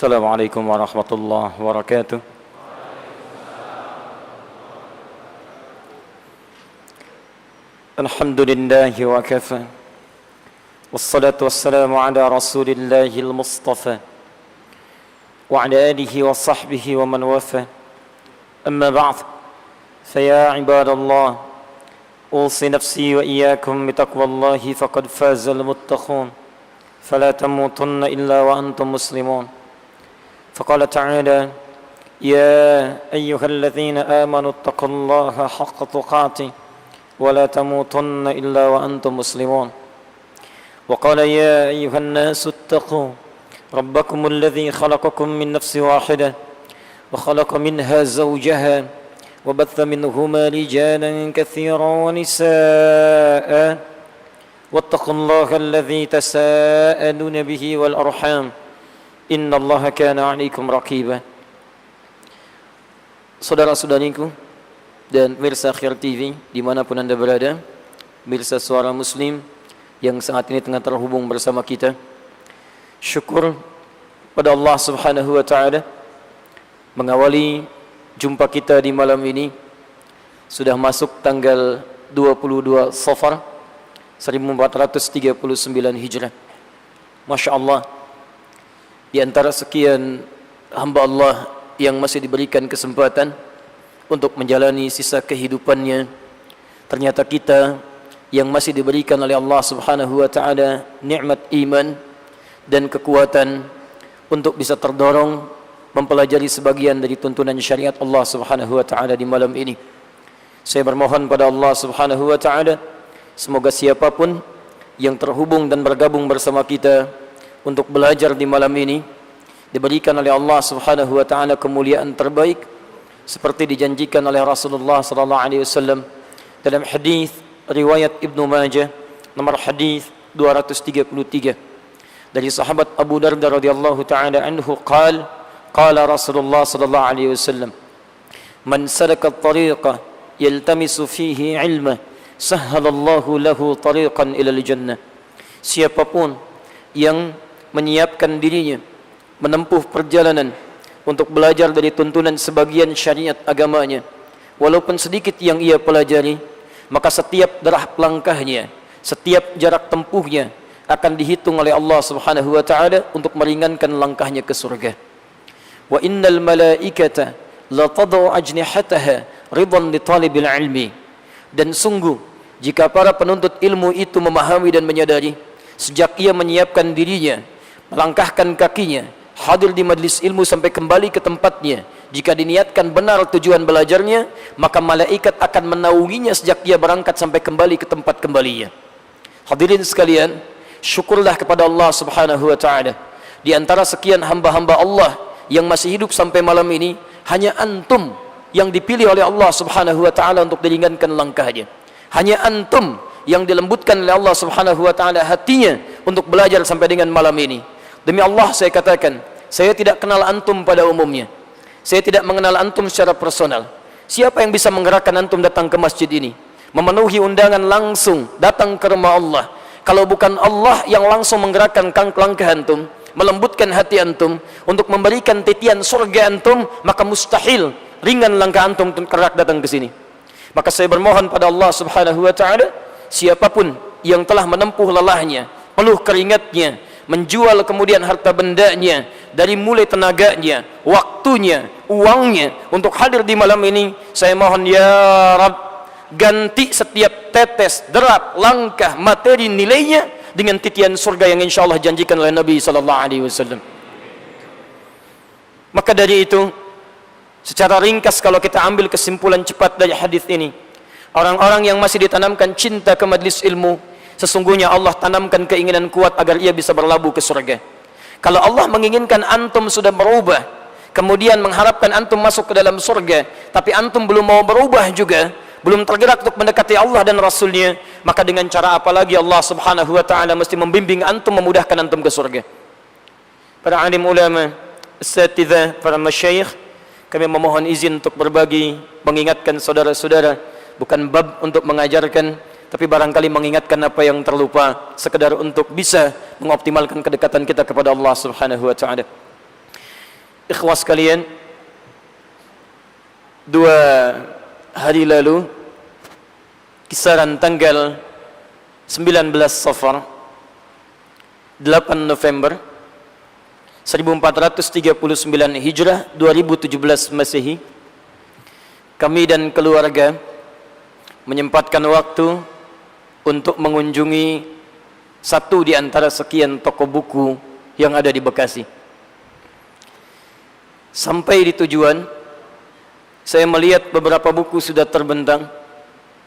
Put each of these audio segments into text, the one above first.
Assalamualaikum warahmatullahi wabarakatuh. Alhamdulillahi wa kafa. Wassalatu wassalamu ala Rasulillahil Mustafa wa ala alihi wa sahbihi wa man wafa. Amma ba'd. Faya ibadallah, usi nafsi wa iyyakum bitaqwallahi faqad fazal muttaqun. Fala tamutunna illa wa antum muslimun. فقال تعالى يا أيها الذين آمنوا اتقوا الله حق تقاته ولا تموتن إلا وأنتم مسلمون وقال يا أيها الناس اتقوا ربكم الذي خلقكم من نفس واحدة وخلق منها زوجها وبث منهما رجالا كثيرا ونساء واتقوا الله الذي تساءلون به والأرحام Innallaha kana 'alaikum raqiba. Saudara-saudariku dan pemirsa Akhir TV dimanapun Anda berada, pemirsa Suara Muslim yang saat ini tengah terhubung bersama kita, syukur pada Allah Subhanahu wa taala mengawali jumpa kita di malam ini. Sudah masuk tanggal 22 Safar 1439 Hijrah. Masya Allah, di antara sekian hamba Allah yang masih diberikan kesempatan untuk menjalani sisa kehidupannya, ternyata kita yang masih diberikan oleh Allah Subhanahu wa taala nikmat iman dan kekuatan untuk bisa terdorong mempelajari sebagian dari tuntunan syariat Allah Subhanahu wa taala di malam ini. Saya bermohon pada Allah Subhanahu wa taala, semoga siapapun yang terhubung dan bergabung bersama kita untuk belajar di malam ini diberikan oleh Allah Subhanahu wa taala kemuliaan terbaik seperti dijanjikan oleh Rasulullah sallallahu alaihi wasallam dalam hadis riwayat Ibnu Majah nomor hadis 233 dari sahabat Abu Darda radhiyallahu taala anhu qala Rasulullah sallallahu alaihi wasallam man salaka at-tariqa yaltamisu fihi ilma sahhalallahu lahu tariqan ila al-jannah. Siapapun yang menyiapkan dirinya menempuh perjalanan untuk belajar dari tuntunan sebagian syariat agamanya, walaupun sedikit yang ia pelajari, maka setiap derah langkahnya, setiap jarak tempuhnya akan dihitung oleh Allah Subhanahu wa taala untuk meringankan langkahnya ke surga. Wa innal malaikata la tad'u ajnihataha ridan li talibil ilmi. Dan sungguh jika para penuntut ilmu itu memahami dan menyadari, sejak ia menyiapkan dirinya, melangkahkan kakinya, hadir di majlis ilmu sampai kembali ke tempatnya, jika diniatkan benar tujuan belajarnya, maka malaikat akan menaunginya sejak ia berangkat sampai kembali ke tempat kembalinya. Hadirin sekalian, syukurlah kepada Allah Subhanahu wa taala. Di antara sekian hamba-hamba Allah yang masih hidup sampai malam ini, hanya antum yang dipilih oleh Allah Subhanahu wa taala untuk diringankan langkahnya. Hanya antum yang dilembutkan oleh Allah Subhanahu wa taala hatinya untuk belajar sampai dengan malam ini. Demi Allah saya katakan, saya tidak kenal antum pada umumnya. Saya tidak mengenal antum secara personal. Siapa yang bisa menggerakkan antum datang ke masjid ini, memenuhi undangan langsung datang ke rumah Allah? Kalau bukan Allah yang langsung menggerakkan langkah antum, melembutkan hati antum untuk memberikan titian surga antum, maka mustahil ringan langkah antum untuk gerak datang ke sini. Maka saya bermohon pada Allah Subhanahu wa taala, siapapun yang telah menempuh lelahnya, peluh keringatnya, menjual kemudian harta bendanya, dari mulai tenaganya, waktunya, uangnya untuk hadir di malam ini, saya mohon ya Rabb, ganti setiap tetes, derap, langkah, materi, nilainya dengan titian surga yang insya Allah janjikan oleh Nabi sallallahu alaihi wasallam. Maka dari itu, secara ringkas kalau kita ambil kesimpulan cepat dari hadis ini, orang-orang yang masih ditanamkan cinta ke majlis ilmu, sesungguhnya Allah tanamkan keinginan kuat agar ia bisa berlabuh ke surga. Kalau Allah menginginkan antum sudah berubah, kemudian mengharapkan antum masuk ke dalam surga, tapi antum belum mau berubah juga, belum tergerak untuk mendekati Allah dan Rasulnya, maka dengan cara apa lagi Allah Subhanahu wa taala mesti membimbing antum, memudahkan antum ke surga. Para alim ulama, asatidzah, para masyayikh, kami memohon izin untuk berbagi, mengingatkan saudara-saudara, bukan bab untuk mengajarkan, tapi barangkali mengingatkan apa yang terlupa, sekedar untuk bisa mengoptimalkan kedekatan kita kepada Allah Subhanahu wa taala. Ikhwas kalian, 2 hari lalu, kisaran tanggal 19 Safar 8 November 1439 Hijrah 2017 Masehi, kami dan keluarga menyempatkan waktu untuk mengunjungi satu di antara sekian toko buku yang ada di Bekasi. Sampai di tujuan, saya melihat beberapa buku sudah terbentang,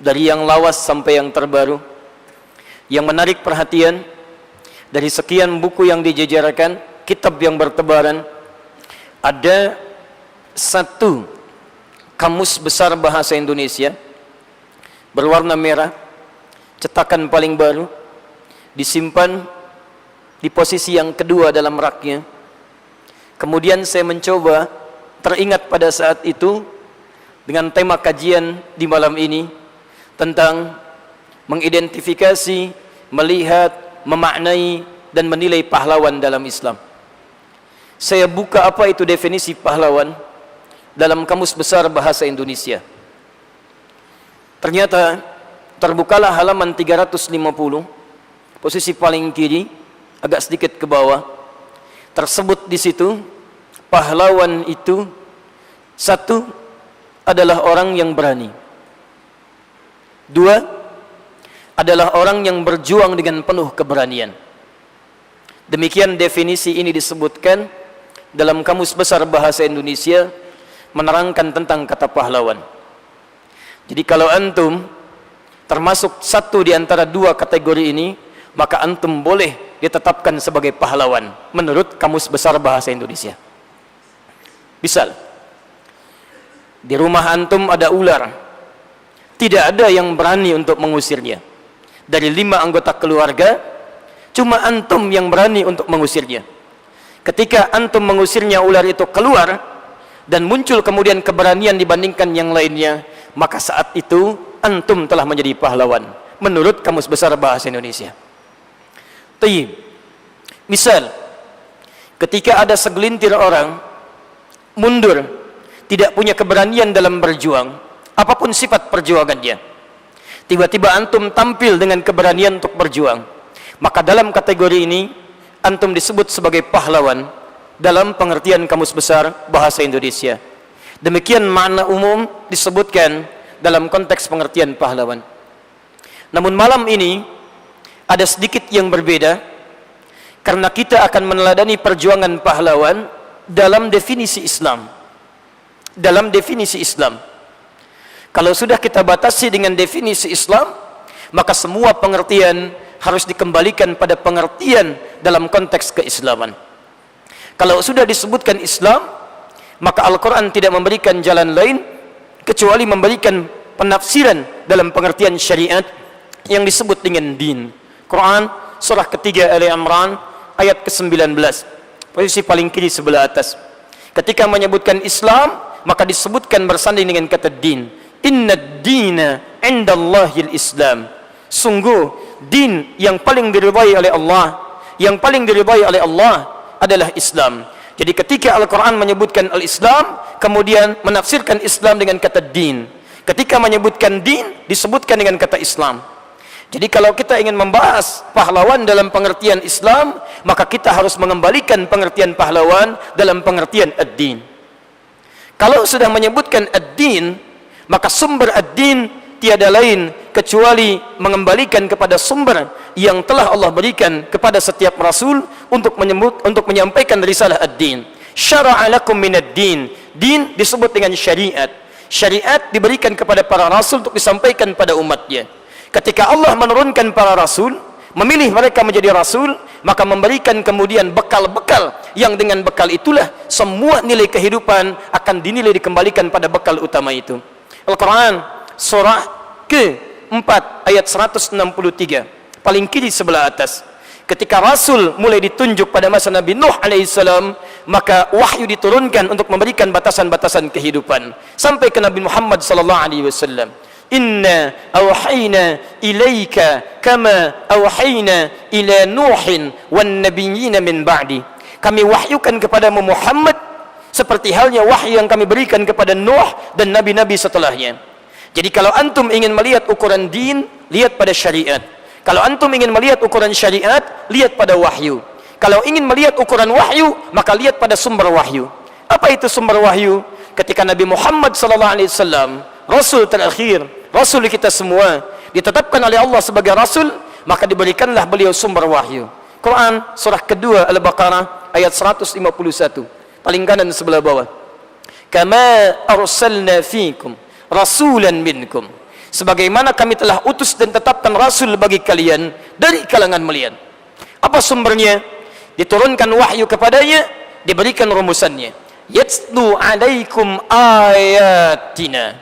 dari yang lawas sampai yang terbaru. Yang menarik perhatian, dari sekian buku yang dijejerkan, kitab yang bertebaran, ada satu kamus besar bahasa Indonesia berwarna merah, cetakan paling baru, disimpan di posisi yang kedua dalam raknya. Kemudian saya mencoba teringat pada saat itu dengan tema kajian di malam ini tentang mengidentifikasi, melihat, memaknai dan menilai pahlawan dalam Islam. Saya buka apa itu definisi pahlawan dalam Kamus Besar Bahasa Indonesia. Ternyata terbukalah halaman 350, posisi paling kiri, agak sedikit ke bawah. Tersebut di situ, pahlawan itu, 1 adalah orang yang berani, 2 adalah orang yang berjuang dengan penuh keberanian. Demikian definisi ini disebutkan dalam Kamus Besar Bahasa Indonesia, menerangkan tentang kata pahlawan. Jadi kalau antum termasuk satu di antara 2 kategori ini, maka antum boleh ditetapkan sebagai pahlawan menurut Kamus Besar Bahasa Indonesia. Misal, di rumah antum ada ular, tidak ada yang berani untuk mengusirnya. Dari 5 anggota keluarga, cuma antum yang berani untuk mengusirnya. Ketika antum mengusirnya, ular itu keluar dan muncul kemudian keberanian dibandingkan yang lainnya, maka saat itu antum telah menjadi pahlawan menurut Kamus Besar Bahasa Indonesia. Tayyib. Misal, ketika ada segelintir orang mundur, tidak punya keberanian dalam berjuang, apapun sifat perjuangannya, tiba-tiba antum tampil dengan keberanian untuk berjuang, maka dalam kategori ini antum disebut sebagai pahlawan dalam pengertian Kamus Besar Bahasa Indonesia. Demikian makna umum disebutkan dalam konteks pengertian pahlawan. Namun malam ini ada sedikit yang berbeda, karena kita akan meneladani perjuangan pahlawan dalam definisi Islam. Dalam definisi Islam, kalau sudah kita batasi dengan definisi Islam, maka semua pengertian harus dikembalikan pada pengertian dalam konteks keislaman. Kalau sudah disebutkan Islam, maka Al-Quran tidak memberikan jalan lain kecuali memberikan penafsiran dalam pengertian syariat yang disebut dengan din. Quran surah ketiga Ali Imran ayat ke-19, posisi paling kiri sebelah atas. Ketika menyebutkan Islam, maka disebutkan bersanding dengan kata din. Innad dina indallahil Islam. Sungguh din yang paling diridhai oleh Allah, yang paling diridhai oleh Allah adalah Islam. Jadi ketika Al-Quran menyebutkan Al-Islam, kemudian menafsirkan Islam dengan kata din. Ketika menyebutkan din, disebutkan dengan kata Islam. Jadi kalau kita ingin membahas pahlawan dalam pengertian Islam, maka kita harus mengembalikan pengertian pahlawan dalam pengertian ad-din. Kalau sudah menyebutkan ad-din, maka sumber ad-din tiada lain kecuali mengembalikan kepada sumber yang telah Allah berikan kepada setiap rasul untuk menyampaikan risalah ad-din. Syara'a lakum minad din. Din disebut dengan syariat. Syariat diberikan kepada para rasul untuk disampaikan pada umatnya. Ketika Allah menurunkan para rasul, memilih mereka menjadi rasul, maka memberikan kemudian bekal-bekal yang dengan bekal itulah semua nilai kehidupan akan dinilai dikembalikan pada bekal utama itu. Al-Quran surah ke-4 ayat 163, paling kiri sebelah atas. Ketika rasul mulai ditunjuk pada masa Nabi Nuh alaihissalam, maka wahyu diturunkan untuk memberikan batasan-batasan kehidupan sampai ke Nabi Muhammad sallallahu alaihi wasallam. Inna awhayna ilaika kama awhayna ila Nuhin wan nabiyyina min ba'di. Kami wahyukan kepadamu Muhammad seperti halnya wahyu yang kami berikan kepada Nuh dan nabi-nabi setelahnya. Jadi kalau antum ingin melihat ukuran din, lihat pada syariat. Kalau antum ingin melihat ukuran syariat, lihat pada wahyu. Kalau ingin melihat ukuran wahyu, maka lihat pada sumber wahyu. Apa itu sumber wahyu? Ketika Nabi Muhammad SAW, Rasul terakhir, Rasul kita semua, ditetapkan oleh Allah sebagai Rasul, maka diberikanlah beliau sumber wahyu. Quran surah kedua Al-Baqarah ayat 151, paling kanan sebelah bawah. Kama arsalna fikum rasulan minkum, sebagaimana kami telah utus dan tetapkan rasul bagi kalian dari kalangan kalian. Apa sumbernya? Diturunkan wahyu kepadanya, diberikan rumusannya. Yatlu alaikum ayatina.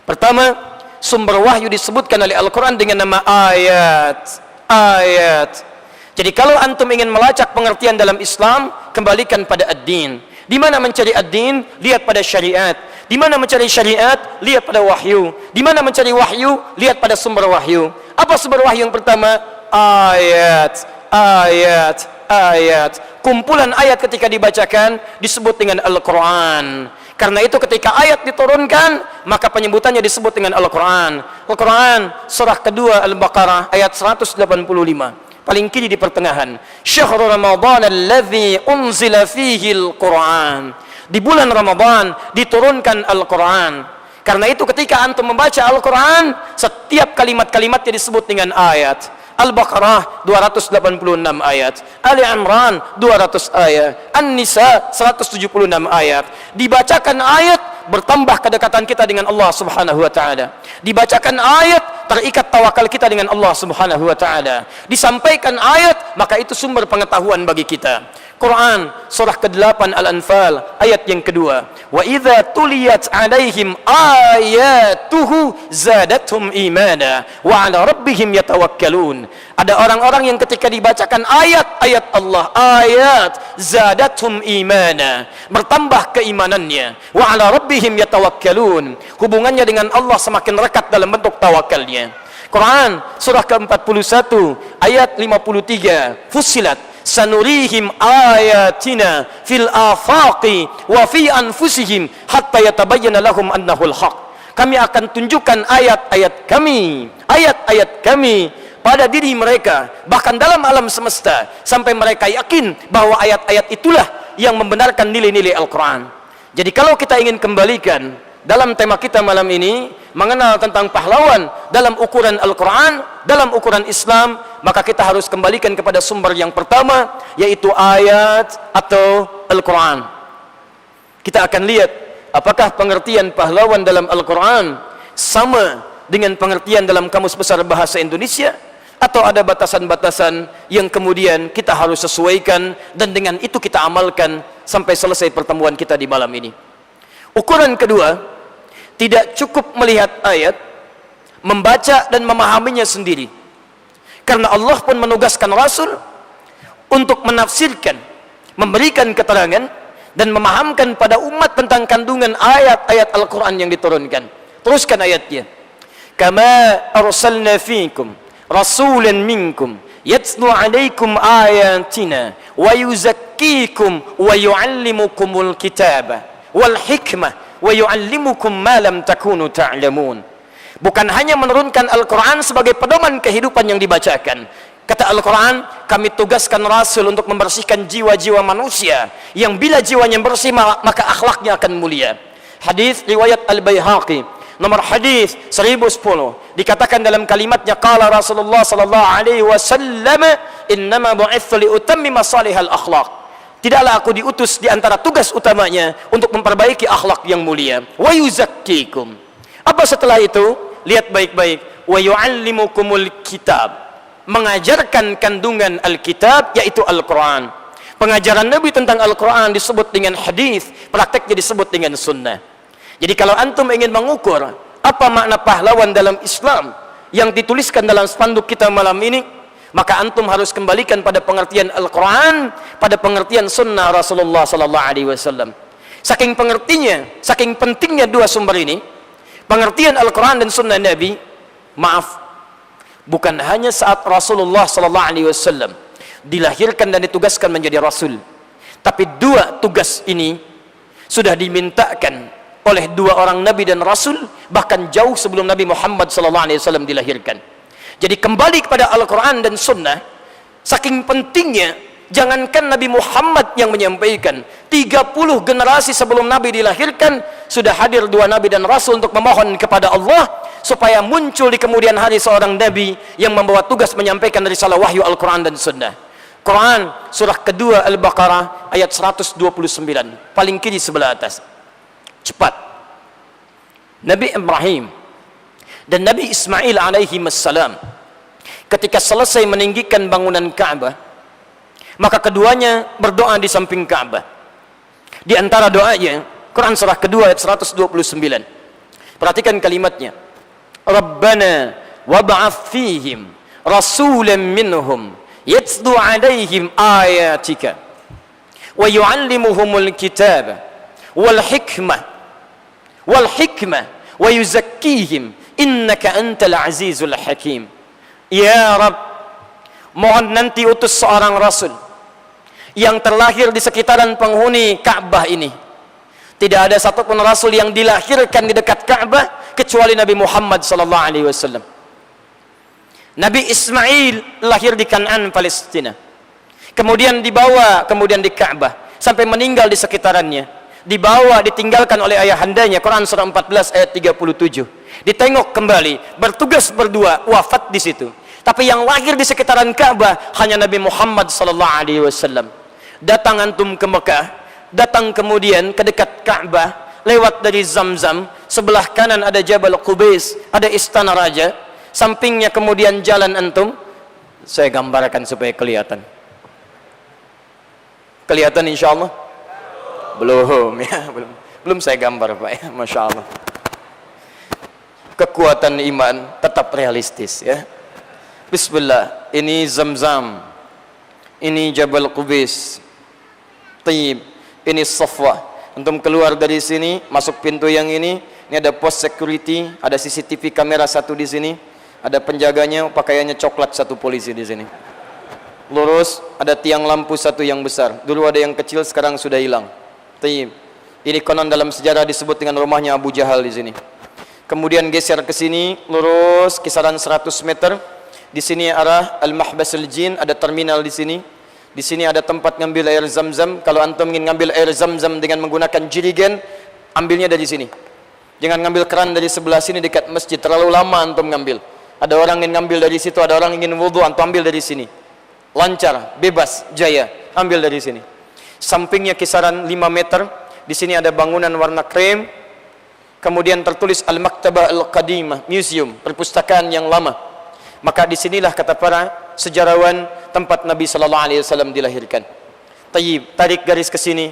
Pertama, sumber wahyu disebutkan oleh Al-Quran dengan nama ayat. Ayat. Jadi kalau antum ingin melacak pengertian dalam Islam, kembalikan pada ad-din. Di mana mencari ad-din? Lihat pada syariat. Di mana mencari syariat? Lihat pada wahyu. Di mana mencari wahyu? Lihat pada sumber wahyu. Apa sumber wahyu yang pertama? Ayat. Ayat. Ayat. Kumpulan ayat ketika dibacakan disebut dengan Al-Quran. Karena itu ketika ayat diturunkan, maka penyebutannya disebut dengan Al-Quran. Al-Quran surah kedua Al-Baqarah ayat 185. Paling kiri di pertengahan. Syahrul Ramadan alladzi unzila fihi al-Quran. Di bulan Ramadan diturunkan Al-Quran. Karena itu ketika antum membaca Al-Quran, setiap kalimat-kalimatnya disebut dengan ayat. Al-Baqarah 286 ayat, Ali Imran 200 ayat, An-Nisa 176 ayat. Dibacakan ayat, bertambah kedekatan kita dengan Allah Subhanahu wa taala. Dibacakan ayat, terikat tawakal kita dengan Allah Subhanahu wa taala. Disampaikan ayat, maka itu sumber pengetahuan bagi kita. Quran surah ke-8 Al-Anfal ayat yang kedua. Wa idza tuliyat alaihim ayatuhu zadatuhum imana wa ala rabbihim yatawakkalun. Ada orang-orang yang ketika dibacakan ayat-ayat Allah, ayat zadatuhum imana, bertambah keimanannya. Wa ala rabbihim yatawakkalun. Hubungannya dengan Allah semakin rekat dalam bentuk tawakalnya. Quran surah ke-41 ayat 53. Fussilat sanurihim ayatina fil afaqi wa fi anfusihim hatta yatabayyana lahum annahu al-haq. Kami akan tunjukkan ayat-ayat kami, ayat-ayat kami pada diri mereka, bahkan dalam alam semesta, sampai mereka yakin bahwa ayat-ayat itulah yang membenarkan nilai-nilai Al-Quran. Jadi kalau kita ingin kembalikan dalam tema kita malam ini, mengenal tentang pahlawan dalam ukuran Al-Quran, dalam ukuran Islam, maka kita harus kembalikan kepada sumber yang pertama, yaitu ayat atau Al-Quran. Kita akan lihat apakah pengertian pahlawan dalam Al-Quran sama dengan pengertian dalam Kamus Besar Bahasa Indonesia, atau ada batasan-batasan yang kemudian kita harus sesuaikan dan dengan itu kita amalkan sampai selesai pertemuan kita di malam ini. Ukuran kedua, tidak cukup melihat ayat, membaca dan memahaminya sendiri. Karena Allah pun menugaskan Rasul untuk menafsirkan, memberikan keterangan dan memahamkan pada umat tentang kandungan ayat-ayat Al-Quran yang diturunkan. Teruskan ayatnya. Kama arsalna fikum rasulan minkum yatlu alaikum ayatina wa yuzakkikum wa yuallimukumul kitaba wal hikmah wa yuallimukum ma lam takunu ta'lamun. Bukan hanya menurunkan Al-Quran sebagai pedoman kehidupan yang dibacakan. Kata Al-Quran, kami tugaskan Rasul untuk membersihkan jiwa-jiwa manusia, yang bila jiwanya bersih maka akhlaknya akan mulia. Hadis riwayat Al-Baihaqi nomor hadis 1010, dikatakan dalam kalimatnya, qala Rasulullah sallallahu alaihi wasallam, innama bu'itsu li utammima salihal akhlaq. Tidaklah aku diutus di antara tugas utamanya untuk memperbaiki akhlak yang mulia. Wa yuzakkikum. Apa setelah itu? Lihat baik-baik. Wa yuallimukumul kitab. Mengajarkan kandungan Alkitab, yaitu Al-Quran. Pengajaran Nabi tentang Al-Quran disebut dengan hadis, prakteknya disebut dengan sunnah. Jadi kalau antum ingin mengukur apa makna pahlawan dalam Islam yang dituliskan dalam spanduk kita malam ini, maka antum harus kembalikan pada pengertian Al-Quran, pada pengertian sunnah Rasulullah sallallahu alaihi wasallam. Saking pengertinya, saking pentingnya dua sumber ini, pengertian Al-Quran dan sunnah Nabi, maaf, bukan hanya saat Rasulullah sallallahu alaihi wasallam dilahirkan dan ditugaskan menjadi rasul, tapi dua tugas ini sudah dimintakan oleh dua orang nabi dan rasul, bahkan jauh sebelum Nabi Muhammad SAW dilahirkan. Jadi kembali kepada Al-Quran dan Sunnah, saking pentingnya, jangankan Nabi Muhammad yang menyampaikan, 30 generasi sebelum Nabi dilahirkan sudah hadir dua Nabi dan Rasul untuk memohon kepada Allah supaya muncul di kemudian hari seorang Nabi yang membawa tugas menyampaikan risalah wahyu Al-Quran dan Sunnah. Quran surah kedua Al-Baqarah ayat 129, paling kiri sebelah atas. Cepat. Nabi Ibrahim dan Nabi Ismail alaihi wassalam ketika selesai meninggikan bangunan Ka'bah, maka keduanya berdoa di samping Ka'bah. Di antara doanya, Quran surah kedua ayat 129. Perhatikan kalimatnya. Rabbana wab'ath fihim rasulan minhum yatlu 'alaihim ayatika wa yu'allimuhumul kitaba wal hikmah wa yuzakkihim innaka antal azizul hakim. Ya Rabb, mohon nanti utus seorang rasul yang terlahir di sekitaran penghuni Ka'bah ini. Tidak ada satupun rasul yang dilahirkan di dekat Ka'bah kecuali Nabi Muhammad SAW. Nabi Ismail lahir di Kan'an, Palestina. Kemudian dibawa di Ka'bah sampai meninggal di sekitarannya. Dibawa, ditinggalkan oleh ayahandanya. Quran surah 14 ayat 37. Ditengok kembali, bertugas berdua, wafat di situ. Tapi yang lahir di sekitaran Ka'bah hanya Nabi Muhammad SAW. Datang antum ke Mekah, datang kemudian ke dekat Ka'bah, lewat dari Zamzam, sebelah kanan ada Jabal Qubais, ada istana raja, sampingnya kemudian jalan antum. Saya gambarkan supaya kelihatan. Kelihatan insyaallah? Belum ya, belum saya gambar Pak ya, Masya Allah. Kekuatan iman tetap realistis ya. Bismillah, ini Zamzam, ini Jabal Qubais, Taib, ini Safwa. Antum keluar dari sini, masuk pintu yang ini ada pos security, ada CCTV kamera satu di sini, ada penjaganya, pakaiannya coklat satu polisi di sini. Lurus, ada tiang lampu satu yang besar. Dulu ada yang kecil, sekarang sudah hilang. Taib. Ini konon dalam sejarah disebut dengan rumahnya Abu Jahal di sini. Kemudian geser ke sini, lurus kisaran 100 meter. Di sini arah Al-Mahbas Al-Jin, ada terminal di sini. Di sini ada tempat ngambil air Zam-Zam. Kalau antum ingin ngambil air Zam-Zam dengan menggunakan jirigen, ambilnya dari sini. Jangan ngambil keran dari sebelah sini dekat masjid, terlalu lama antum ngambil. Ada orang ingin ngambil dari situ, ada orang ingin wudu, antum ambil dari sini. Lancar, bebas, jaya, ambil dari sini. Sampingnya kisaran 5 meter. Di sini ada bangunan warna krem. Kemudian tertulis Al-Maktabah Al-Qadimah, museum, perpustakaan yang lama. Maka disinilah kata para sejarawan tempat Nabi SAW dilahirkan. Tayyib, tarik garis ke sini.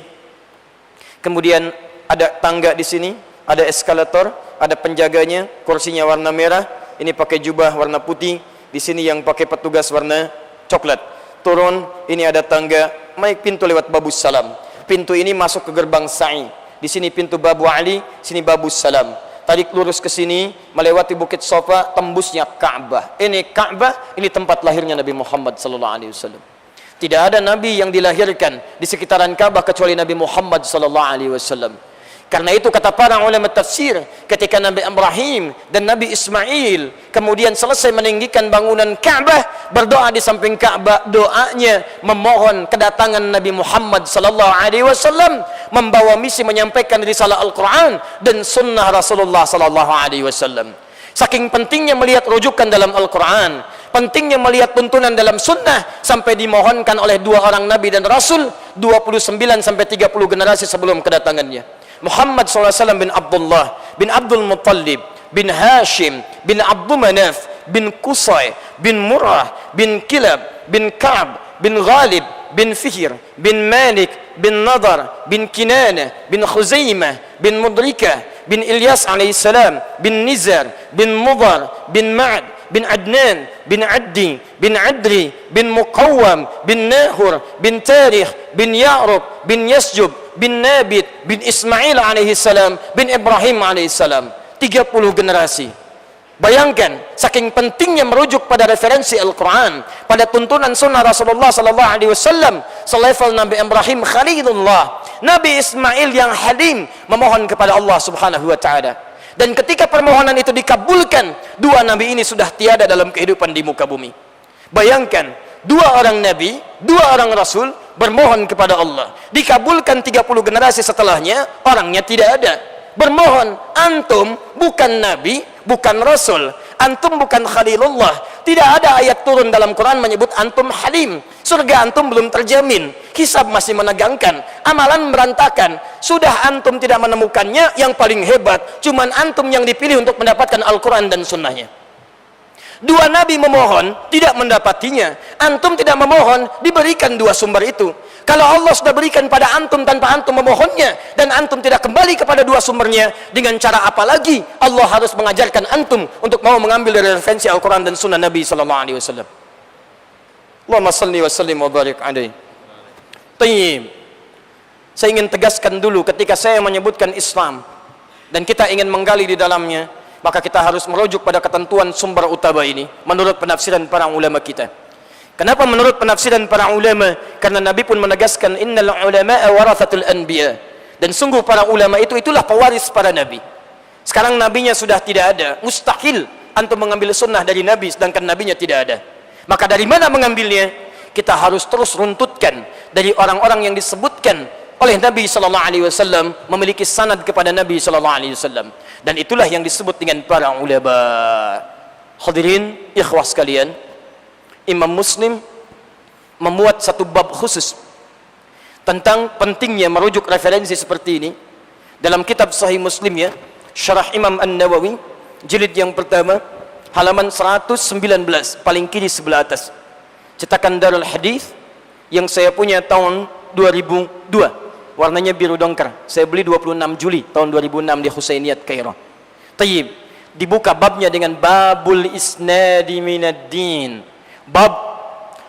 Kemudian ada tangga di sini, ada eskalator, ada penjaganya, kursinya warna merah. Ini pakai jubah warna putih. Di sini yang pakai petugas warna coklat. Turun, ini ada tangga, naik pintu lewat Babus Salam. Pintu ini masuk ke gerbang Sa'i. Di sini pintu Babu Ali, sini Babus Salam. Tarik lurus ke sini, melewati Bukit Sofa, tembusnya Ka'bah. Ini Ka'bah, ini tempat lahirnya Nabi Muhammad SAW. Tidak ada Nabi yang dilahirkan di sekitaran Ka'bah kecuali Nabi Muhammad SAW. Karena itu kata para ulama tafsir, ketika Nabi Ibrahim dan Nabi Ismail kemudian selesai meninggikan bangunan Ka'bah, berdoa di samping Ka'bah, doanya memohon kedatangan Nabi Muhammad SAW membawa misi menyampaikan risalah Al-Quran dan sunnah Rasulullah SAW. Saking pentingnya melihat rujukan dalam Al-Quran, pentingnya melihat tuntunan dalam sunnah, sampai dimohonkan oleh dua orang Nabi dan Rasul 29 sampai 30 generasi sebelum kedatangannya. Muhammad SAW bin Abdullah bin Abdul Muttalib bin Hashim bin Abdul Manaf bin Qusay bin Murrah bin Kilab bin Ka'b bin Ghalib bin Fihr bin Malik bin Nadar bin Kinana bin Khuzaimah bin Mudrikah bin Ilyas alaihissalam bin Nizar bin Mudar bin Ma'ad bin Adnan bin Addi bin Adri bin Muqawwam bin Nahur bin Tarikh bin Ya'rub bin Yasjub bin Nabit bin Ismail alaihissalam bin Ibrahim alaihissalam. 30 generasi. Bayangkan, saking pentingnya merujuk pada referensi Al-Quran, pada tuntunan sunnah Rasulullah SAW, selevel Nabi Ibrahim Khalilullah, Nabi Ismail yang halim memohon kepada Allah Subhanahu wa taala. Dan ketika permohonan itu dikabulkan, dua nabi ini sudah tiada dalam kehidupan di muka bumi. Bayangkan, dua orang nabi, dua orang rasul bermohon kepada Allah, dikabulkan 30 generasi setelahnya, orangnya tidak ada. Bermohon, antum bukan nabi, bukan rasul, antum bukan khalilullah. Tidak ada ayat turun dalam Quran menyebut antum halim. Surga antum belum terjamin, hisab masih menegangkan, amalan berantakan. Sudah antum tidak menemukannya, yang paling hebat cuman antum yang dipilih untuk mendapatkan Al-Quran dan sunnahnya. Dua nabi memohon, tidak mendapatinya. Antum tidak memohon, diberikan dua sumber itu. Kalau Allah sudah berikan pada antum tanpa antum memohonnya, dan antum tidak kembali kepada dua sumbernya, dengan cara apa lagi Allah harus mengajarkan antum untuk mau mengambil dari referensi Al-Quran dan sunnah Nabi SAW. Allahumma salli wa sallim wa barik alaihi. Tayyib. Saya ingin tegaskan dulu, ketika saya menyebutkan Islam dan kita ingin menggali di dalamnya, maka kita harus merujuk pada ketentuan sumber utama ini menurut penafsiran para ulama kita. Kenapa menurut penafsiran para ulama? Karena Nabi pun menegaskan innal ulama'a warathatul anbiya. Dan sungguh para ulama itulah pewaris para nabi. Sekarang nabinya sudah tidak ada, mustahil antum mengambil sunnah dari nabi sedangkan nabinya tidak ada. Maka dari mana mengambilnya? Kita harus terus runtutkan dari orang-orang yang disebutkan oleh Nabi sallallahu alaihi wasallam memiliki sanad kepada Nabi sallallahu alaihi wasallam, dan itulah yang disebut dengan para ulama. Hadirin ikhwah sekalian, Imam Muslim memuat satu bab khusus tentang pentingnya merujuk referensi seperti ini dalam kitab Sahih Muslim ya, Syarah Imam An-Nawawi jilid yang pertama halaman 119 paling kiri sebelah atas, cetakan Darul Hadis yang saya punya tahun 2002, warnanya biru dongker. Saya beli 26 Juli tahun 2006 di Husainiyat Kairo. Tayyib, dibuka babnya dengan babul isnadi minad-din, bab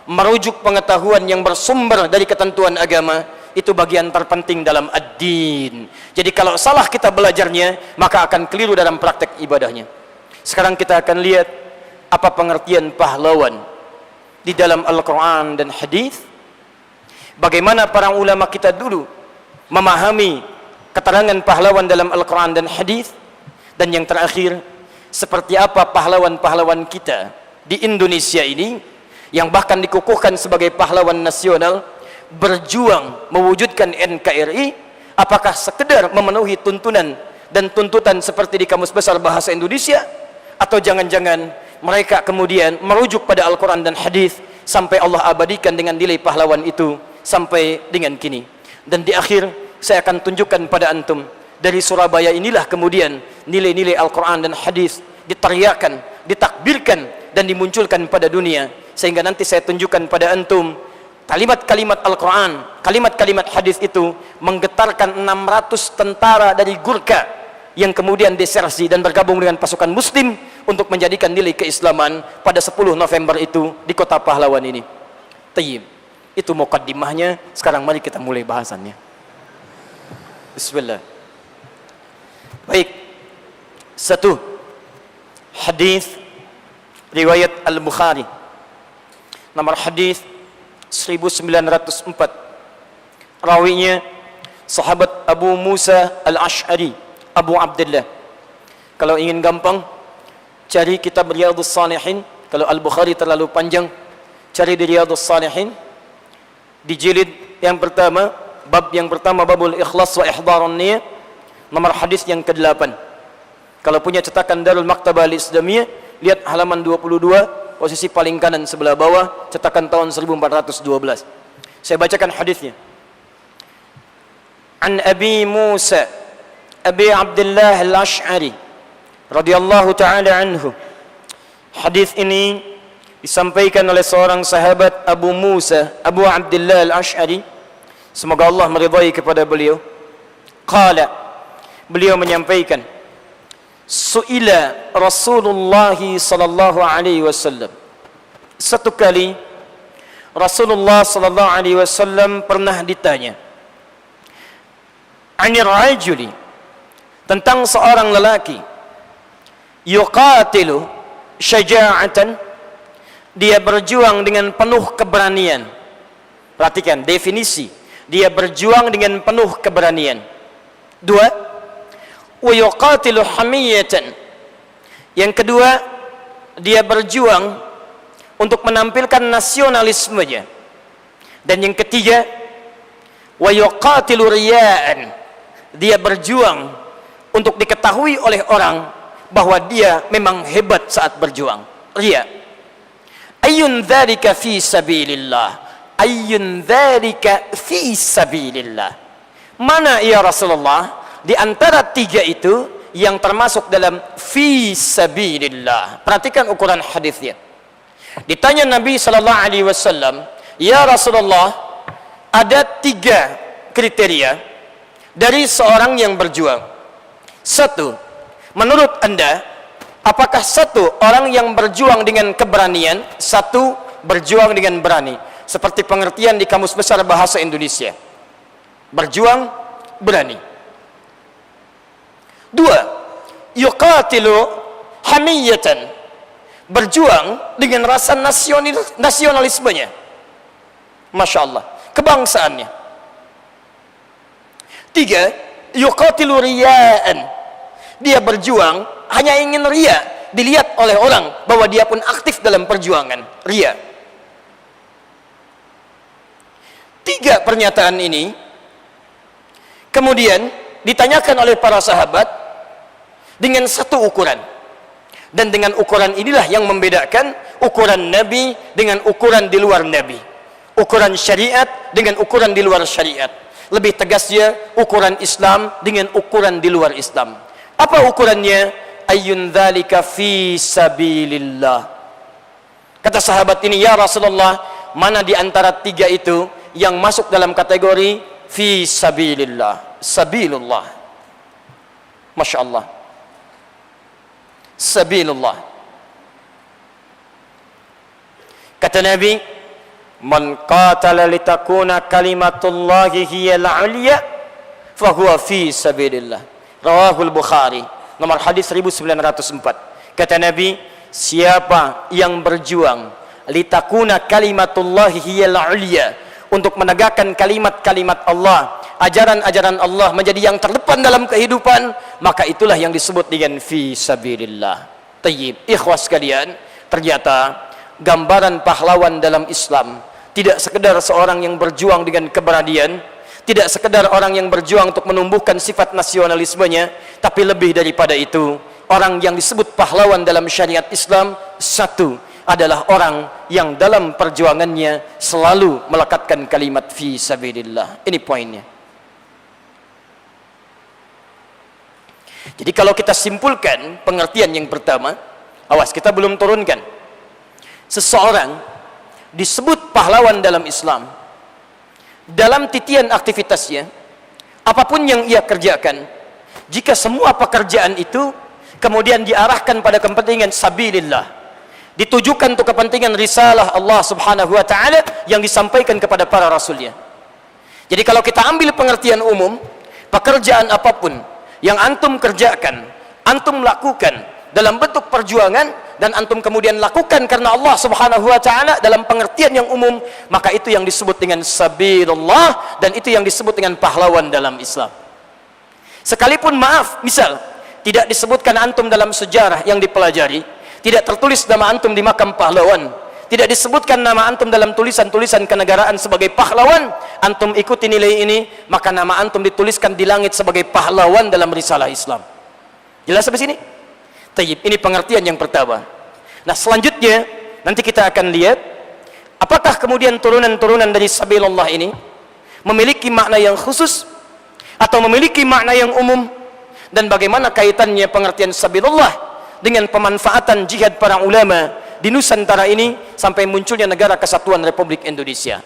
merujuk pengetahuan yang bersumber dari ketentuan agama. Itu bagian terpenting dalam ad-din. Jadi kalau salah kita belajarnya, maka akan keliru dalam praktek ibadahnya. Sekarang kita akan lihat apa pengertian pahlawan di dalam Al-Quran dan hadis. Bagaimana para ulama kita dulu memahami keterangan pahlawan dalam Al-Quran dan hadis. Dan yang terakhir, seperti apa pahlawan-pahlawan kita di Indonesia ini yang bahkan dikukuhkan sebagai pahlawan nasional, berjuang mewujudkan NKRI, apakah sekedar memenuhi tuntunan dan tuntutan seperti di Kamus Besar Bahasa Indonesia, atau jangan-jangan mereka kemudian merujuk pada Al-Quran dan hadis sampai Allah abadikan dengan nilai pahlawan itu sampai dengan kini. Dan di akhir saya akan tunjukkan pada antum, dari Surabaya inilah kemudian nilai-nilai Al-Quran dan hadis diteriakan, ditakbirkan dan dimunculkan pada dunia, sehingga nanti saya tunjukkan pada antum kalimat-kalimat Al-Quran, kalimat-kalimat hadis itu menggetarkan 600 tentara dari Gurkha yang kemudian desersi dan bergabung dengan pasukan muslim untuk menjadikan nilai keislaman pada 10 November itu di kota pahlawan ini. Tayyib, itu muqaddimahnya. Sekarang mari kita mulai bahasannya. Bismillah. Baik, satu hadis riwayat Al-Bukhari, nomor hadis 1904, rawinya sahabat Abu Musa Al-Ash'ari, Abu Abdullah. Kalau ingin gampang, cari kitab Riyadhus Shalihin. Kalau Al-Bukhari terlalu panjang, cari di Riyadhus Shalihin di jilid yang pertama, bab yang pertama, babul ikhlas wa ihdarun niyah, nomor hadis yang ke-8. Kalau punya cetakan Darul Maktabah Al-Islamiyah, lihat halaman 22, posisi paling kanan sebelah bawah, cetakan tahun 1412. Saya bacakan hadisnya. An Abi Musa Abi Abdullah Al-Ash'ari radhiyallahu ta'ala anhu. Hadis ini disampaikan oleh seorang sahabat Abu Musa Abu Abdullah Al-Ash'ari, semoga Allah meridai kepada beliau. Qala, beliau menyampaikan, su'ila Rasulullah sallallahu alaihi wasallam. Satu kali Rasulullah sallallahu alaihi wasallam pernah ditanya, anir rajuli, tentang seorang lelaki, yuqatilu syaja'atan, dia berjuang dengan penuh keberanian. Perhatikan definisi dia berjuang dengan penuh keberanian. 2, wa yuqatilu hamiyatan. Yang kedua, dia berjuang untuk menampilkan nasionalismenya. Dan yang ketiga, wa yuqatilu riya'an. Dia berjuang untuk diketahui oleh orang bahwa dia memang hebat saat berjuang. Riya. Ayyun dzalika fi sabilillah. Ayyun dzalika fi sabilillah. Mana ya Rasulullah di antara tiga itu yang termasuk dalam fi sabilillah? Perhatikan ukuran hadisnya. Ditanya Nabi sallallahu alaihi wasallam, "Ya Rasulullah, ada tiga kriteria dari seorang yang berjuang. Satu, menurut Anda, apakah satu orang yang berjuang dengan keberanian, satu berjuang dengan berani?" Seperti pengertian di Kamus Besar Bahasa Indonesia. Berjuang, berani. 2, yuqatilu hamiyatan. Berjuang dengan rasa nasionalismenya. Masya Allah. Kebangsaannya. 3, yuqatilu riya'an. Dia berjuang hanya ingin riya, dilihat oleh orang bahwa dia pun aktif dalam perjuangan. Riya. 3 pernyataan ini kemudian ditanyakan oleh para sahabat dengan satu ukuran, dan dengan ukuran inilah yang membedakan ukuran Nabi dengan ukuran di luar Nabi, ukuran syariat dengan ukuran di luar syariat. Lebih tegasnya, ukuran Islam dengan ukuran di luar Islam. Apa ukurannya? Ayyun dzalika fi sabilillah. Kata sahabat ini, "Ya Rasulullah, mana di antara tiga itu yang masuk dalam kategori fi sabilillah, sabilullah?" Masya Allah. Sabilullah. Kata Nabi, "Man qatala litakuna kalimatullahi hiyal 'ulya fahuwa fi sabilillah." Rawahul Bukhari, nomor hadis 1904. Kata Nabi, siapa yang berjuang litakuna kalimatullahi hiyal 'ulya, untuk menegakkan kalimat-kalimat Allah, ajaran-ajaran Allah menjadi yang terdepan dalam kehidupan, maka itulah yang disebut dengan fi sabilillah. Tayyib, ikhwas sekalian, ternyata gambaran pahlawan dalam Islam tidak sekedar seorang yang berjuang dengan keberanian, tidak sekedar orang yang berjuang untuk menumbuhkan sifat nasionalismenya, tapi lebih daripada itu, orang yang disebut pahlawan dalam syariat Islam, satu, adalah orang yang dalam perjuangannya selalu melekatkan kalimat fi sabilillah. Ini poinnya. Jadi kalau kita simpulkan pengertian yang pertama, awas kita belum turunkan. Seseorang disebut pahlawan dalam Islam dalam titian aktivitasnya, apapun yang ia kerjakan, jika semua pekerjaan itu kemudian diarahkan pada kepentingan sabilillah, ditujukan untuk kepentingan risalah Allah subhanahu wa ta'ala yang disampaikan kepada para rasulnya. Jadi kalau kita ambil pengertian umum, pekerjaan apapun yang antum kerjakan, antum lakukan dalam bentuk perjuangan, dan antum kemudian lakukan karena Allah subhanahu wa ta'ala dalam pengertian yang umum, maka itu yang disebut dengan sabilullah, dan itu yang disebut dengan pahlawan dalam Islam. Sekalipun maaf, misal tidak disebutkan antum dalam sejarah yang dipelajari, tidak tertulis nama antum di makam pahlawan, tidak disebutkan nama antum dalam tulisan-tulisan kenegaraan sebagai pahlawan, antum ikuti nilai ini, maka nama antum dituliskan di langit sebagai pahlawan dalam risalah Islam. Jelas sampai sini? Tayyib, ini pengertian yang pertama. Nah, selanjutnya nanti kita akan lihat apakah kemudian turunan-turunan dari sabilullah ini memiliki makna yang khusus atau memiliki makna yang umum, dan bagaimana kaitannya pengertian sabilullah dengan pemanfaatan jihad para ulama di Nusantara ini sampai munculnya negara kesatuan Republik Indonesia.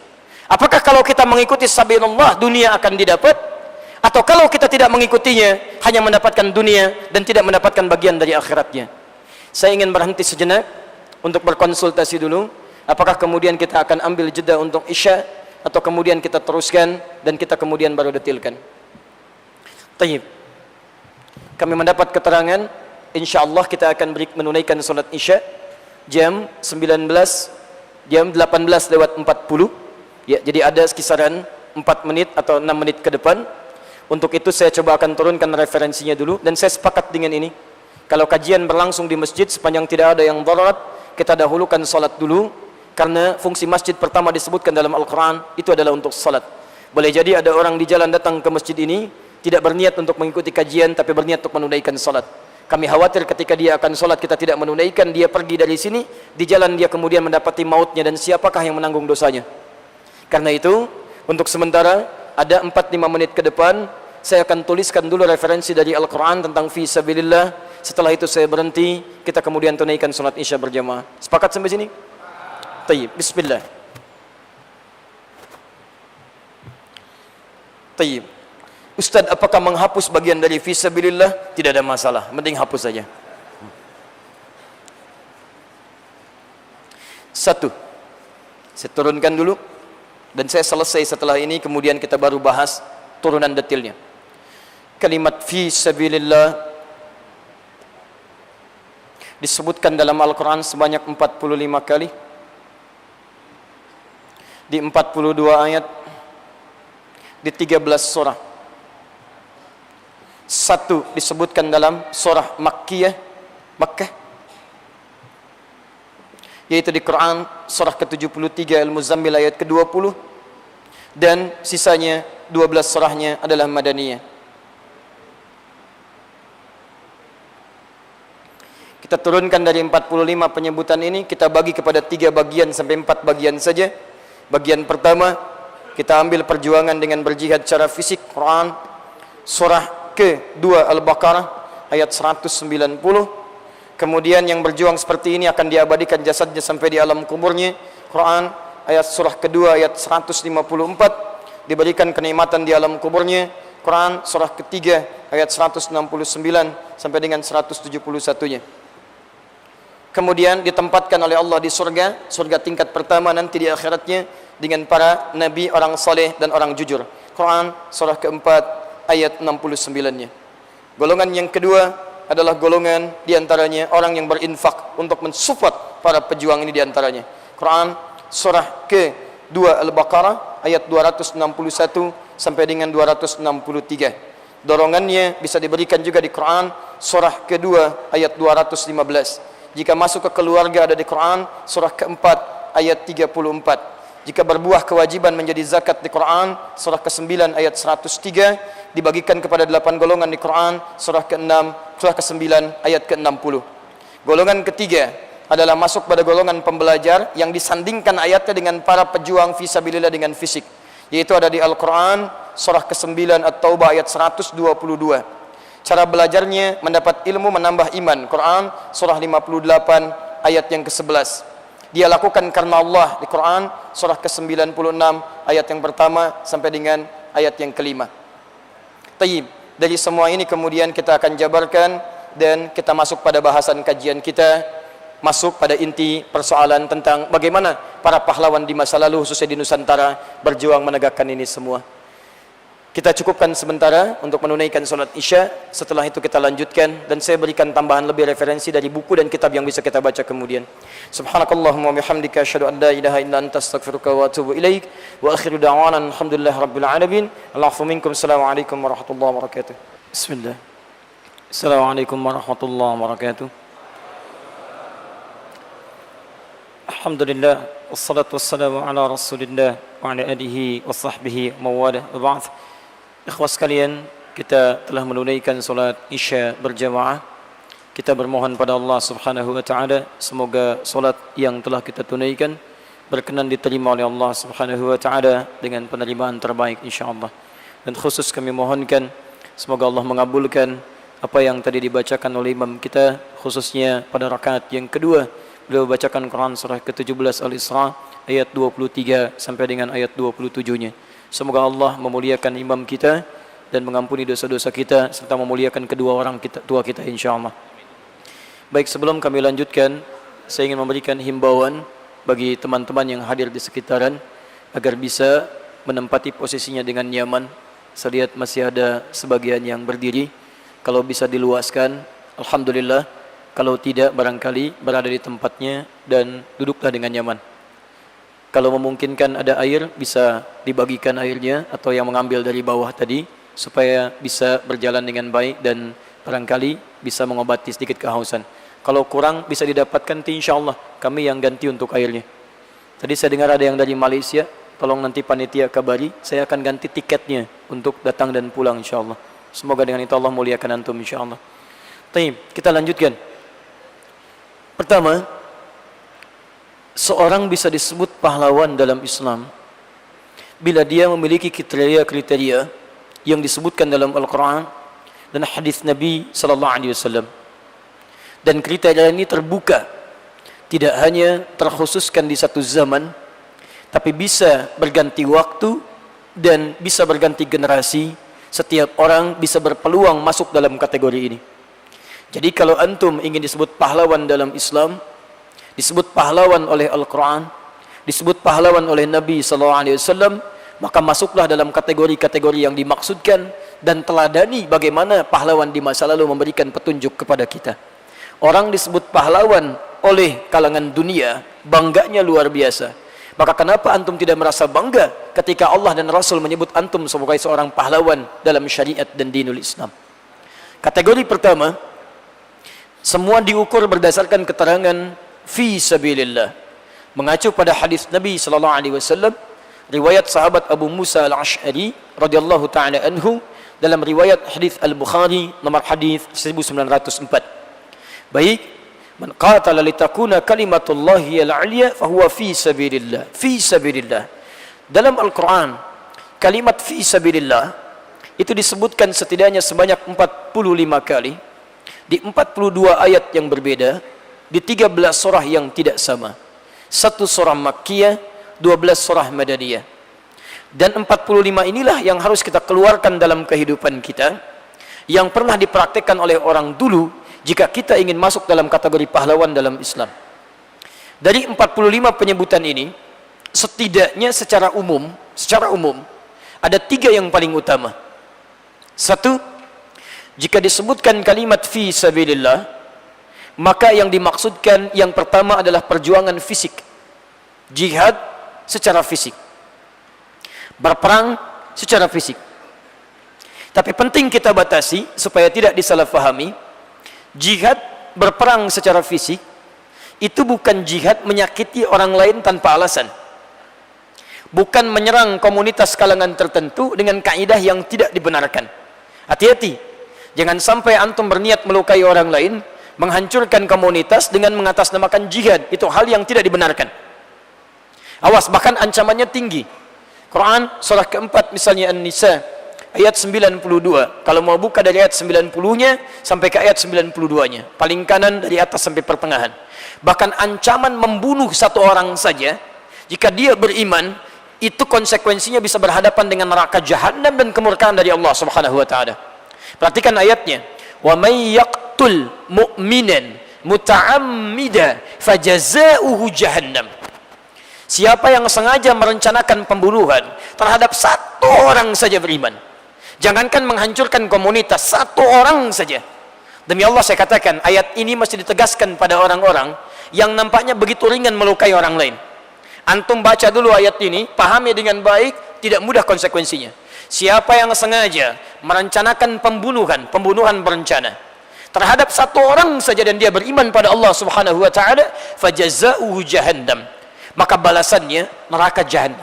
Apakah kalau kita mengikuti sabilullah dunia akan didapat, atau kalau kita tidak mengikutinya hanya mendapatkan dunia dan tidak mendapatkan bagian dari akhiratnya? Saya ingin berhenti sejenak untuk berkonsultasi dulu, apakah kemudian kita akan ambil jeda untuk isya, atau kemudian kita teruskan dan kita kemudian baru detilkan. Tayyib, kami mendapat keterangan, insyaallah kita akan menunaikan salat isya jam 18 lewat 40. Ya, jadi ada kisaran 4 menit atau 6 menit ke depan. Untuk itu saya coba akan turunkan referensinya dulu, dan saya sepakat dengan ini. Kalau kajian berlangsung di masjid sepanjang tidak ada yang darurat, kita dahulukan salat dulu, karena fungsi masjid pertama disebutkan dalam Al-Quran itu adalah untuk salat. Boleh jadi ada orang di jalan datang ke masjid ini tidak berniat untuk mengikuti kajian, tapi berniat untuk menunaikan salat. Kami khawatir ketika dia akan salat kita tidak menunaikan, dia pergi dari sini, di jalan dia kemudian mendapati mautnya, dan siapakah yang menanggung dosanya? Karena itu, untuk sementara ada 4-5 menit ke depan, saya akan tuliskan dulu referensi dari Al-Quran tentang fi sabilillah. Setelah itu saya berhenti, kita kemudian tunaikan salat Isya berjamaah. Sepakat sampai sini? Tayyib, bismillah. Tayyib. Ustaz, apakah menghapus bagian dari fi sabilillah? Tidak ada masalah, mending hapus saja. 1. Saya turunkan dulu, dan saya selesai setelah ini, kemudian kita baru bahas turunan detailnya. Kalimat fi sabilillah disebutkan dalam Al-Quran sebanyak 45 kali di 42 ayat di 13 surah. 1 disebutkan dalam surah Makkah, yaitu di Quran surah ke-73 Al-Muzammil ayat ke-20, dan sisanya 12 surahnya adalah Madaniyah. Kita turunkan dari 45 penyebutan ini, kita bagi kepada 3 bagian sampai 4 bagian saja. Bagian pertama, kita ambil perjuangan dengan berjihad secara fisik. Quran surah ke-2 Al-Baqarah ayat 190. Kemudian yang berjuang seperti ini akan diabadikan jasadnya sampai di alam kuburnya. Quran ayat surah ke-2 ayat 154, diberikan kenikmatan di alam kuburnya. Quran surah ke-3 ayat 169 sampai dengan 171-nya. Kemudian ditempatkan oleh Allah di surga, surga tingkat pertama nanti di akhiratnya, dengan para nabi, orang saleh dan orang jujur. Quran surah ke-4 ayat 69-nya. Golongan yang kedua adalah golongan diantaranya orang yang berinfak untuk mensupport para pejuang ini diantaranya. Quran surah ke-2 Al-Baqarah ayat 261 sampai dengan 263. Dorongannya bisa diberikan juga di Quran surah ke-2 ayat 215. Jika masuk ke keluarga ada di Quran surah ke-4 ayat 34. Jika berbuah kewajiban menjadi zakat di Quran surah ke-9 ayat 103, dibagikan kepada 8 golongan di Quran surah ke-6, surah ke-9 ayat ke-60. Golongan ketiga adalah masuk pada golongan pembelajar yang disandingkan ayatnya dengan para pejuang fisabilillah dengan fisik, yaitu ada di Al-Quran surah ke-9 At-Taubah ayat 122. Cara belajarnya mendapat ilmu menambah iman. Quran surah 58 ayat yang ke-11. Dia lakukan karena Allah di Quran surah ke-96 ayat yang pertama sampai dengan ayat yang kelima. Tayyib. Dari semua ini kemudian kita akan jabarkan dan kita masuk pada bahasan kajian kita, masuk pada inti persoalan tentang bagaimana para pahlawan di masa lalu khususnya di Nusantara berjuang menegakkan ini semua. Kita cukupkan sementara untuk menunaikan salat Isya. Setelah itu kita lanjutkan, dan saya berikan tambahan lebih referensi dari buku dan kitab yang bisa kita baca kemudian. Subhanakallahumma wa bihamdika asyhadu an la ilaha illa anta astaghfiruka wa atubu ilaik. Wa akhiru da'wana alhamdulillahi rabbil alamin. Allahu minkum. Assalamualaikum warahmatullahi wabarakatuh. Bismillah. Assalamualaikum warahmatullahi wabarakatuh. Alhamdulillah wassalatu wassalamu ala Rasulillah wa ala alihi wa sahbihi wa mawalah. Wa ba'd. Ikhwas sekalian, kita telah menunaikan solat Isya berjamaah. Kita bermohon pada Allah Subhanahu wa taala semoga solat yang telah kita tunaikan berkenan diterima oleh Allah Subhanahu wa taala dengan penerimaan terbaik insyaallah. Dan khusus kami mohonkan semoga Allah mengabulkan apa yang tadi dibacakan oleh imam kita, khususnya pada rakaat yang kedua beliau bacakan Quran surah ke-17 Al-Isra ayat 23 sampai dengan ayat 27-nya. Semoga Allah memuliakan imam kita dan mengampuni dosa-dosa kita serta memuliakan kedua orang tua kita insyaallah. Baik, sebelum kami lanjutkan, saya ingin memberikan himbauan bagi teman-teman yang hadir di sekitaran agar bisa menempati posisinya dengan nyaman. Saya lihat masih ada sebagian yang berdiri. Kalau bisa diluaskan, alhamdulillah. Kalau tidak, barangkali berada di tempatnya dan duduklah dengan nyaman. Kalau memungkinkan ada air, bisa dibagikan airnya atau yang mengambil dari bawah tadi, supaya bisa berjalan dengan baik dan barangkali bisa mengobati sedikit kehausan. Kalau kurang bisa didapatkan, insyaallah kami yang ganti untuk airnya. Tadi saya dengar ada yang dari Malaysia, tolong nanti panitia kabari, saya akan ganti tiketnya untuk datang dan pulang insyaallah. Semoga dengan itu Allah muliakan antum insyaallah. Baik, kita lanjutkan. Pertama, seorang bisa disebut pahlawan dalam Islam bila dia memiliki kriteria-kriteria yang disebutkan dalam Al-Quran dan hadis Nabi sallallahu alaihi wasallam. Dan kriteria ini terbuka, tidak hanya terkhususkan di satu zaman, tapi bisa berganti waktu dan bisa berganti generasi. Setiap orang bisa berpeluang masuk dalam kategori ini. Jadi kalau antum ingin disebut pahlawan dalam Islam, disebut pahlawan oleh Al-Quran, disebut pahlawan oleh Nabi SAW, maka masuklah dalam kategori-kategori yang dimaksudkan dan teladani bagaimana pahlawan di masa lalu memberikan petunjuk kepada kita. Orang disebut pahlawan oleh kalangan dunia, bangganya luar biasa. Maka kenapa antum tidak merasa bangga ketika Allah dan Rasul menyebut antum sebagai seorang pahlawan dalam syariat dan dinul Islam? Kategori pertama, semua diukur berdasarkan keterangan fi sabilillah, mengacu pada hadis Nabi sallallahu alaihi wasallam, riwayat sahabat Abu Musa al-Ash'ari radhiyallahu taala anhu dalam riwayat hadis Al-Bukhari nomor hadis 1904. Baik, man qatala litakuna kalimatullahi al-'alya fahuwa fi sabilillah. Fi sabilillah. Dalam Al-Qur'an, kalimat fi sabilillah itu disebutkan setidaknya sebanyak 45 kali di 42 ayat yang berbeda, di 13 surah yang tidak sama. 1 surah Makkiyah, 12 surah Madaniyah. Dan 45 inilah yang harus kita keluarkan dalam kehidupan kita, yang pernah dipraktikkan oleh orang dulu jika kita ingin masuk dalam kategori pahlawan dalam Islam. Dari 45 penyebutan ini, setidaknya secara umum ada 3 yang paling utama. 1, jika disebutkan kalimat fi sabilillah, maka yang dimaksudkan yang pertama adalah perjuangan fisik, jihad secara fisik, berperang secara fisik. Tapi penting kita batasi supaya tidak disalahfahami. Jihad berperang secara fisik itu bukan jihad menyakiti orang lain tanpa alasan, bukan menyerang komunitas kalangan tertentu dengan kaidah yang tidak dibenarkan. Hati-hati, jangan sampai antum berniat melukai orang lain, menghancurkan komunitas dengan mengatasnamakan jihad. Itu hal yang tidak dibenarkan. Awas, bahkan ancamannya tinggi. Quran surah keempat misalnya An-Nisa ayat 92. Kalau mau buka dari ayat 90-nya sampai ke ayat 92-nya, paling kanan dari atas sampai pertengahan. Bahkan ancaman membunuh satu orang saja, jika dia beriman, itu konsekuensinya bisa berhadapan dengan neraka jahanam dan kemurkaan dari Allah Subhanahu wa taala. Perhatikan ayatnya. Wa may yaqtul mu'minan muta'ammida fajazaohu jahannam. Siapa yang sengaja merencanakan pembunuhan terhadap satu orang saja beriman, jangankan menghancurkan komunitas, satu orang saja. Demi Allah saya katakan, ayat ini mesti ditegaskan pada orang-orang yang nampaknya begitu ringan melukai orang lain. Antum baca dulu ayat ini, pahami dengan baik, tidak mudah konsekuensinya. Siapa yang sengaja merencanakan pembunuhan berencana terhadap satu orang saja dan dia beriman pada Allah Subhanahu wa taala, fajazaohu jahannam, maka balasannya neraka jahanam.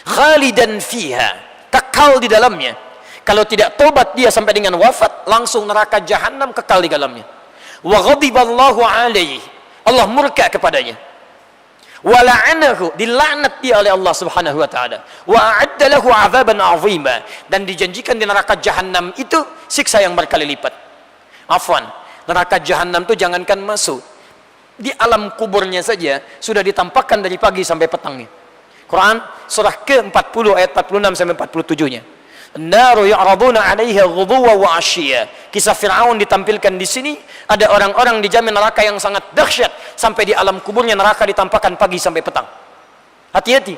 Khalidan fiha, kekal di dalamnya. Kalau tidak tobat dia sampai dengan wafat, langsung neraka jahanam, kekal di dalamnya. Wa ghadiballahu alaihi, Allah murka kepadanya. Wa la'anahu, dilaknat dia oleh Allah Subhanahu wa taala. Wa a'adda lahu 'adzaban 'azima, dan dijanjikan di neraka jahanam itu siksa yang berkali lipat. Afwan, neraka jahanam itu jangankan masuk, di alam kuburnya saja sudah ditampakkan dari pagi sampai petangnya. Quran surah ke-40 ayat 46 sampai 47-nya. Naru ya'raduna 'alaiha ghuduwan wa 'ashiyya. Kisah Firaun ditampilkan di sini. Ada orang-orang dijamin neraka yang sangat dahsyat, sampai di alam kuburnya neraka ditampakkan pagi sampai petang. Hati-hati.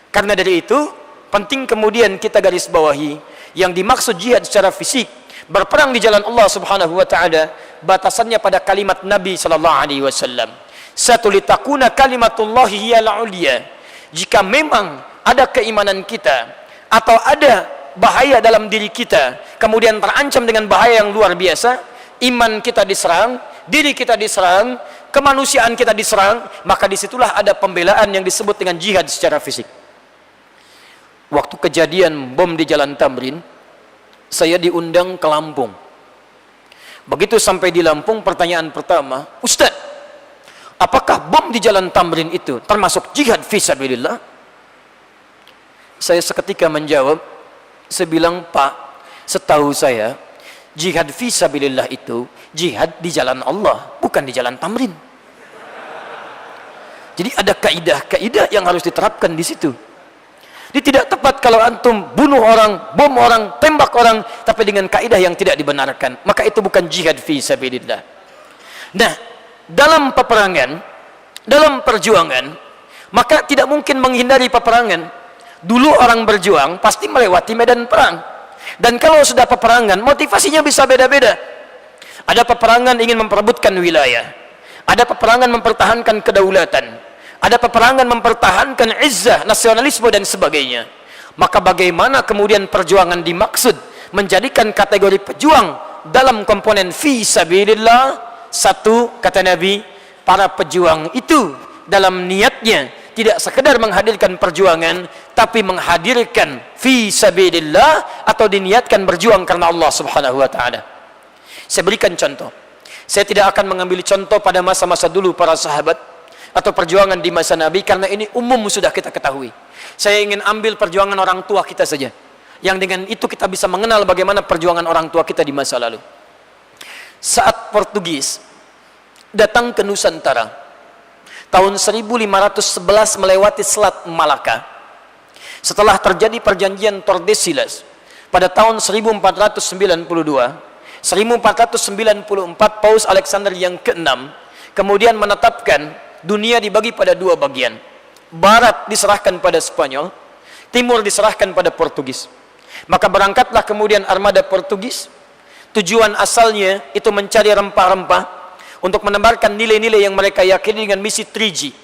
Karena dari itu penting kemudian kita garis bawahi, yang dimaksud jihad secara fisik, berperang di jalan Allah Subhanahu wa taala, batasannya pada kalimat Nabi sallallahu alaihi wasallam. Satu, litakuna kalimatullahi hiyal ulya. Jika memang ada keimanan kita atau ada bahaya dalam diri kita, kemudian terancam dengan bahaya yang luar biasa, iman kita diserang, diri kita diserang, kemanusiaan kita diserang, maka disitulah ada pembelaan yang disebut dengan jihad secara fisik. Waktu kejadian bom di Jalan Tamrin, saya diundang ke Lampung. Begitu sampai di Lampung, pertanyaan pertama, Ustaz, apakah bom di Jalan Tamrin itu termasuk jihad fisabilillah? Saya seketika menjawab, saya bilang, Pak, setahu saya jihad fisabilillah itu jihad di jalan Allah, bukan di Jalan Tamrin. Jadi ada kaidah-kaidah yang harus diterapkan di situ. Ini tidak tepat kalau antum bunuh orang, bom orang, tembak orang, tapi dengan kaidah yang tidak dibenarkan. Maka itu bukan jihad fi sabilillah. Nah, dalam peperangan, dalam perjuangan, maka tidak mungkin menghindari peperangan. Dulu orang berjuang pasti melewati medan perang. Dan kalau sudah peperangan, motivasinya bisa beda-beda. Ada peperangan ingin memperebutkan wilayah. Ada peperangan mempertahankan kedaulatan. Ada peperangan mempertahankan izzah, nasionalisme dan sebagainya. Maka bagaimana kemudian perjuangan dimaksud menjadikan kategori pejuang dalam komponen fi sabilillah? Satu, kata Nabi, para pejuang itu dalam niatnya tidak sekedar menghadirkan perjuangan, tapi menghadirkan fi sabilillah atau diniatkan berjuang karena Allah Subhanahu wa taala. Saya berikan contoh. Saya tidak akan mengambil contoh pada masa-masa dulu para sahabat atau perjuangan di masa Nabi, karena ini umum sudah kita ketahui. Saya ingin ambil perjuangan orang tua kita saja, yang dengan itu kita bisa mengenal bagaimana perjuangan orang tua kita di masa lalu. Saat Portugis datang ke Nusantara tahun 1511 melewati Selat Malaka, setelah terjadi perjanjian Tordesillas pada tahun 1492, 1494 Paus Alexander yang ke-6 kemudian menetapkan dunia dibagi pada dua bagian. Barat diserahkan pada Spanyol, timur diserahkan pada Portugis. Maka berangkatlah kemudian armada Portugis. Tujuan asalnya itu mencari rempah-rempah untuk menebarkan nilai-nilai yang mereka yakini dengan misi 3G.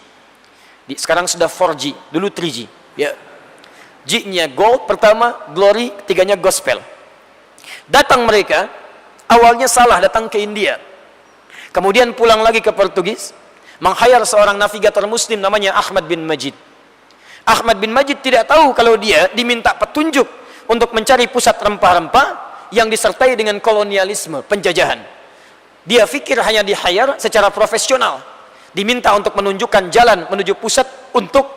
Sekarang sudah 4G, dulu 3G. Ya. G-nya gold pertama, glory, ketiganya gospel. Datang mereka, awalnya salah, datang ke India. Kemudian pulang lagi ke Portugis, menghayar seorang navigator muslim namanya Ahmad bin Majid. Ahmad bin Majid tidak tahu kalau dia diminta petunjuk untuk mencari pusat rempah-rempah yang disertai dengan kolonialisme, penjajahan. Dia pikir hanya dihayar secara profesional, diminta untuk menunjukkan jalan menuju pusat untuk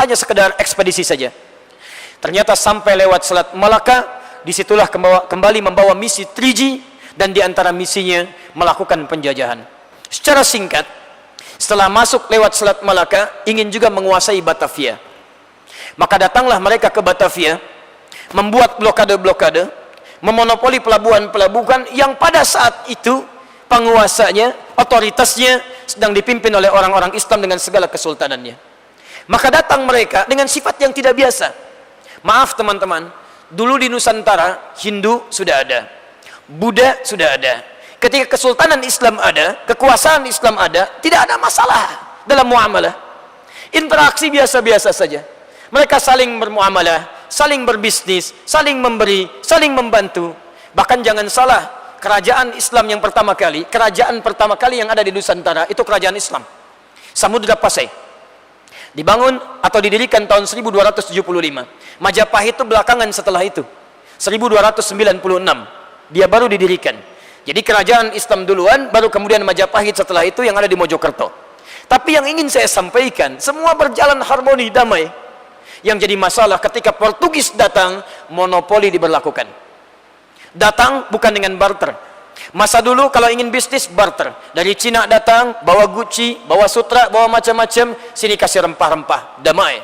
hanya sekedar ekspedisi saja. Ternyata sampai lewat Selat Malaka, disitulah kembali membawa misi 3G, dan diantara misinya melakukan penjajahan. Secara singkat, setelah masuk lewat Selat Malaka, ingin juga menguasai Batavia. Maka datanglah mereka ke Batavia, membuat blokade-blokade, memonopoli pelabuhan-pelabuhan yang pada saat itu penguasanya, otoritasnya sedang dipimpin oleh orang-orang Islam dengan segala kesultanannya. Maka datang mereka dengan sifat yang tidak biasa. Maaf teman-teman, dulu di Nusantara Hindu sudah ada, Buddha sudah ada. Ketika kesultanan Islam ada, kekuasaan Islam ada, tidak ada masalah dalam muamalah. Interaksi biasa-biasa saja. Mereka saling bermuamalah, saling berbisnis, saling memberi, saling membantu. Bahkan jangan salah, kerajaan Islam yang pertama kali, kerajaan pertama kali yang ada di Nusantara itu kerajaan Islam, Samudra Pasai. Dibangun atau didirikan tahun 1275. Majapahit itu belakangan setelah itu, 1296 dia baru didirikan. Jadi kerajaan Islam duluan, baru kemudian Majapahit setelah itu yang ada di Mojokerto. Tapi yang ingin saya sampaikan, semua berjalan harmoni, damai. Yang jadi masalah ketika Portugis datang, monopoli diberlakukan. Datang bukan dengan barter. Masa dulu kalau ingin bisnis, barter. Dari Cina datang, bawa Gucci, bawa sutra, bawa macam-macam, sini kasih rempah-rempah, damai.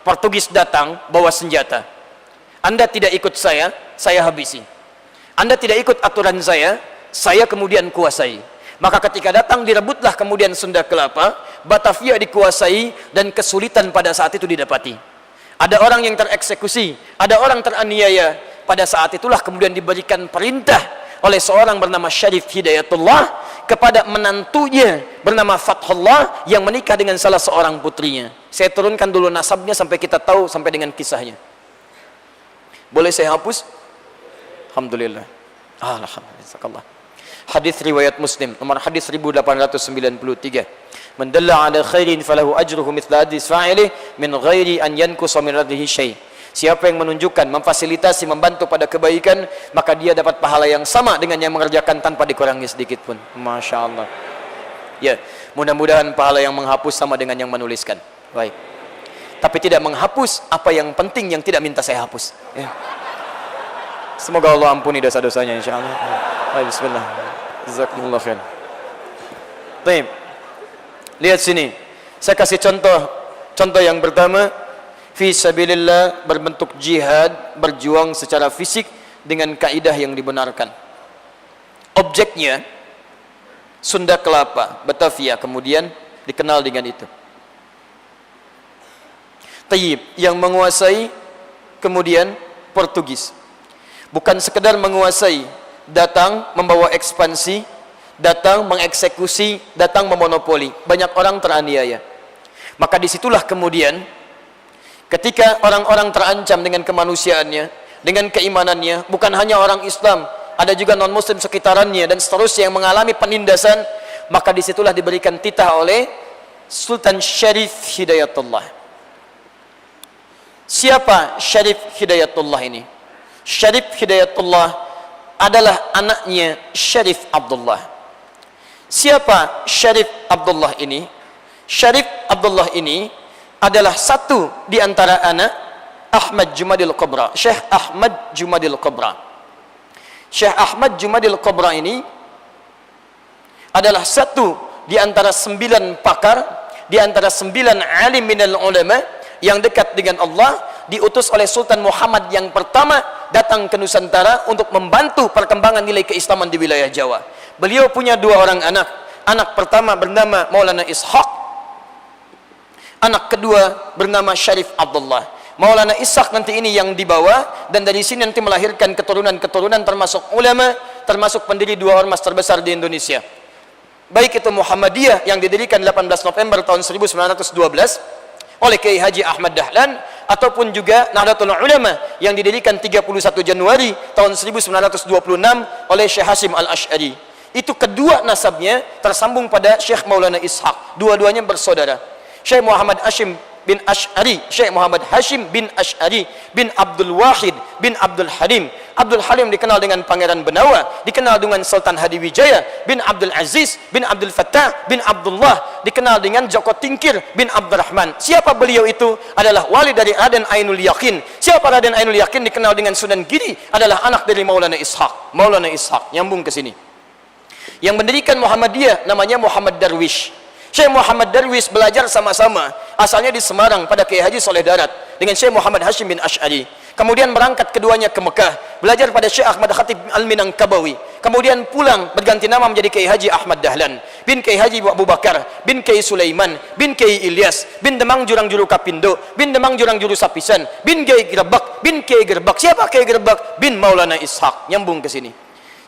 Portugis datang, bawa senjata. Anda tidak ikut saya habisi. Anda tidak ikut aturan saya kemudian kuasai. Maka ketika datang direbutlah kemudian Sunda Kelapa, Batavia dikuasai, dan kesulitan pada saat itu didapati. Ada orang yang tereksekusi, ada orang teraniaya. Pada saat itulah kemudian diberikan perintah oleh seorang bernama Syarif Hidayatullah kepada menantunya bernama Fathullah yang menikah dengan salah seorang putrinya. Saya turunkan dulu nasabnya sampai kita tahu sampai dengan kisahnya. Boleh saya hapus? Alhamdulillah. Alhamdulillah. Hadis riwayat Muslim nomor hadis 1893. Man dalla ala khairin falahu ajruhu mithla ajri fa'ilih min ghairi an yanqusa min radhihi syai'. Siapa yang menunjukkan, memfasilitasi, membantu pada kebaikan, maka dia dapat pahala yang sama dengan yang mengerjakan tanpa dikurangi sedikit pun. Masya Allah. Ya, mudah-mudahan pahala yang menghapus sama dengan yang menuliskan. Baik. Tapi tidak menghapus apa yang penting yang tidak minta saya hapus. Ya. Semoga Allah ampuni dosa-dosanya insyaallah. Baik, bismillah. Jazakumullah khair. Baik. Lihat sini. Saya kasih contoh yang pertama, fi sabilillah berbentuk jihad, berjuang secara fisik dengan kaidah yang dibenarkan. Objeknya Sunda Kelapa, Batavia, kemudian dikenal dengan itu. Tayyib yang menguasai kemudian Portugis. Bukan sekedar menguasai, datang membawa ekspansi, datang mengeksekusi, datang memonopoli. Banyak orang teraniaya. Maka disitulah kemudian ketika orang-orang terancam dengan kemanusiaannya, dengan keimanannya, bukan hanya orang Islam, ada juga non-muslim sekitarannya dan seterusnya yang mengalami penindasan, maka disitulah diberikan titah oleh Sultan Syarif Hidayatullah. Siapa Syarif Hidayatullah ini? Syarif Hidayatullah adalah anaknya Syarif Abdullah. Siapa Syarif Abdullah ini? Syarif Abdullah ini adalah satu di antara anak Ahmad Jumadil Kubra, Syekh Ahmad Jumadil Kubra. Syekh Ahmad Jumadil Kubra ini adalah satu di antara 9 pakar, di antara 9 alim minal ulama yang dekat dengan Allah, diutus oleh Sultan Muhammad yang pertama datang ke Nusantara untuk membantu perkembangan nilai keislaman di wilayah Jawa. Beliau punya 2 orang anak. Anak pertama bernama Maulana Ishaq, anak kedua bernama Syarif Abdullah. Maulana Ishaq nanti ini yang dibawa, dan dari sini nanti melahirkan keturunan-keturunan termasuk ulama, termasuk pendiri 2 ormas terbesar di Indonesia. Baik itu Muhammadiyah yang didirikan 18 November tahun 1912 oleh Kiai Haji Ahmad Dahlan, ataupun juga Nahdlatul Ulama yang didirikan 31 Januari tahun 1926 oleh Syekh Hasim Al-Asy'ari. Itu kedua nasabnya tersambung pada Syekh Maulana Ishaq. Dua-duanya bersaudara. Syekh Muhammad Hashim bin Asy'ari, Syekh Muhammad Hashim bin Asy'ari bin Abdul Wahid bin Abdul Halim. Abdul Halim dikenal dengan Pangeran Benawa, dikenal dengan Sultan Hadiwijaya bin Abdul Aziz bin Abdul Fattah bin Abdullah, dikenal dengan Joko Tingkir bin Abdurrahman. Siapa beliau itu? Adalah wali dari Raden Ainul Yakin. Siapa Raden Ainul Yakin? Dikenal dengan Sunan Giri, adalah anak dari Maulana Ishaq. Maulana Ishaq, nyambung ke sini. Yang mendirikan Muhammadiyah namanya Muhammad Darwish. Syekh Muhammad Darwish belajar sama-sama, asalnya di Semarang pada Kiai Haji Soleh Darat dengan Syekh Muhammad Hashim bin Asy'ari. Kemudian berangkat keduanya ke Mekah, belajar pada Syekh Ahmad Khatib Al-Minangkabawi. Kemudian pulang berganti nama menjadi Kiai Haji Ahmad Dahlan bin Kiai Haji Abu Bakar bin Kiai Sulaiman bin Kiai Ilyas bin Demang Jurang Juru Kapindo bin Demang Jurang Juru Sapisan bin Kiai Gerbak bin Kiai Gerbak. Siapa Kiai Gerbak? Bin Maulana Ishaq. Nyambung ke sini.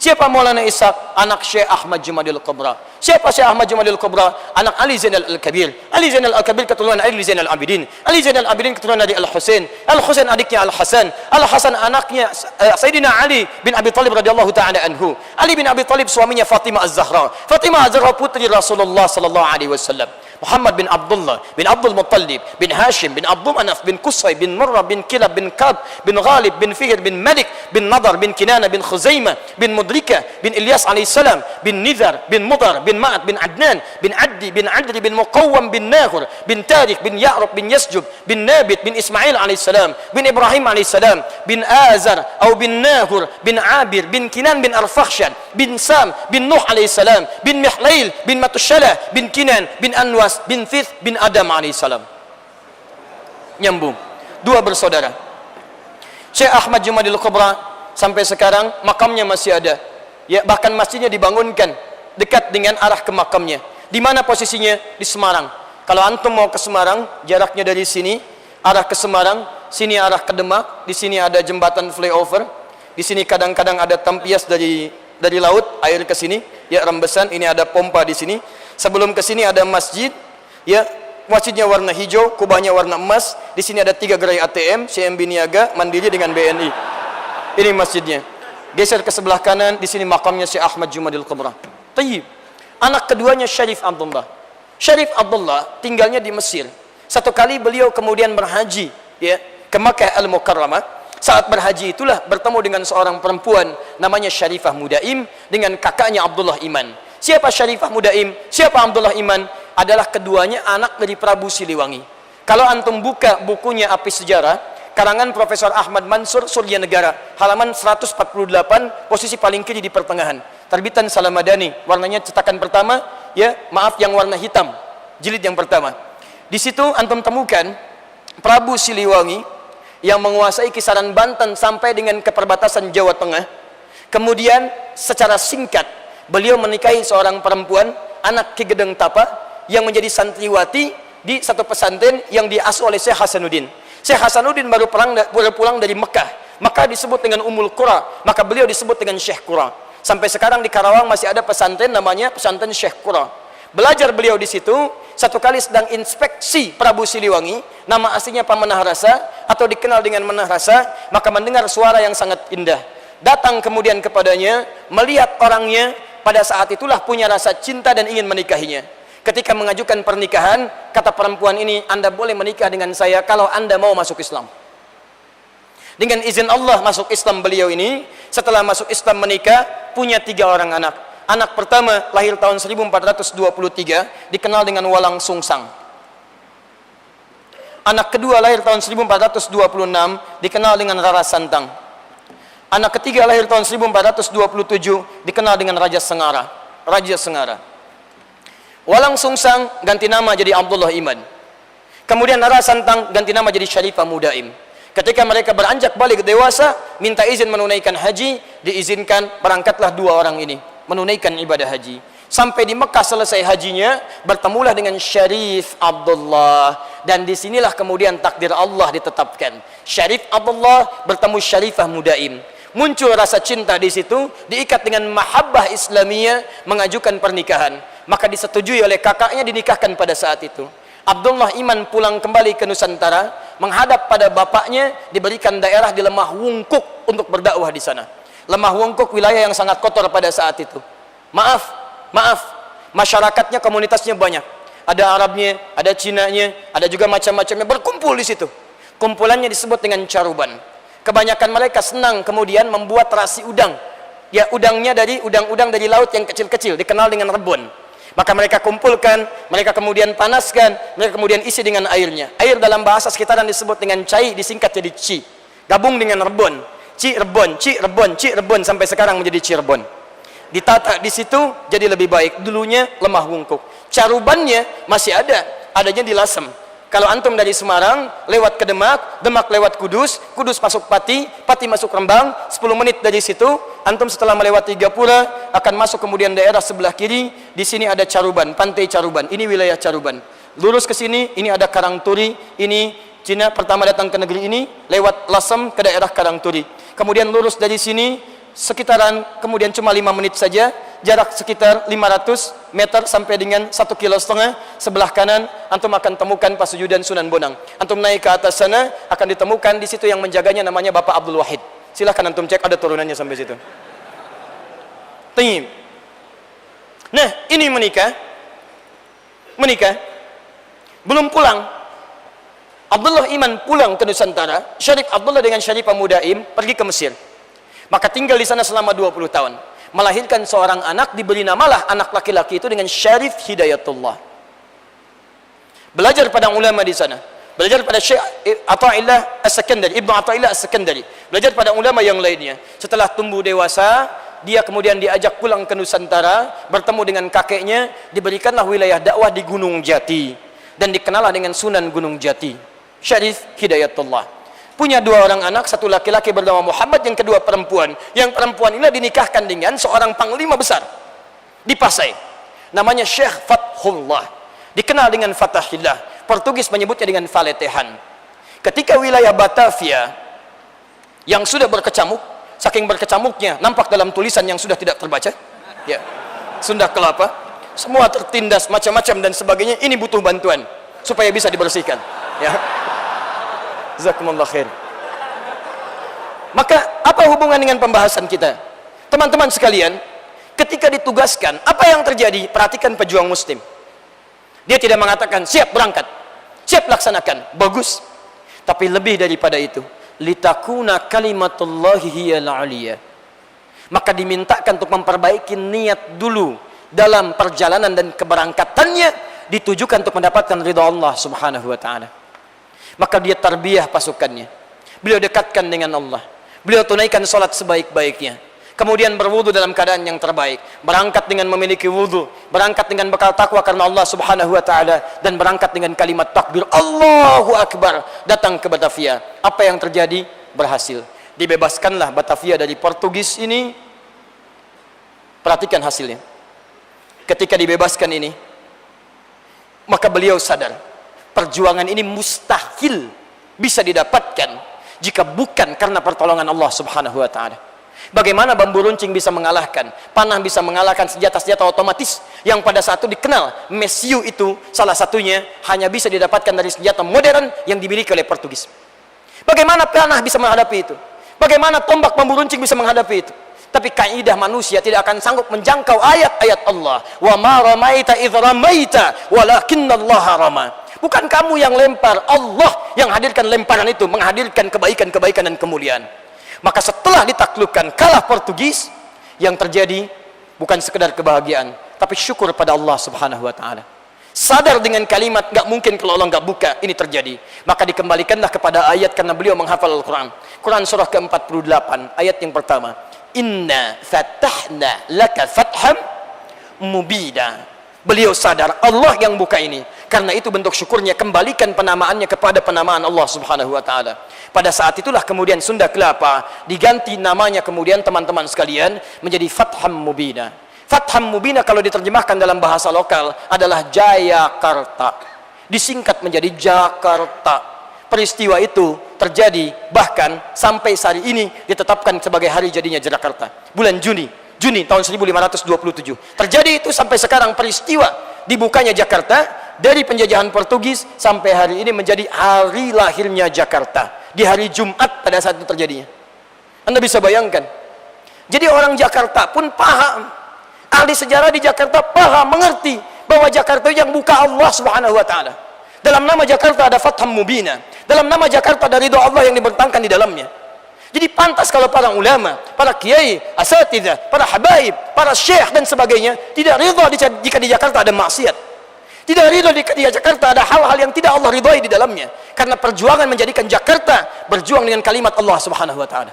Siapa Maulana Ishaq? Anak Syekh Ahmad Jumadil Kubra. Siapa Syekh Ahmad Jumadil Kubra? Anak Ali Zainal Al-Kabir. Ali Zainal Al-Kabir keturunan Ali Zainal Abidin. Ali Zainal Abidin keturunan dari Al-Husain. Al-Husain adiknya Al-Hasan. Al-Hasan anaknya Sayyidina Ali bin Abi Thalib radhiyallahu ta'ala anhu. Ali bin Abi Thalib suaminya Fatimah Az-Zahra. Fatimah Az-Zahra putri Rasulullah sallallahu alaihi wasallam. Muhammad bin Abdullah bin Abdul Muttalib bin Hashim bin Abdul Manaf bin Qusay bin Murrah bin Kilab bin Kab bin Ghalib bin Fihr bin Malik bin Nadar bin Kinana bin Khuzaimah bin Mudrika bin Ilyas alaihissalam bin Nizar bin Mudar bin Ma'ad bin Adnan bin Addi bin Adri bin Muqawwam bin Nahur bin Tariq bin Ya'rub bin Yasjub bin Nabit bin Ismail alaihissalam bin Ibrahim alaihissalam bin Azar atau bin Nahur bin Abir bin Kinan bin Arfakhshan bin Sam bin Nuh alaihissalam bin Mihlail bin Matushalah bin Kinan bin Anwas bin Thith bin Adam alaihissalam. Nyambung. 2 bersaudara. Syekh Ahmad Jumadil Kubra sampai sekarang makamnya masih ada. Ya, bahkan masjidnya dibangunkan dekat dengan arah ke makamnya. Di mana posisinya? Di Semarang. Kalau antum mau ke Semarang, jaraknya dari sini arah ke Semarang, sini arah ke Demak, di sini ada jembatan flyover, di sini kadang-kadang ada tampias dari dari laut, air ke sini, ya rembesan. Ini ada pompa di sini. Sebelum ke sini ada masjid, ya masjidnya warna hijau, kubahnya warna emas. Di sini ada 3 gerai ATM, CMB Niaga, Mandiri dengan BNI. Ini masjidnya. Geser ke sebelah kanan, di sini makamnya Syekh Ahmad Jumadil Kubra. Tayyib. Anak keduanya Syarif Abdullah. Syarif Abdullah tinggalnya di Mesir. Satu kali beliau kemudian berhaji, ya, ke Makkah Al-Mukarramah. Saat berhaji itulah bertemu dengan seorang perempuan namanya Syarifah Mudaim dengan kakaknya Abdullah Iman. Siapa Syarifah Mudaim? Siapa Abdullah Iman? Adalah keduanya anak dari Prabu Siliwangi. Kalau antum buka bukunya Api Sejarah, karangan Profesor Ahmad Mansur Surya Negara, halaman 148, posisi paling kiri di pertengahan. Terbitan Salamadani, warnanya cetakan pertama, ya, maaf yang warna hitam, jilid yang pertama. Di situ antum temukan Prabu Siliwangi yang menguasai kisaran Banten sampai dengan ke perbatasan Jawa Tengah. Kemudian secara singkat beliau menikahi seorang perempuan anak Ki Gedeng Tapa yang menjadi santriwati di satu pesantren yang diasuh oleh Syekh Hasanuddin. Syekh Hasanuddin baru pulang dari Mekah. Maka disebut dengan Ummul Qura, maka beliau disebut dengan Syekh Qura. Sampai sekarang di Karawang masih ada pesantren namanya pesantren Syekh Qura. Belajar beliau di situ, satu kali sedang inspeksi Prabu Siliwangi, nama aslinya Pamanah Rasa atau dikenal dengan Menah Rasa, maka mendengar suara yang sangat indah. Datang kemudian kepadanya, melihat orangnya, pada saat itulah punya rasa cinta dan ingin menikahinya. Ketika mengajukan pernikahan, kata perempuan ini, Anda boleh menikah dengan saya kalau Anda mau masuk Islam. Dengan izin Allah masuk Islam beliau ini. Setelah masuk Islam menikah, punya 3 orang anak. Anak pertama lahir tahun 1423, dikenal dengan Walang Sungsang. Anak kedua lahir tahun 1426, dikenal dengan Rara Santang. Anak ketiga lahir tahun 1427, dikenal dengan Raja Sengara. Raja Sengara. Walang Sungsang ganti nama jadi Abdullah Iman. Kemudian Rara Santang ganti nama jadi Syarifah Mudaim. Ketika mereka beranjak balik dewasa, minta izin menunaikan haji, diizinkan, berangkatlah 2 orang ini menunaikan ibadah haji. Sampai di Mekah selesai hajinya, bertemulah dengan Syarif Abdullah, dan disinilah kemudian takdir Allah ditetapkan. Syarif Abdullah bertemu Syarifah Mudaim. Muncul rasa cinta di situ, diikat dengan mahabbah Islamiyah, mengajukan pernikahan. Maka disetujui oleh kakaknya, dinikahkan pada saat itu. Abdullah Iman pulang kembali ke Nusantara, menghadap pada bapaknya, diberikan daerah di Lemah Wungkuk untuk berdakwah di sana. Lemah Wungkuk wilayah yang sangat kotor pada saat itu. Maaf, masyarakatnya, komunitasnya banyak. Ada Arabnya, ada Cinanya, ada juga macam-macamnya berkumpul di situ. Kumpulannya disebut dengan caruban. Kebanyakan mereka senang kemudian membuat terasi udang. Ya, udangnya dari udang-udang dari laut yang kecil-kecil, dikenal dengan rebon. Maka mereka kumpulkan, mereka kemudian panaskan, mereka kemudian isi dengan airnya. Air dalam bahasa sekitaran disebut dengan cai, disingkat jadi ci. Gabung dengan rebon. Ci rebon, ci rebon, ci rebon, sampai sekarang menjadi Cirebon. Ditata di situ jadi lebih baik. Dulunya Lemah Wungkuk. Carubannya masih ada, adanya di Lasem. Kalau antum dari Semarang lewat ke Demak, Demak lewat Kudus, Kudus masuk Pati, Pati masuk Rembang, 10 menit dari situ antum setelah melewati Gapura akan masuk kemudian daerah sebelah kiri. Di sini ada Caruban, Pantai Caruban. Ini wilayah Caruban. Lurus ke sini, ini ada Karangturi. Ini Cina pertama datang ke negeri ini lewat Lasem ke daerah Karangturi. Kemudian lurus dari sini sekitaran kemudian cuma 5 menit saja, jarak sekitar 500 meter sampai dengan 1,5 kilo sebelah kanan antum akan temukan Pasujudan Sunan Bonang. Antum naik ke atas sana akan ditemukan di situ yang menjaganya namanya Bapak Abdul Wahid. Silahkan antum cek, ada turunannya sampai situ. Tayyib. Nah, ini menikah belum pulang. Abdullah Iman pulang ke Nusantara, Syarif Abdullah dengan Syarifah Mudaim pergi ke Mesir. Maka tinggal di sana selama 20 tahun. Melahirkan seorang anak, diberi namalah anak laki-laki itu dengan Syarif Hidayatullah. Belajar pada ulama di sana. Belajar pada Syekh Athaillah As-Sakandari, Ibnu Athaillah As-Sakandari. Belajar pada ulama yang lainnya. Setelah tumbuh dewasa, dia kemudian diajak pulang ke Nusantara, bertemu dengan kakeknya, diberikanlah wilayah dakwah di Gunung Jati. Dan dikenallah dengan Sunan Gunung Jati. Syarif Hidayatullah. Punya 2 orang anak, satu laki-laki bernama Muhammad, yang kedua perempuan. Yang perempuan ini dinikahkan dengan seorang panglima besar di Pasai. Namanya Syekh Fathullah. Dikenal dengan Fatahillah. Portugis menyebutnya dengan Valetehan. Ketika wilayah Batavia yang sudah berkecamuk, saking berkecamuknya nampak dalam tulisan yang sudah tidak terbaca. Ya, Sunda Kelapa, semua tertindas macam-macam dan sebagainya. Ini butuh bantuan supaya bisa dibersihkan. Ya, jazakumullah khair. Maka apa hubungan dengan pembahasan kita, teman-teman sekalian? Ketika ditugaskan, apa yang terjadi? Perhatikan pejuang Muslim. Dia tidak mengatakan siap berangkat, siap laksanakan, bagus. Tapi lebih daripada itu, litakuna kalimatullahi hiyal aliyah. Maka dimintakan untuk memperbaiki niat dulu dalam perjalanan dan keberangkatannya, ditujukan untuk mendapatkan ridha Allah subhanahu wa ta'ala. Maka dia tarbiyah pasukannya, beliau dekatkan dengan Allah, beliau tunaikan salat sebaik-baiknya, kemudian berwudu dalam keadaan yang terbaik, berangkat dengan memiliki wudu, berangkat dengan bekal takwa karena Allah subhanahu wa ta'ala, dan berangkat dengan kalimat takbir Allahu Akbar, datang ke Batavia. Apa yang terjadi? Berhasil. Dibebaskanlah Batavia dari Portugis ini. Perhatikan hasilnya. Ketika dibebaskan ini, maka beliau sadar perjuangan ini mustahil bisa didapatkan jika bukan karena pertolongan Allah subhanahu wa ta'ala. Bagaimana bambu runcing bisa mengalahkan panah, bisa mengalahkan senjata-senjata otomatis yang pada saat itu dikenal mesiu itu salah satunya hanya bisa didapatkan dari senjata modern yang dimiliki oleh Portugis. Bagaimana panah bisa menghadapi itu? Bagaimana tombak bambu runcing bisa menghadapi itu? Tapi kaidah manusia tidak akan sanggup menjangkau ayat-ayat Allah. Wa ma ramaita idh ramaita walakinnallaha rama. Bukan kamu yang lempar, Allah yang hadirkan lemparan itu, menghadirkan kebaikan-kebaikan dan kemuliaan. Maka setelah ditaklukkan kalah Portugis, yang terjadi bukan sekedar kebahagiaan, tapi syukur pada Allah subhanahu wa ta'ala. Sadar dengan kalimat gak mungkin kalau Allah gak buka ini terjadi, maka dikembalikanlah kepada ayat karena beliau menghafal Al-Quran. Quran surah ke-48 ayat yang pertama, inna fatahna laka fatham mubina. Beliau sadar Allah yang buka ini, karena itu bentuk syukurnya kembalikan penamaannya kepada penamaan Allah subhanahu wa ta'ala. Pada saat itulah kemudian Sunda Kelapa diganti namanya kemudian teman-teman sekalian menjadi Fatham Mubina. Fatham Mubina kalau diterjemahkan dalam bahasa lokal adalah Jayakarta, disingkat menjadi Jakarta. Peristiwa itu terjadi bahkan sampai hari ini ditetapkan sebagai hari jadinya Jakarta, bulan Juni tahun 1527. Terjadi itu sampai sekarang peristiwa dibukanya Jakarta dari penjajahan Portugis sampai hari ini menjadi hari lahirnya Jakarta. Di hari Jumat pada saat itu terjadinya. Anda bisa bayangkan. Jadi orang Jakarta pun paham, ahli sejarah di Jakarta paham, mengerti bahwa Jakarta yang buka Allah subhanahu wa ta'ala. Dalam nama Jakarta ada Fatham Mubina, dalam nama Jakarta ada ridha Allah yang dibentangkan di dalamnya. Jadi pantas kalau para ulama, para kiai, asatidzah, para habaib, para syekh dan sebagainya tidak ridha jika di Jakarta ada maksiat. Tidak ridha jika di Jakarta ada hal-hal yang tidak Allah ridhai di dalamnya. Karena perjuangan menjadikan Jakarta berjuang dengan kalimat Allah subhanahu wa ta'ala.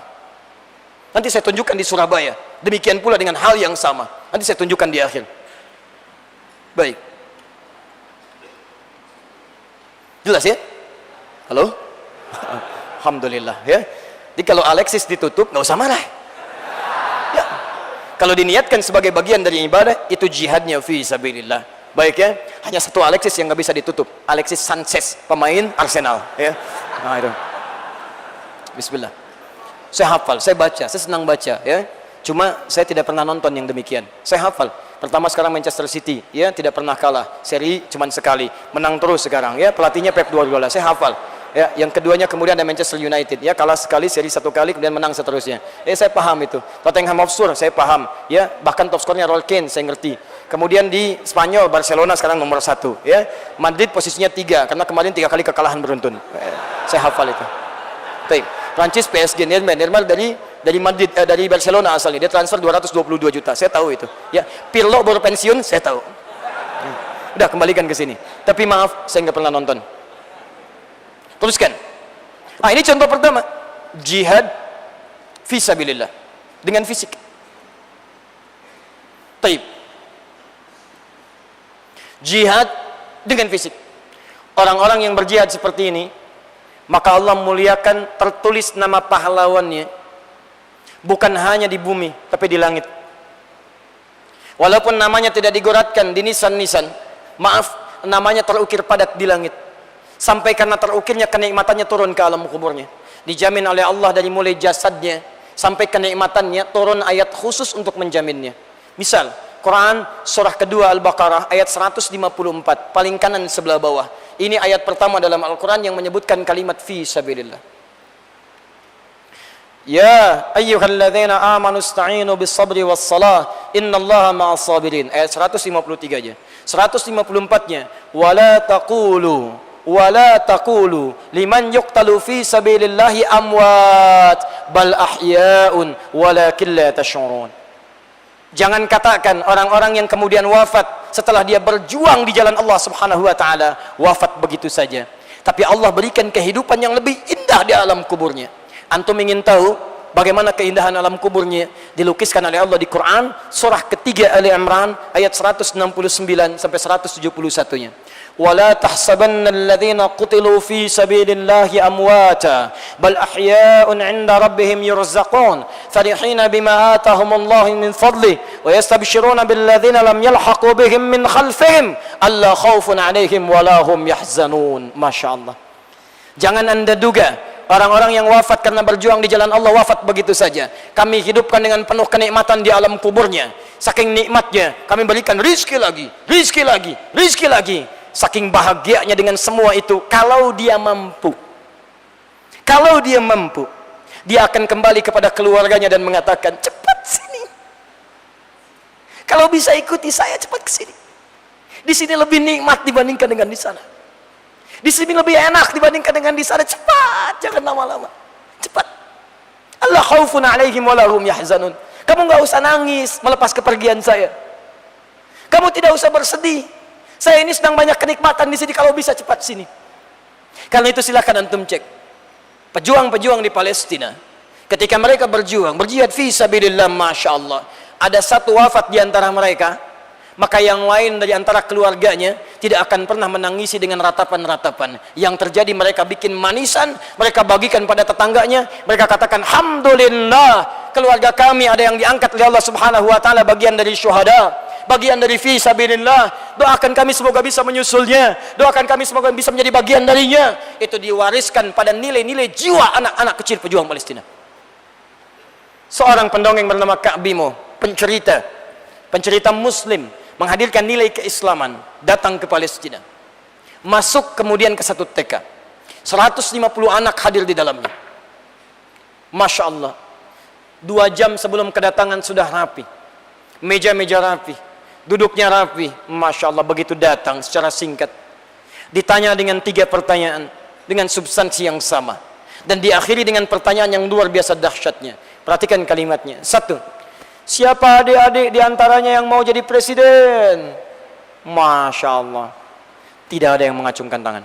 Nanti saya tunjukkan di Surabaya. Demikian pula dengan hal yang sama. Nanti saya tunjukkan di akhir. Baik. Jelas ya? Halo? Alhamdulillah ya. Jadi kalau Alexis ditutup, nggak usah marah. Ya. Kalau diniatkan sebagai bagian dari ibadah, itu jihadnya fi sabilillah. Baik ya, hanya satu Alexis yang nggak bisa ditutup, Alexis Sanchez, pemain Arsenal. Ya. Nah itu. Bismillah. Saya hafal, saya baca, saya senang baca. Ya. Cuma saya tidak pernah nonton yang demikian. Saya hafal. Pertama sekarang Manchester City, ya tidak pernah kalah. Seri cuma sekali, menang terus sekarang. Ya, pelatihnya Pep Guardiola. Saya hafal. Ya, yang keduanya kemudian ada Manchester United, ya kalah sekali, seri satu kali, kemudian menang seterusnya. Saya paham itu. Tottenham Hotspur saya paham, ya bahkan top skornya Roy Keane saya ngerti. Kemudian di Spanyol Barcelona sekarang nomor 1, ya Madrid posisinya 3 karena kemarin 3 kali kekalahan beruntun. Saya hafal itu. Baik. Prancis PSG Neymar dari Madrid dari Barcelona asalnya, dia transfer 222 juta. Saya tahu itu. Ya Pirlo baru pensiun, saya tahu. Udah kembalikan ke sini. Tapi maaf, saya nggak pernah nonton. Teruskan. Nah, ini contoh pertama, jihad fisabilillah dengan fisik. Taib. Jihad dengan fisik. Orang-orang yang berjihad seperti ini, maka Allah muliakan, tertulis nama pahlawannya bukan hanya di bumi, tapi di langit. Walaupun namanya tidak digoratkan di nisan-nisan, maaf, namanya terukir padat di langit. Sampai karena terukirnya kenikmatannya turun ke alam kuburnya. Dijamin oleh Allah dari mulai jasadnya sampai kenikmatannya, turun ayat khusus untuk menjaminnya. Misal, Quran surah kedua Al-Baqarah ayat 154, paling kanan sebelah bawah. Ini ayat pertama dalam Al-Quran yang menyebutkan kalimat fi sabilillah. Ya ayyuhalladzina amanu ista'inu bis-sabri was-salah innallaha ma'as sabirin. Ayat 153 aja. 154-nya wala taqulu liman yuqtalu fi sabilillahi amwat bal ahya'un walakin la tash'urun. Jangan katakan orang-orang yang kemudian wafat setelah dia berjuang di jalan Allah Subhanahu wa taala wafat begitu saja. Tapi Allah berikan kehidupan yang lebih indah di alam kuburnya. Antum ingin tahu bagaimana keindahan alam kuburnya? Dilukiskan oleh Allah di Quran surah ketiga Ali Imran ayat 169 sampai 171-nya. ولا تحسبن الذين قتلوا في سبيل الله أمواتا بل أحياء عند ربهم يرزقون فرحين بما آتاهم الله من فضله ويستبشرون بالذين لم يلحقوا بهم من خلفهم ألا خوف عليهم ولا هم يحزنون. Masya Allah. Jangan anda duga orang-orang yang wafat karena berjuang di jalan Allah wafat begitu saja. Kami hidupkan dengan penuh kenikmatan di alam kuburnya. Saking nikmatnya kami berikan rizki lagi, rizki lagi, rizki lagi. Saking bahagianya dengan semua itu, kalau dia mampu, dia akan kembali kepada keluarganya dan mengatakan, cepat sini. Kalau bisa ikuti saya, cepat ke sini. Di sini lebih nikmat dibandingkan dengan di sana. Di sini lebih enak dibandingkan dengan di sana. Cepat, jangan lama-lama. Cepat. Allah khaufun alaihim wa lahum yahzanun. Kamu nggak usah nangis melepas kepergian saya. Kamu tidak usah bersedih. Saya ini sedang banyak kenikmatan di sini, kalau bisa cepat sini. Karena itu silakan antum cek. Pejuang-pejuang di Palestina, ketika mereka berjihad fi sabilillah, Masya Allah, ada satu wafat di antara mereka, maka yang lain dari antara keluarganya tidak akan pernah menangisi dengan ratapan-ratapan. Yang terjadi mereka bikin manisan, mereka bagikan pada tetangganya, mereka katakan, alhamdulillah, keluarga kami ada yang diangkat oleh Allah Subhanahu wa taala bagian dari syuhada, bagian dari fi sabilillah. Doakan kami semoga bisa menyusulnya, doakan kami semoga bisa menjadi bagian darinya. Itu diwariskan pada nilai-nilai jiwa anak-anak kecil pejuang Palestina. Seorang pendongeng bernama Ka'bimo, pencerita muslim, menghadirkan nilai keislaman, datang ke Palestina, masuk kemudian ke satu TK, 150 anak hadir di dalamnya. Masya Allah, 2 jam sebelum kedatangan sudah rapi, meja-meja rapi, duduknya rapi. Masya Allah, begitu datang secara singkat ditanya dengan 3 pertanyaan dengan substansi yang sama, dan diakhiri dengan pertanyaan yang luar biasa dahsyatnya. Perhatikan kalimatnya. 1, siapa adik-adik diantaranya yang mau jadi presiden? Masya Allah, tidak ada yang mengacungkan tangan.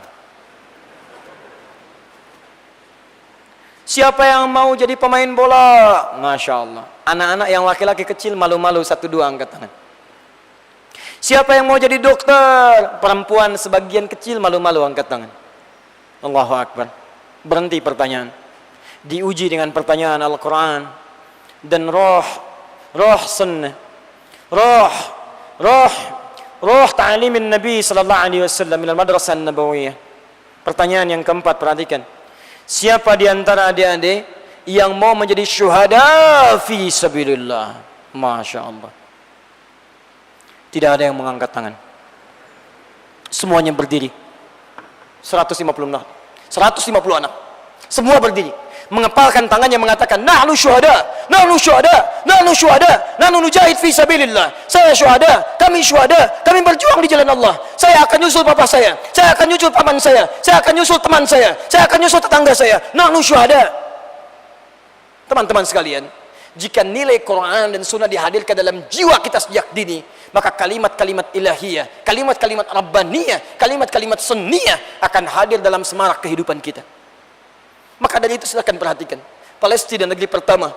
Siapa yang mau jadi pemain bola? Masya Allah, anak-anak yang laki-laki kecil malu-malu 1-2 angkat tangan. Siapa yang mau jadi dokter? Perempuan sebagian kecil malu-malu angkat tangan. Allahu Akbar. Berhenti pertanyaan. Diuji dengan pertanyaan Al-Quran dan roh sunnah, roh ta'alimin Nabi sallallahu alaihi wasallam minal madrasah an-nabawiyah. Pertanyaan yang keempat, perhatikan. Siapa di antara adik-adik yang mau menjadi syuhada fi sabilillah? Masya Allah, tidak ada yang mengangkat tangan. Semuanya berdiri. 150 anak. Semua berdiri, mengepalkan tangannya, mengatakan, nahnu syuhada, nahnu syuhada, nahnu syuhada, nahnu nujahid fi sabilillah. Saya syuhada, kami berjuang di jalan Allah. Saya akan nyusul papa saya akan nyusul paman saya akan nyusul teman saya akan nyusul tetangga saya. Nahnu syuhada. Teman-teman sekalian, jika nilai Quran dan Sunnah dihadirkan dalam jiwa kita sejak dini, maka kalimat-kalimat ilahiyah, kalimat-kalimat rabbaniyah, kalimat-kalimat sunniyah akan hadir dalam semarak kehidupan kita. Maka dari itu silakan perhatikan. Palestina negeri pertama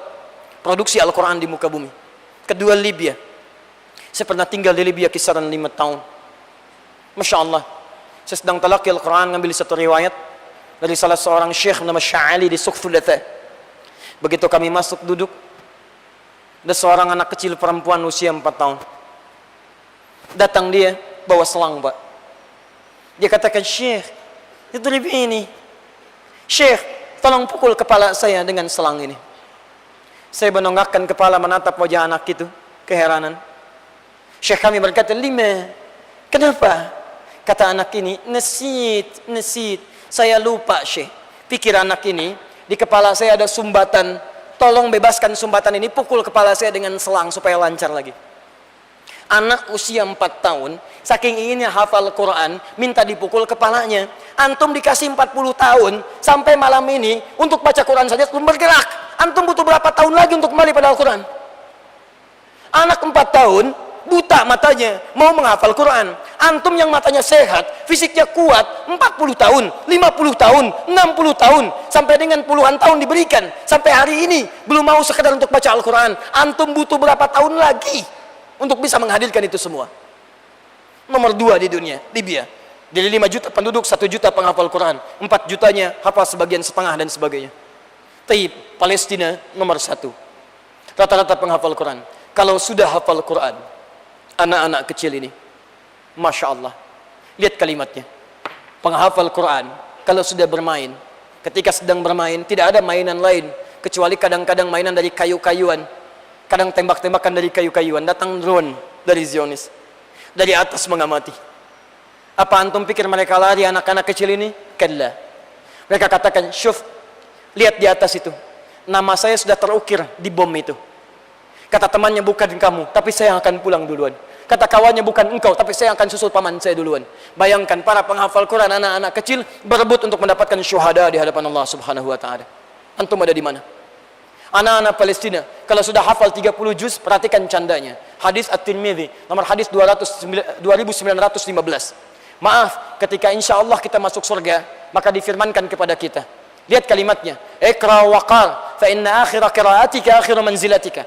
produksi Al-Quran di muka bumi. Kedua Libya. Saya pernah tinggal di Libya kisaran 5 tahun. Masya Allah, saya sedang talaqi Al-Quran, ngambil satu riwayat dari salah seorang syekh nama Sya'ali di Suqfulatha. Begitu kami masuk duduk, ada seorang anak kecil perempuan usia 4 tahun. Datang dia bawa selang, Pak. Dia katakan, Syekh, itu ini. Syekh, tolong pukul kepala saya dengan selang ini. Saya menonggakkan kepala menatap wajah anak itu, keheranan. Syekh kami berkata, 5. Kenapa? Kata anak ini, nesit. Saya lupa, Syekh. Pikir anak ini, di kepala saya ada sumbatan. Tolong bebaskan sumbatan ini, pukul kepala saya dengan selang supaya lancar lagi. Anak usia 4 tahun, saking inginnya hafal Quran, minta dipukul kepalanya. Antum dikasih 40 tahun, sampai malam ini, untuk baca Quran saja belum bergerak. Antum butuh berapa tahun lagi untuk kembali pada Al-Quran? Anak 4 tahun, buta matanya, mau menghafal Quran. Antum yang matanya sehat, fisiknya kuat, 40 tahun, 50 tahun, 60 tahun, sampai dengan puluhan tahun diberikan. Sampai hari ini, belum mau sekedar untuk baca Al-Quran. Antum butuh berapa tahun lagi untuk bisa menghadirkan itu semua? Nomor 2 di dunia, Libya. Dari 5 juta penduduk, 1 juta penghafal Quran. 4 jutanya hafal sebagian setengah dan sebagainya. Taib, Palestina nomor 1. Rata-rata penghafal Quran. Kalau sudah hafal Quran, anak-anak kecil ini, Masya Allah, lihat kalimatnya. Penghafal Quran, kalau sudah bermain, ketika sedang bermain, tidak ada mainan lain, kecuali kadang-kadang mainan dari kayu-kayuan, kadang tembak-tembakan dari kayu-kayuan, datang drone dari Zionis, dari atas mengamati. Apa antum pikir mereka lari anak-anak kecil ini? Kalla. Mereka katakan, syuf, lihat di atas itu, nama saya sudah terukir di bom itu. Kata temannya, bukan kamu, tapi saya akan pulang duluan. Kata kawannya, bukan engkau, tapi saya akan susul paman saya duluan. Bayangkan para penghafal Quran, anak-anak kecil berebut untuk mendapatkan syuhada di hadapan Allah Subhanahu wa taala. Antum ada di mana? Anak-anak Palestina, kalau sudah hafal 30 juz, perhatikan candanya. Hadis At-Tirmidzi, nomor hadis 2915. Maaf, ketika insya Allah kita masuk surga, maka difirmankan kepada kita. Lihat kalimatnya. Iqra waqar, fa inna akhira qiraatika akhiru manzilatika.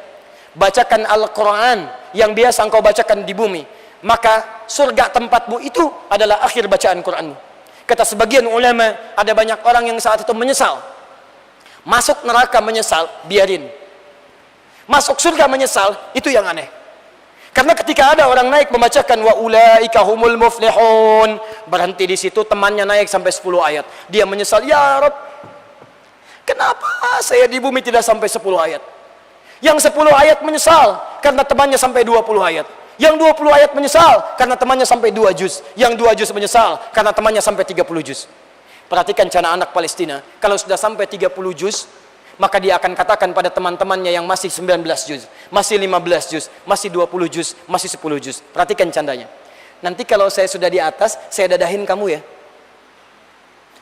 Bacakan Al-Quran yang biasa engkau bacakan di bumi, maka surga tempatmu itu adalah akhir bacaan Quranmu. Kata sebagian ulama, ada banyak orang yang saat itu menyesal. Masuk neraka menyesal, biarin. Masuk surga menyesal, itu yang aneh. Karena ketika ada orang naik membacakan wa ulaika humul muflihun, berhenti di situ, temannya naik sampai 10 ayat. Dia menyesal, ya Rabb, kenapa saya di bumi tidak sampai 10 ayat? Yang 10 ayat menyesal karena temannya sampai 20 ayat. Yang 20 ayat menyesal karena temannya sampai 2 juz. Yang 2 juz menyesal karena temannya sampai 30 juz. Perhatikan cara anak Palestina. Kalau sudah sampai 30 juz, maka dia akan katakan pada teman-temannya yang masih 19 juz, masih 15 juz, masih 20 juz, masih 10 juz. Perhatikan candanya. Nanti kalau saya sudah di atas, saya dadahin kamu ya.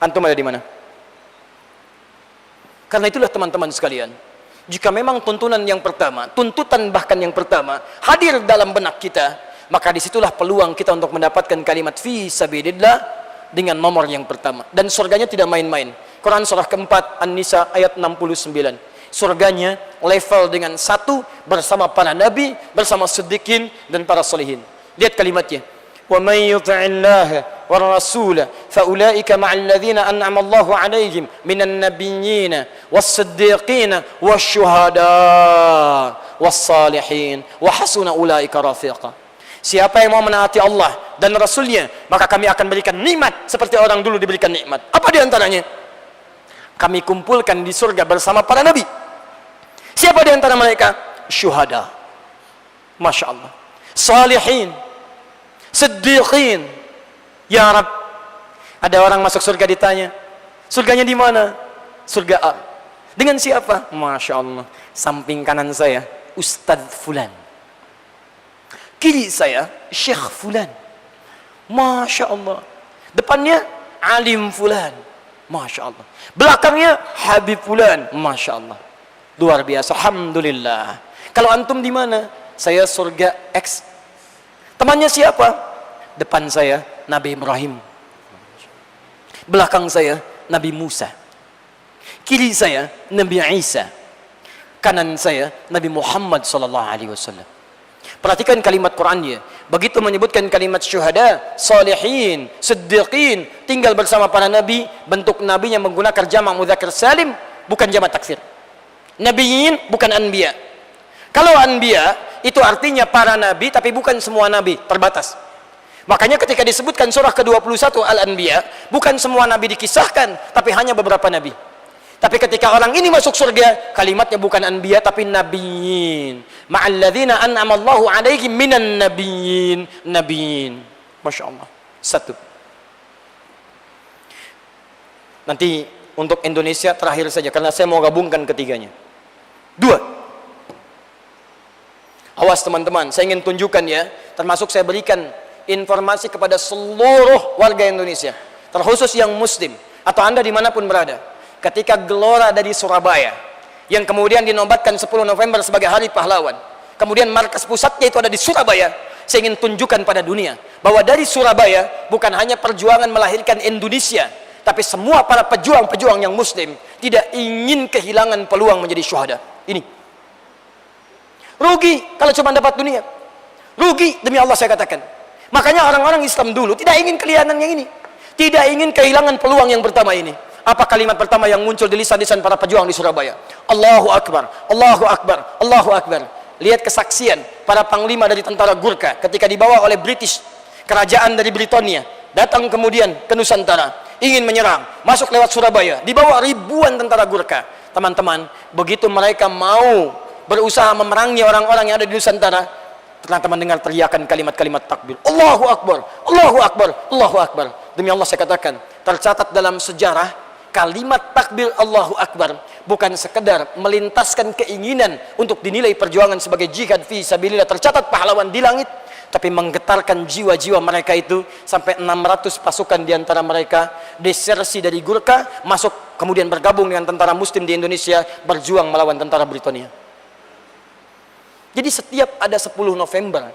Antum ada di mana? Karena itulah teman-teman sekalian, jika memang tuntunan yang pertama, tuntutan bahkan yang pertama hadir dalam benak kita, maka disitulah peluang kita untuk mendapatkan kalimat fi sabilillah dengan nomor yang pertama. Dan surganya tidak main-main. Quran surah keempat An-Nisa ayat 69. Surganya level dengan 1 bersama para nabi, bersama siddiqin dan para solihin. Lihat kalimatnya. Wa may yuti'illaha wa rasula fa ulaika ma'al ladzina an'ama Allahu 'alaihim minan nabiyyin was-siddiqin wasyuhada was-salihin wa hasuna ulaika rafiqa. Siapa yang mau menaati Allah dan Rasulnya, maka kami akan berikan nikmat seperti orang dulu diberikan nikmat. Apa di antaranya? Kami kumpulkan di surga bersama para nabi. Siapa di antara mereka? Syuhada. Masya Allah. Salihin. Siddiqin. Ya Rab, ada orang masuk surga ditanya, surganya di mana? Surga A. Dengan siapa? Masya Allah. Samping kanan saya, Ustadz Fulan. Kiri saya, Syekh Fulan. Masya Allah. Depannya, Alim Fulan. Masya Allah. Belakangnya, Habib Fulan. Masya Allah. Luar biasa. Alhamdulillah. Kalau antum di mana? Saya surga X. Temannya siapa? Depan saya Nabi Ibrahim, belakang saya Nabi Musa, kiri saya Nabi Isa, kanan saya Nabi Muhammad sallallahu alaihi wasallam. Perhatikan kalimat Qurannya. Begitu menyebutkan kalimat syuhada, salihin, siddiqin, tinggal bersama para nabi. Bentuk nabinya menggunakan jamak mudzakkar salim, bukan jamak taksir. Nabiyin bukan anbiya. Kalau anbiya itu artinya para nabi, tapi bukan semua nabi, terbatas. Makanya ketika disebutkan surah ke-21 Al-Anbiya, bukan semua nabi dikisahkan, tapi hanya beberapa nabi. Tapi ketika orang ini masuk surga, kalimatnya bukan anbiya tapi nabiyyin. Ma'alladzina an'amallahu 'alaihim minan nabiyyin. Nabiyyin. Masya Allah. Satu. Nanti untuk Indonesia terakhir saja, karena saya mau gabungkan ketiganya. Dua. Awas teman-teman, saya ingin tunjukkan ya, termasuk saya berikan informasi kepada seluruh warga Indonesia, terkhusus yang muslim, atau Anda dimanapun berada. Ketika gelora dari Surabaya, yang kemudian dinobatkan 10 November sebagai Hari Pahlawan, kemudian markas pusatnya itu ada di Surabaya, saya ingin tunjukkan pada dunia, bahwa dari Surabaya, bukan hanya perjuangan melahirkan Indonesia, tapi semua para pejuang-pejuang yang muslim, tidak ingin kehilangan peluang menjadi syuhada. Ini. Rugi kalau cuma dapat dunia. Rugi demi Allah saya katakan. Makanya orang-orang Islam dulu tidak ingin kelihatan yang ini. Tidak ingin kehilangan peluang yang pertama ini. Apa kalimat pertama yang muncul di lisan-lisan para pejuang di Surabaya? Allahu Akbar, Allahu Akbar, Allahu Akbar. Lihat kesaksian para panglima dari tentara Gurkha ketika dibawa oleh British, kerajaan dari Britania, datang kemudian ke Nusantara, ingin menyerang, masuk lewat Surabaya, dibawa ribuan tentara Gurkha. Teman-teman, begitu mereka mau berusaha memerangi orang-orang yang ada di Nusantara, ternyata mendengar teriakan kalimat-kalimat takbir. Allahu Akbar, Allahu Akbar, Allahu Akbar. Demi Allah saya katakan, tercatat dalam sejarah, kalimat takbir Allahu Akbar bukan sekedar melintaskan keinginan untuk dinilai perjuangan sebagai jihad fi sabilillah, tercatat pahlawan di langit, tapi menggetarkan jiwa-jiwa mereka itu, sampai 600 pasukan diantara mereka desersi dari Gurkha, masuk kemudian bergabung dengan tentara muslim di Indonesia, berjuang melawan tentara Britania. Jadi setiap ada 10 November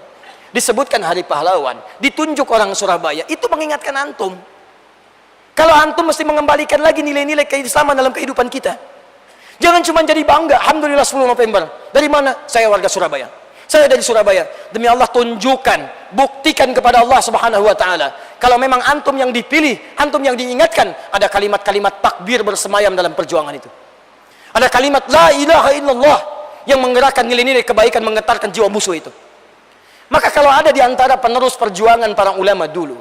disebutkan Hari Pahlawan, ditunjuk orang Surabaya, itu mengingatkan antum. Kalau antum mesti mengembalikan lagi nilai-nilai keislaman dalam kehidupan kita. Jangan cuma jadi bangga, alhamdulillah 10 November. Dari mana? Saya warga Surabaya. Saya dari Surabaya. Demi Allah, tunjukkan, buktikan kepada Allah Subhanahu wa taala. Kalau memang antum yang dipilih, antum yang diingatkan, ada kalimat-kalimat takbir bersemayam dalam perjuangan itu. Ada kalimat la ilaha illallah yang menggerakkan nilai-nilai kebaikan, menggetarkan jiwa musuh itu. Maka kalau ada di antara penerus perjuangan para ulama dulu,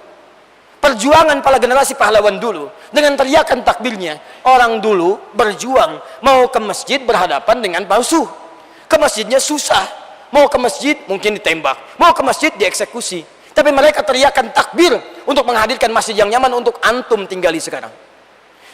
perjuangan para generasi pahlawan dulu, dengan teriakan takbirnya, orang dulu berjuang, mau ke masjid berhadapan dengan musuh. Ke masjidnya susah, mau ke masjid mungkin ditembak, mau ke masjid dieksekusi. Tapi mereka teriakan takbir untuk menghadirkan masjid yang nyaman untuk antum tinggali sekarang.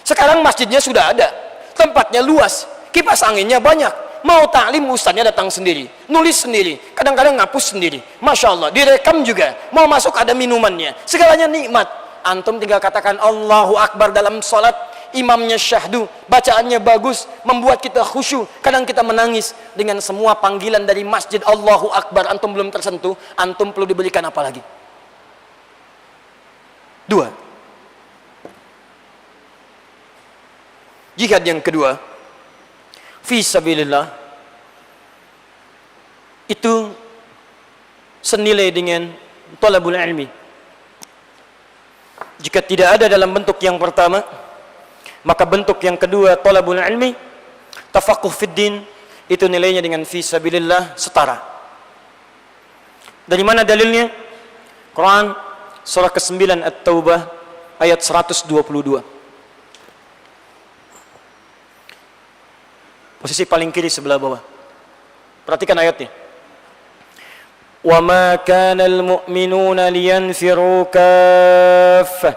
Sekarang masjidnya sudah ada, tempatnya luas, kipas anginnya banyak. Mau taklim ustaznya datang sendiri, nulis sendiri, kadang-kadang ngapus sendiri. Masya Allah, direkam juga. Mau masuk ada minumannya, segalanya nikmat. Antum tinggal katakan Allahu Akbar dalam sholat, imamnya syahdu, bacaannya bagus, membuat kita khusyuk. Kadang kita menangis dengan semua panggilan dari masjid Allahu Akbar. Antum belum tersentuh, antum perlu diberikan apa lagi? Dua. Jihad yang kedua, fi sabilillah, itu senilai dengan talabul ilmi. Jika tidak ada dalam bentuk yang pertama, maka bentuk yang kedua, talabul ilmi, tafaqquh fid din, itu nilainya dengan fi sabilillah setara. Dari mana dalilnya? Quran surah ke-9 At-Taubah ayat 122. Posisi paling kiri sebelah bawah. Perhatikan ayatnya. Wa ma kana al-mu'minuna liyanfiru kaffah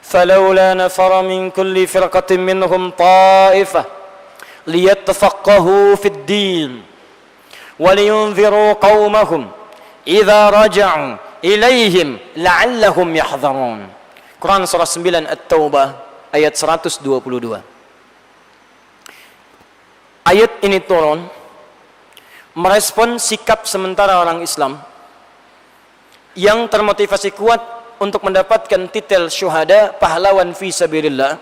falawla nafara min kulli firqatin minhum ta'ifah liyattafaqahu fid din wa liyunziru qaumahum idza raja'u ilaihim la'allahum yahdharun. Quran surah 9 At-Taubah ayat 122. Ayat ini turun merespon sikap sementara orang Islam yang termotivasi kuat untuk mendapatkan titel syuhada, pahlawan fi sabilillah,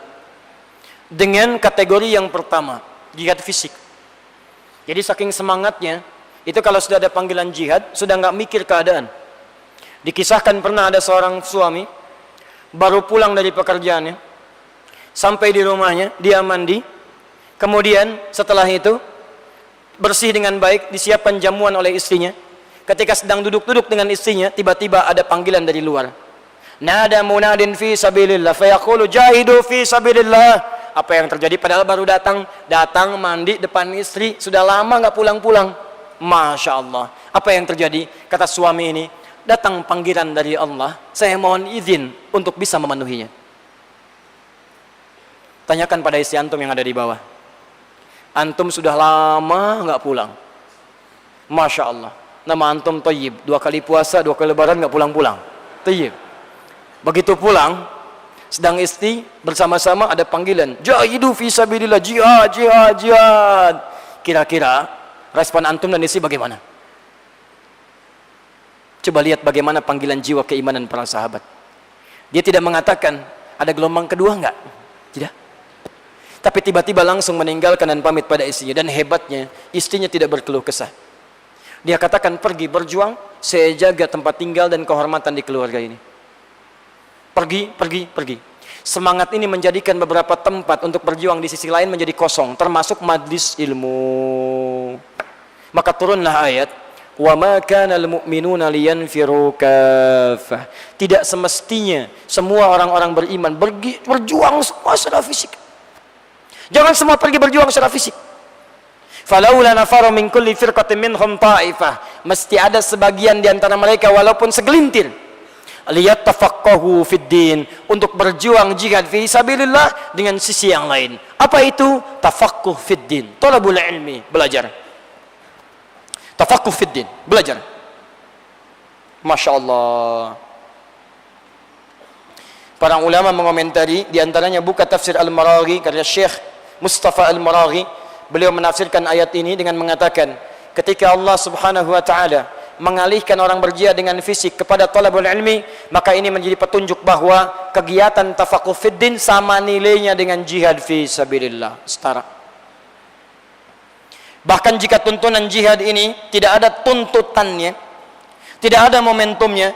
dengan kategori yang pertama, jihad fisik. Jadi saking semangatnya, itu kalau sudah ada panggilan jihad, sudah nggak mikir keadaan. Dikisahkan pernah ada seorang suami baru pulang dari pekerjaannya, sampai di rumahnya, dia mandi, kemudian setelah itu bersih dengan baik, disiapkan jamuan oleh istrinya. Ketika sedang duduk-duduk dengan istrinya, tiba-tiba ada panggilan dari luar. Nada munadin fi sabilillah fayaqulu jahidu fi sabilillah Apa yang terjadi? Padahal baru datang mandi depan istri, sudah lama nggak pulang-pulang. Masya Allah. Apa yang terjadi? Kata suami ini, datang panggilan dari Allah, saya mohon izin untuk bisa memenuhinya. Tanyakan pada istri antum yang ada di bawah. Antum sudah lama nggak pulang. Masya Allah. Nama antum Thayyib. 2 kali puasa, 2 kali lebaran nggak pulang-pulang. Thayyib. Begitu pulang, sedang istri bersama-sama ada panggilan. Jahidu fi sabilillah, jihad, jihad, jihad. Kira-kira respon antum dan istri bagaimana? Coba lihat bagaimana panggilan jiwa keimanan para sahabat. Dia tidak mengatakan, ada gelombang kedua enggak? Tidak. Tapi tiba-tiba langsung meninggalkan dan pamit pada istrinya. Dan hebatnya, istrinya tidak berkeluh kesah. Dia katakan, pergi berjuang, saya jaga tempat tinggal dan kehormatan di keluarga ini. Pergi, pergi, pergi. Semangat ini menjadikan beberapa tempat untuk berjuang di sisi lain menjadi kosong, termasuk majlis ilmu. Maka turunlah ayat, wa ma kana al-mu'minuna liyanfiru kaffah. Tidak semestinya semua orang-orang beriman berjuang semua secara fisik. Jangan semua pergi berjuang secara fisik. Falaula nafaru min kulli firqatin minhum ta'ifah. Mesti ada sebagian di antara mereka walaupun segelintir. Liyattafaqahu fid din, untuk berjuang jihad fi sabilillah dengan sisi yang lain. Apa itu? Tafaqquh fid din, talabul ilmi, belajar. Tafaqquh fid din, belajar. Masya Allah. Para ulama mengomentari, di antaranya buka tafsir Al-Maraghi karya Syekh Mustafa Al-Maraghi. Beliau menafsirkan ayat ini dengan mengatakan, ketika Allah Subhanahu wa taala mengalihkan orang berjihad dengan fisik kepada talabul ilmi, maka ini menjadi petunjuk bahwa kegiatan tafaqquh fid din sama nilainya dengan jihad fi sabilillah, setara. Bahkan jika tuntunan jihad ini tidak ada tuntutannya, tidak ada momentumnya,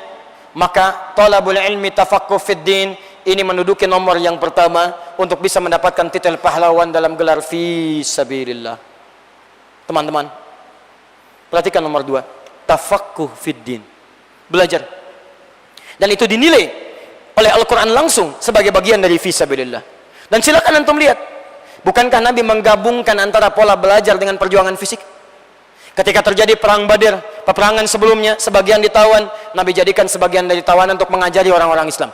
maka talabul ilmi tafaqquh fid din ini menduduki nomor yang pertama untuk bisa mendapatkan titel pahlawan dalam gelar fi sabilillah. Teman-teman, perhatikan nomor 2, tafaqquh fid din, belajar. Dan itu dinilai oleh Al-Quran langsung sebagai bagian dari fi sabilillah. Dan silakan antum lihat, bukankah Nabi menggabungkan antara pola belajar dengan perjuangan fisik? Ketika terjadi perang Badar, peperangan sebelumnya, sebagian ditawan, Nabi jadikan sebagian dari tawanan untuk mengajari orang-orang Islam.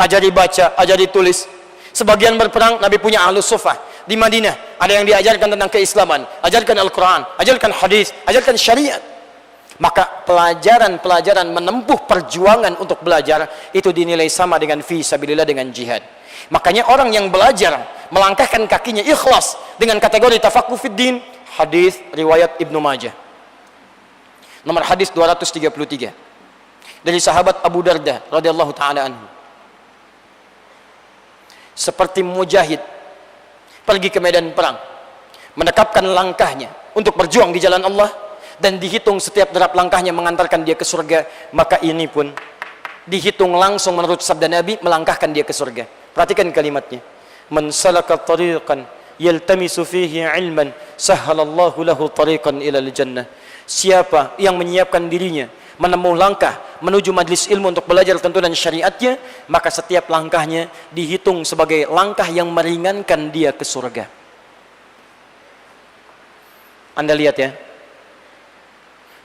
Ajari baca, ajari tulis. Sebagian berperang, Nabi punya ahlus suffah di Madinah. Ada yang diajarkan tentang keislaman, ajarkan Al-Quran, ajarkan hadis, ajarkan syariat. Maka pelajaran-pelajaran menempuh perjuangan untuk belajar itu dinilai sama dengan fi sabilillah, dengan jihad. Makanya orang yang belajar melangkahkan kakinya ikhlas dengan kategori tafaqquh fid din. Hadis riwayat Ibnu Majah. Nomor hadis 233. Dari sahabat Abu Darda radhiyallahu taala anhu. Seperti mujahid pergi ke medan perang, menekapkan langkahnya untuk berjuang di jalan Allah, dan dihitung setiap derap langkahnya mengantarkan dia ke surga, maka ini pun dihitung langsung menurut sabda Nabi melangkahkan dia ke surga. Perhatikan kalimatnya, man salaka tariqan yaltamisu fihi ilman sahhalallahu lahu tariqan ilal jannah. Siapa yang menyiapkan dirinya menempuh langkah menuju majlis ilmu untuk belajar tuntunan syariatnya, maka setiap langkahnya dihitung sebagai langkah yang meringankan dia ke surga. Anda lihat ya,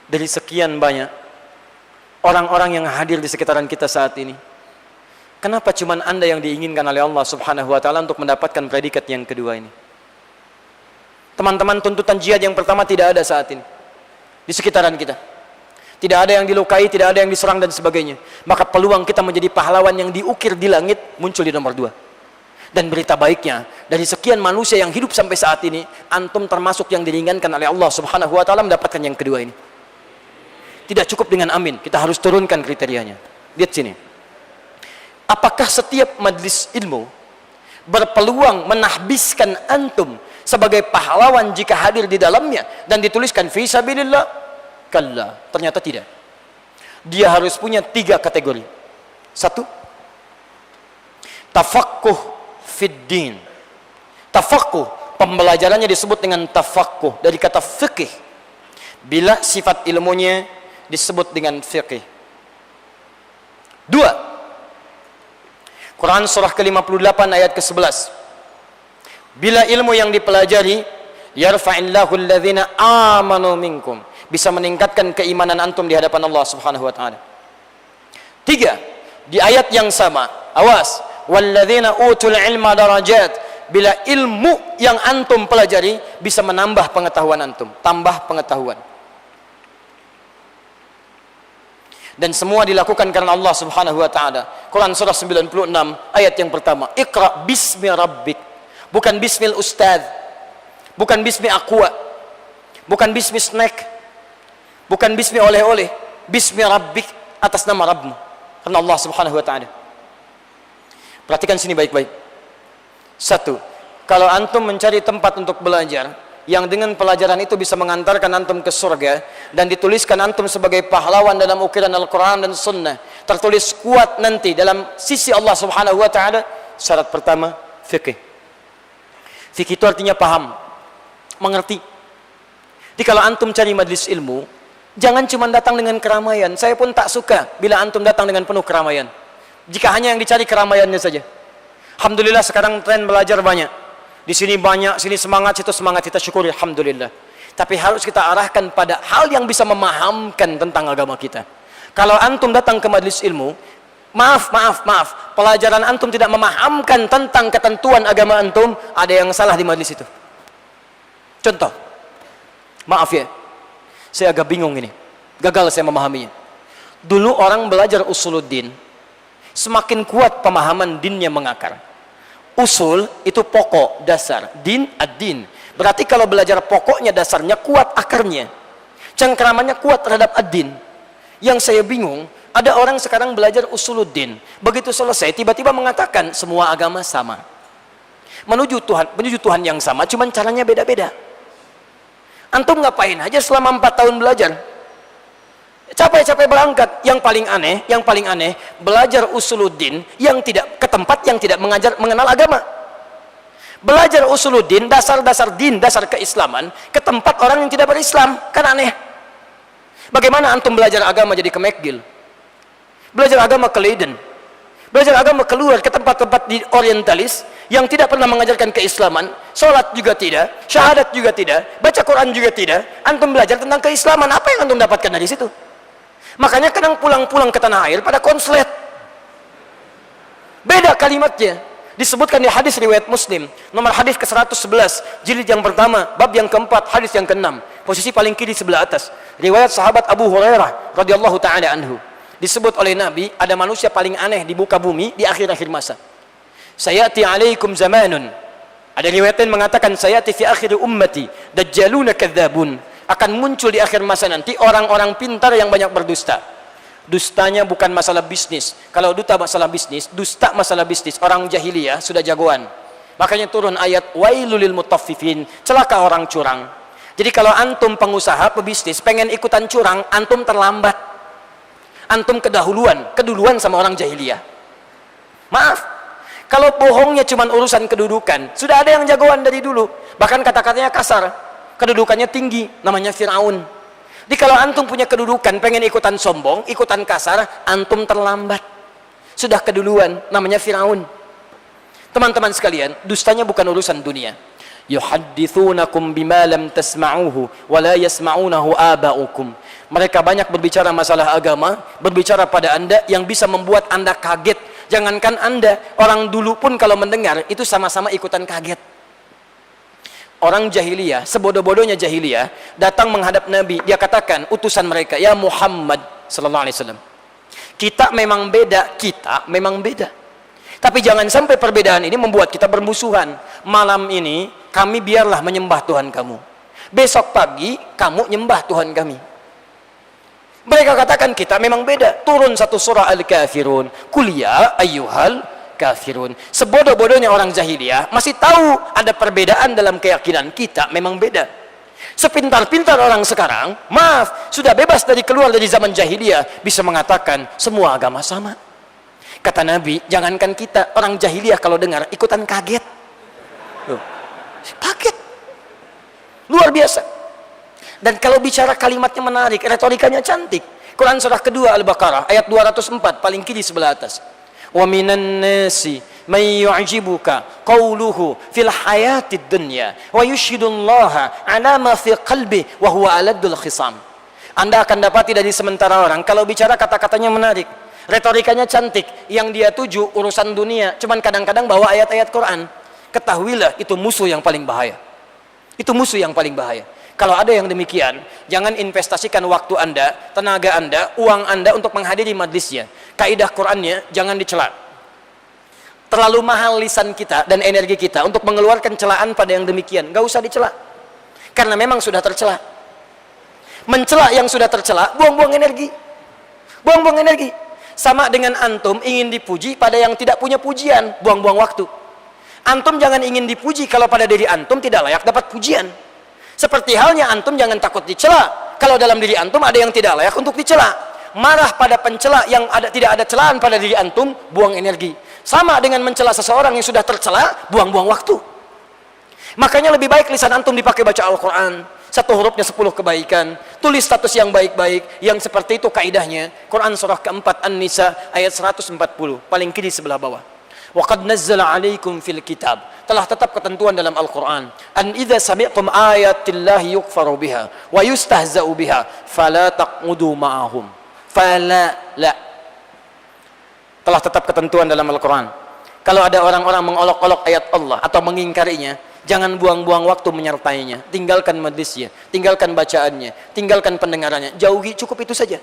dari sekian banyak orang-orang yang hadir di sekitaran kita saat ini, kenapa cuman Anda yang diinginkan oleh Allah Subhanahu wa taala untuk mendapatkan predikat yang kedua ini? Teman-teman, tuntutan jihad yang pertama tidak ada saat ini di sekitaran kita. Tidak ada yang dilukai, tidak ada yang diserang dan sebagainya. Maka peluang kita menjadi pahlawan yang diukir di langit muncul di nomor 2. Dan berita baiknya, dari sekian manusia yang hidup sampai saat ini, antum termasuk yang diringankan oleh Allah Subhanahu wa taala mendapatkan yang kedua ini. Tidak cukup dengan amin, kita harus turunkan kriterianya. Lihat sini. Apakah setiap majlis ilmu berpeluang menahbiskan antum sebagai pahlawan jika hadir di dalamnya dan dituliskan fi sabilillah? Kalla, ternyata tidak. Dia harus punya 3 kategori. 1, tafaqquh fid din. Tafaqquh, pembelajarannya disebut dengan tafaqquh dari kata fiqh. Bila sifat ilmunya disebut dengan fiqh. 2, Quran surah ke-58 ayat ke-11. Bila ilmu yang dipelajari, yarfa'illahu alladhina amanu minkum, bisa meningkatkan keimanan antum di hadapan Allah Subhanahu wa taala. 3, di ayat yang sama, awas, walladzina utul ilma darajat, bila ilmu yang antum pelajari bisa menambah pengetahuan antum, tambah pengetahuan. Dan semua dilakukan karena Allah Subhanahu wa taala. Quran surah 96 ayat yang pertama, Iqra bismi rabbik. Bukan bismil ustaz, bukan bismi aqua, bukan bismi snack, bukan bismi oleh-oleh, bismi rabbik, atas nama Rabbmu, karena Allah Subhanahu wa taala. Perhatikan sini baik-baik. 1, kalau antum mencari tempat untuk belajar yang dengan pelajaran itu bisa mengantarkan antum ke surga dan dituliskan antum sebagai pahlawan dalam ukiran Al-Quran dan Sunnah, tertulis kuat nanti dalam sisi Allah Subhanahu wa taala, syarat pertama fikih. Fikih itu artinya paham, mengerti. Jadi kalau antum cari majlis ilmu, jangan cuma datang dengan keramaian. Saya pun tak suka bila antum datang dengan penuh keramaian. Jika hanya yang dicari keramaiannya saja. Alhamdulillah sekarang tren belajar banyak. Di sini banyak, sini semangat, situ semangat, kita syukuri, alhamdulillah. Tapi harus kita arahkan pada hal yang bisa memahamkan tentang agama kita. Kalau antum datang ke majlis ilmu, maaf, pelajaran antum tidak memahamkan tentang ketentuan agama antum, ada yang salah di majlis itu. Contoh, maaf ya, saya agak bingung ini, gagal saya memahaminya. Dulu orang belajar usuluddin, semakin kuat pemahaman dinnya mengakar. Usul itu pokok, dasar. Din, ad-din. Berarti kalau belajar pokoknya, dasarnya kuat, akarnya, cengkeramannya kuat terhadap ad-din. Yang saya bingung, ada orang sekarang belajar usuluddin, begitu selesai tiba-tiba mengatakan semua agama sama, menuju Tuhan yang sama, cuman caranya beda-beda. Antum ngapain aja selama 4 tahun belajar? Capek-capek berangkat. Yang paling aneh, belajar usuluddin yang tidak ke tempat yang tidak mengenal agama. Belajar usuluddin, dasar-dasar din, dasar keislaman, ke tempat orang yang tidak berislam, kan aneh. Bagaimana antum belajar agama jadi ke McGill? Belajar agama ke Leiden? Belajar agama keluar ke tempat-tempat di orientalis yang tidak pernah mengajarkan keislaman, sholat juga tidak, syahadat juga tidak, baca Quran juga tidak. Antum belajar tentang keislaman, apa yang antum dapatkan dari situ? Makanya kadang pulang-pulang ke tanah air pada konslet. Beda kalimatnya. Disebutkan di hadis riwayat Muslim, nomor hadis ke-111, jilid yang pertama, bab yang keempat, hadis yang ke-6, posisi paling kiri sebelah atas. Riwayat sahabat Abu Hurairah radhiyallahu taala anhu. Disebut oleh Nabi, ada manusia paling aneh di muka bumi di akhir-akhir masa. Sayati alaikum zamanun. Ada riwayat yang mengatakan sayati fi akhir ummati dajjaluna kadzabun. Akan muncul di akhir masa nanti orang-orang pintar yang banyak berdusta. Dustanya bukan masalah bisnis. Kalau dusta masalah bisnis, orang jahiliyah sudah jagoan. Makanya turun ayat wailul lil mutaffifin, celaka orang curang. Jadi kalau antum pengusaha, pebisnis pengen ikutan curang, antum terlambat. Antum keduluan sama orang jahiliyah. Maaf, kalau bohongnya cuma urusan kedudukan, sudah ada yang jagoan dari dulu. Bahkan kata-katanya kasar, kedudukannya tinggi, namanya Fir'aun. Jadi kalau antum punya kedudukan, pengen ikutan sombong, ikutan kasar, antum terlambat. Sudah keduluan, namanya Fir'aun. Teman-teman sekalian, dustanya bukan urusan dunia. Yuhaddithunakum bima lam tasma'uhu wa la yasma'unahu aba'ukum. Mereka banyak berbicara masalah agama, berbicara pada anda yang bisa membuat anda kaget. Jangankan anda, orang dulu pun kalau mendengar, itu sama-sama ikutan kaget. Orang jahiliyah, sebodoh-bodohnya jahiliyah, datang menghadap Nabi, dia katakan, utusan mereka, ya Muhammad sallallahu alaihi wasallam, kita memang beda. Tapi jangan sampai perbedaan ini membuat kita bermusuhan. Malam ini kami biarlah menyembah Tuhan kamu, besok pagi kamu nyembah Tuhan kami. Mereka katakan kita memang beda. Turun satu surah Al-Kafirun, Qul ya ayyuhal kafirun. Sebodoh-bodohnya orang jahiliyah masih tahu ada perbedaan dalam keyakinan, kita memang beda. Sepintar-pintar orang sekarang, maaf, sudah bebas keluar dari zaman jahiliyah, bisa mengatakan semua agama sama. Kata Nabi, jangankan kita, orang jahiliyah kalau dengar ikutan kaget. Kaget. Luar biasa. Dan kalau bicara kalimatnya menarik, retorikanya cantik. Quran surah kedua Al-Baqarah ayat 204 paling kiri sebelah atas. Wa minan nasi may yu'jibuka qawluhu fil hayatid dunya wa yushhidullaha ala ma fi qalbi wa huwa aladul khisam. Anda akan dapati dari sementara orang kalau bicara kata-katanya menarik, retorikanya cantik, yang dia tuju urusan dunia, cuman kadang-kadang bawa ayat-ayat Quran. Ketahuilah itu musuh yang paling bahaya. Itu musuh yang paling bahaya. Kalau ada yang demikian, jangan investasikan waktu Anda, tenaga Anda, uang Anda untuk menghadiri majlisnya. Kaidah Qurannya jangan dicela. Terlalu mahal lisan kita dan energi kita untuk mengeluarkan celaan pada yang demikian. Gak usah dicela. Karena memang sudah tercela. Mencela yang sudah tercela, buang-buang energi. Buang-buang energi. Sama dengan antum ingin dipuji pada yang tidak punya pujian, buang-buang waktu. Antum jangan ingin dipuji kalau pada diri antum tidak layak dapat pujian. Seperti halnya antum jangan takut dicela kalau dalam diri antum ada yang tidak layak untuk dicela. Marah pada pencela yang tidak ada celaan pada diri antum, buang energi. Sama dengan mencela seseorang yang sudah tercela, buang-buang waktu. Makanya lebih baik lisan antum dipakai baca Al-Quran, satu hurufnya 10 kebaikan, tulis status yang baik-baik, yang seperti itu kaidahnya. Quran surah keempat An-Nisa ayat 140, paling kiri sebelah bawah. Wa qad nazzala 'alaikum fil kitab, telah tetap ketentuan dalam Al-Quran, an idza sami'tum ayatillahi yukfaru biha wa yustahza'u biha fala taq'udu ma'ahum. Telah tetap ketentuan dalam Al-Quran, kalau ada orang-orang mengolok-olok ayat Allah atau mengingkarinya, jangan buang-buang waktu menyertainya. Tinggalkan majlisnya, tinggalkan bacaannya, tinggalkan pendengarannya, jauhi, cukup itu saja.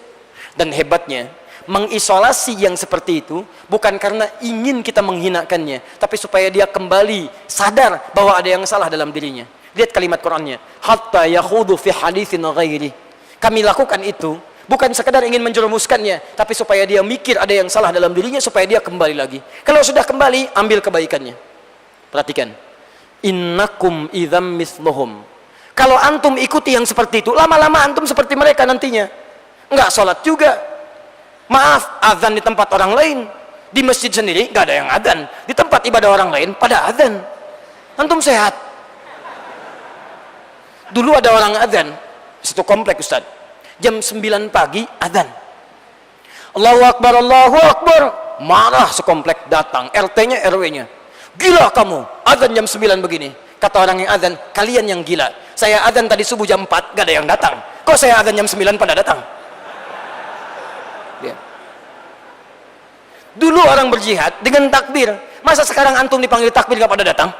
Dan hebatnya, mengisolasi yang seperti itu bukan karena ingin kita menghinakannya, tapi supaya dia kembali sadar bahwa ada yang salah dalam dirinya. Lihat kalimat Qur'annya, hatta yakhudu fi haditsin ghairi. Kami lakukan itu bukan sekadar ingin menjerumuskannya, tapi supaya dia mikir ada yang salah dalam dirinya, supaya dia kembali lagi. Kalau sudah kembali, ambil kebaikannya. Perhatikan, innakum idzam misluhum. Kalau antum ikuti yang seperti itu, lama-lama antum seperti mereka nantinya. Enggak sholat juga. Maaf, azan di tempat orang lain, di masjid sendiri nggak ada yang azan, di tempat ibadah orang lain pada azan. Antum sehat. Dulu ada orang azan satu komplek, Ustaz, jam 9 pagi azan, Allahu Akbar, Allahu Akbar, marah sekomplek, datang RT-nya RW-nya, gila kamu azan jam 9 begini. Kata orang yang azan, kalian yang gila, saya azan tadi subuh jam 4 gak ada yang datang, kok saya azan jam 9 pada datang. Dulu orang berjihad dengan takbir, masa sekarang antum dipanggil takbir gak pada datang?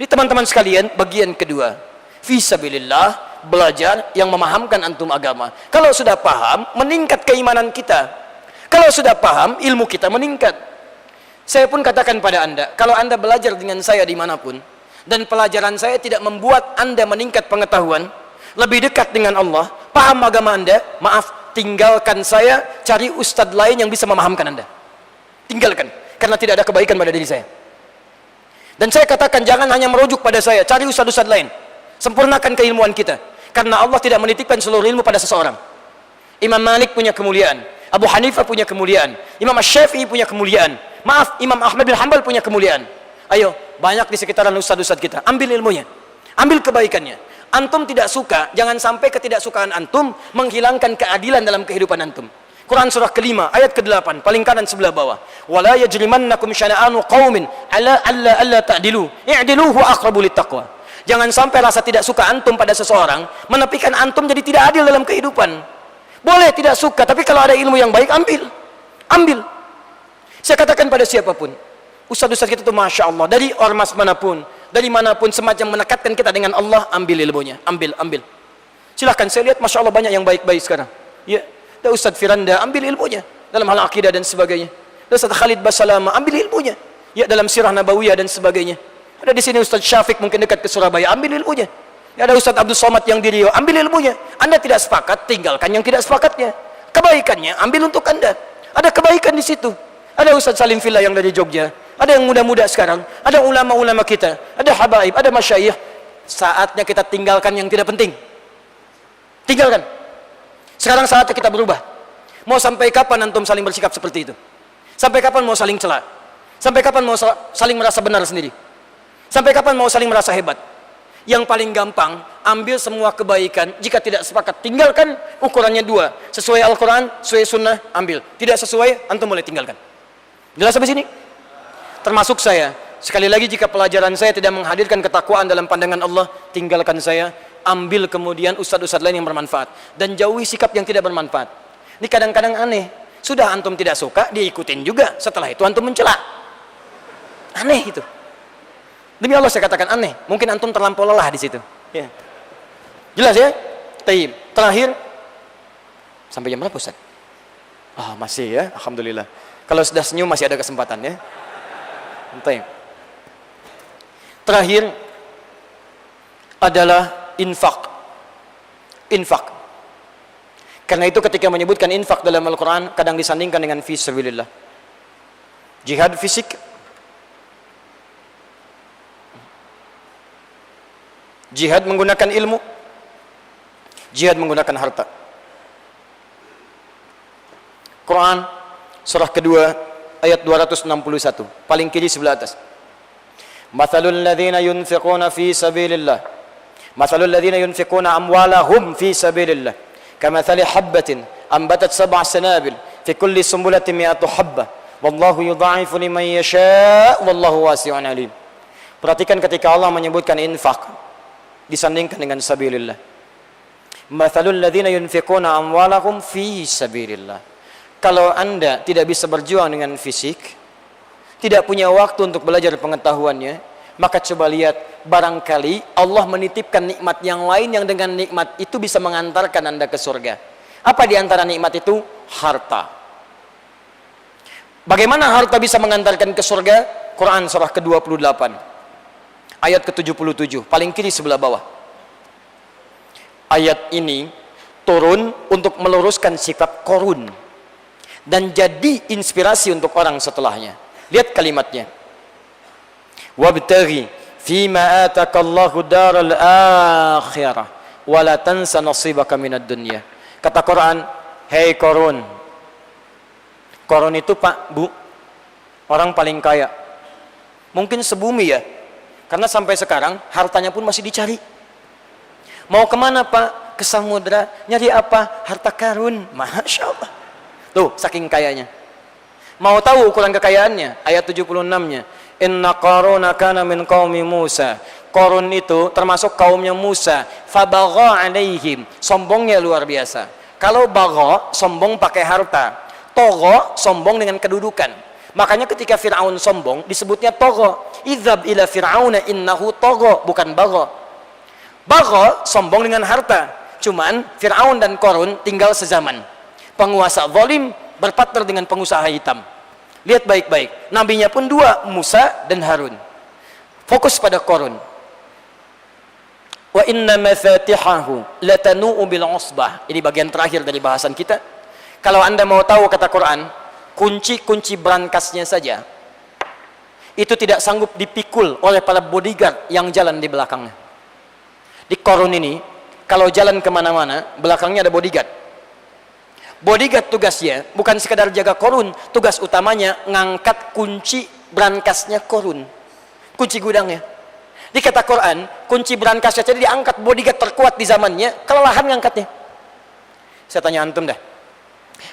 Ini teman-teman sekalian, bagian kedua, fisabilillah, belajar yang memahamkan antum agama. Kalau sudah paham, meningkat keimanan kita. Kalau sudah paham, ilmu kita meningkat. Saya pun katakan pada anda, kalau anda belajar dengan saya dimanapun, dan pelajaran saya tidak membuat anda meningkat pengetahuan, lebih dekat dengan Allah, paham agama anda, maaf, tinggalkan saya, cari ustadz lain yang bisa memahamkan anda. Tinggalkan, karena tidak ada kebaikan pada diri saya. Dan saya katakan, jangan hanya merujuk pada saya, cari ustadz-ustadz lain. Sempurnakan keilmuan kita, karena Allah tidak menitipkan seluruh ilmu pada seseorang. Imam Malik punya kemuliaan, Abu Hanifah punya kemuliaan, Imam Syafi'i punya kemuliaan, maaf, Imam Ahmad bin Hanbal punya kemuliaan. Ayo, banyak di sekitaran ustadz-ustadz kita, ambil ilmunya, ambil kebaikannya. Antum tidak suka, jangan sampai ketidaksukaan antum menghilangkan keadilan dalam kehidupan antum. Quran surah kelima ayat ke-8 paling kanan sebelah bawah, wala yajrimannakum syana'anu qaumin ala alla ta'dilu i'dilu huwa aqrabu littaqwa. Jangan sampai rasa tidak suka antum pada seseorang menepikan antum jadi tidak adil dalam kehidupan. Boleh tidak suka, tapi kalau ada ilmu yang baik, ambil. Saya katakan pada siapapun, ustaz-ustaz kita itu masya Allah, dari ormas manapun, dari manapun, semacam menekatkan kita dengan Allah, ambil ilmunya, ambil. Silahkan, saya lihat masya Allah banyak yang baik-baik sekarang. Ya, ada Ustaz Firanda, ambil ilmunya dalam hal akidah dan sebagainya. Ada Ustaz Khalid Basalama, ambil ilmunya. Ya, dalam sirah nabawiyah dan sebagainya. Ada di sini Ustaz Syafiq mungkin dekat ke Surabaya, ambil ilmunya. Ya, ada Ustaz Abdul Somad yang di Riau, ambil ilmunya. Anda tidak sepakat, tinggalkan yang tidak sepakatnya. Kebaikannya ambil untuk Anda. Ada kebaikan di situ. Ada Ustaz Salim Fillah yang dari Jogja, ada yang muda-muda sekarang, ada ulama-ulama kita, ada habaib, ada masyayikh. Saatnya kita tinggalkan yang tidak penting. Tinggalkan. Sekarang saatnya kita berubah. Mau sampai kapan antum saling bersikap seperti itu? Sampai kapan mau saling cela? Sampai kapan mau saling merasa benar sendiri? Sampai kapan mau saling merasa hebat? Yang paling gampang, ambil semua kebaikan. Jika tidak sepakat, tinggalkan. Ukurannya 2, sesuai Al-Quran, sesuai sunnah, ambil. Tidak sesuai, antum boleh tinggalkan. Jelas sampai sini? Termasuk saya, Sekali lagi, jika pelajaran saya tidak menghadirkan ketakwaan dalam pandangan Allah, tinggalkan saya, ambil kemudian ustadz-ustadz lain yang bermanfaat, dan jauhi sikap yang tidak bermanfaat. Ini kadang-kadang aneh, sudah antum tidak suka, diikutin juga, setelah itu antum mencela. Aneh itu. Demi Allah saya katakan aneh, mungkin antum terlampau lelah di situ. Ya. Jelas ya? Taib. Terakhir, sampai jam berapa Ustaz? Masih ya, alhamdulillah. Kalau sudah senyum masih ada kesempatan ya. Taib. Terakhir adalah infak. Infak. Karena itu ketika menyebutkan infak dalam Al-Quran, kadang disandingkan dengan fi sabilillah. Jihad fisik, jihad menggunakan ilmu, jihad menggunakan harta. Quran surah kedua ayat 261, paling kiri sebelah atas. Mathalul ladzina yunfiquna fi sabilillah, mathalul ladzina yunfiquna amwalahum fi sabilillah, kamathali habbatin ambatat sab'a sanabil fi kulli sumbulatin mi'atu habbah wallahu yudha'ifu liman yasha' wallahu wasi'un alim. Perhatikan ketika Allah menyebutkan infak disandingkan dengan sabilillah. Mathalul ladzina yunfiquna amwalahum fi sabilillah. Kalau Anda tidak bisa berjuang dengan fisik, tidak punya waktu untuk belajar pengetahuannya, maka coba lihat, barangkali Allah menitipkan nikmat yang lain yang dengan nikmat itu bisa mengantarkan Anda ke surga. Apa di antara nikmat itu? Harta. Bagaimana harta bisa mengantarkan ke surga? Quran surah ke-28 ayat ke-77, paling kiri sebelah bawah. Ayat ini turun untuk meluruskan sikap Qarun dan jadi inspirasi untuk orang setelahnya. Lihat kalimatnya. Wabtaghi fima atakallahu daral akhirah wa la tansa nasibaka minad dunya. Kata Quran, "Hei Qarun." Qarun itu Pak, Bu, orang paling kaya. Mungkin sebumi ya. Karena sampai sekarang hartanya pun masih dicari. Mau kemana Pak? Ke samudra. Nyari apa? Harta karun. Masya Allah. Tuh, saking kayanya. Mau tahu ukuran kekayaannya? Ayat 76-nya. Inna Qaruna kana min qaumi Musa. Qarun itu termasuk kaumnya Musa. Fabagha alaihim. Sombongnya luar biasa. Kalau bagha, sombong pakai harta. Togha, sombong dengan kedudukan. Makanya ketika Fir'aun sombong, disebutnya togha. Idzab ila Fir'auna innahu togha, bukan bagha. Bagha, sombong dengan harta. Cuman Fir'aun dan Qarun tinggal sezaman. Penguasa zalim berpartner dengan pengusaha hitam. Lihat baik-baik, nabinya pun dua, Musa dan Harun. Fokus pada Qarun. Wa inna mafatihahu latanu'u bil usbah. Ini bagian terakhir dari bahasan kita. Kalau Anda mau tahu, kata Quran, kunci-kunci berangkasnya saja itu tidak sanggup dipikul oleh para bodyguard yang jalan di belakangnya. Di Qarun ini, kalau jalan kemana-mana, belakangnya ada bodyguard. Bodyguard tugasnya bukan sekadar jaga Qarun, tugas utamanya ngangkat kunci berangkasnya Qarun, kunci gudangnya. Di kata Quran, kunci berangkasnya jadi diangkat bodyguard terkuat di zamannya, kelelahan ngangkatnya. Saya tanya antum dah,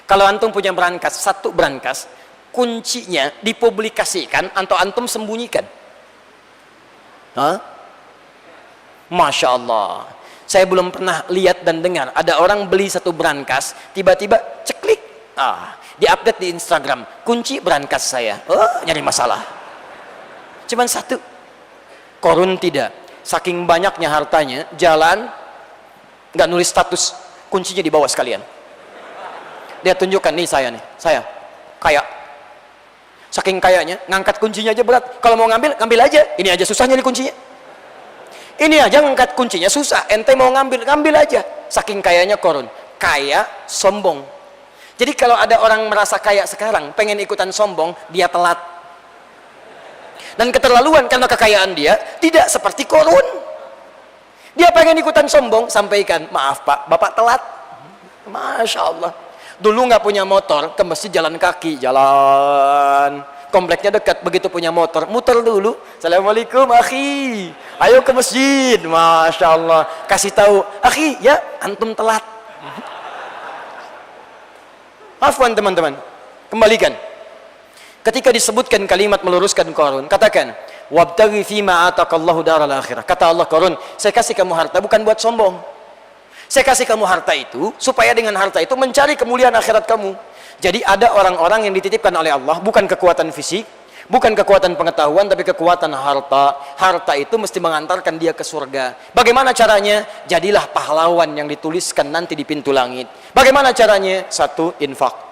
kalau antum punya berangkas, satu berangkas, kuncinya dipublikasikan atau antum sembunyikan? Masya Allah. Saya belum pernah lihat dan dengar ada orang beli satu berangkas, tiba-tiba ceklik, diupdate di Instagram, kunci berangkas saya. Nyari masalah. Cuman satu. Qarun tidak. Saking banyaknya hartanya, jalan nggak nulis status, kuncinya dibawa sekalian. Dia tunjukkan, nih saya kaya. Saking kayanya, ngangkat kuncinya aja berat. Kalau mau ngambil aja. Ini aja susah nyari kuncinya. Ini aja ngangkat kuncinya susah, ente mau ngambil aja. Saking kayanya Qarun, kaya sombong. Jadi kalau ada orang merasa kaya sekarang, pengen ikutan sombong, dia telat. Dan keterlaluan karena kekayaan dia tidak seperti Qarun. Dia pengen ikutan sombong, sampaikan, maaf Pak, Bapak telat. Masya Allah. Dulu nggak punya motor, ke masjid jalan kaki, jalan. Kompleknya dekat, begitu punya motor, muter dulu. Assalamualaikum akhi, ayo ke masjid. Masya Allah. Kasih tahu, akhi, ya antum telat. Afwan teman-teman, kembalikan. Ketika disebutkan kalimat meluruskan Qarun, katakan, Wabtaghi fima ataqallahu daral akhirah. Kata Allah, Qarun, saya kasih kamu harta bukan buat sombong. Saya kasih kamu harta itu supaya dengan harta itu mencari kemuliaan akhirat kamu. Jadi ada orang-orang yang dititipkan oleh Allah bukan kekuatan fisik, bukan kekuatan pengetahuan, tapi kekuatan harta. Harta itu mesti mengantarkan dia ke surga. Bagaimana caranya? Jadilah pahlawan yang dituliskan nanti di pintu langit. Bagaimana caranya? 1, infak.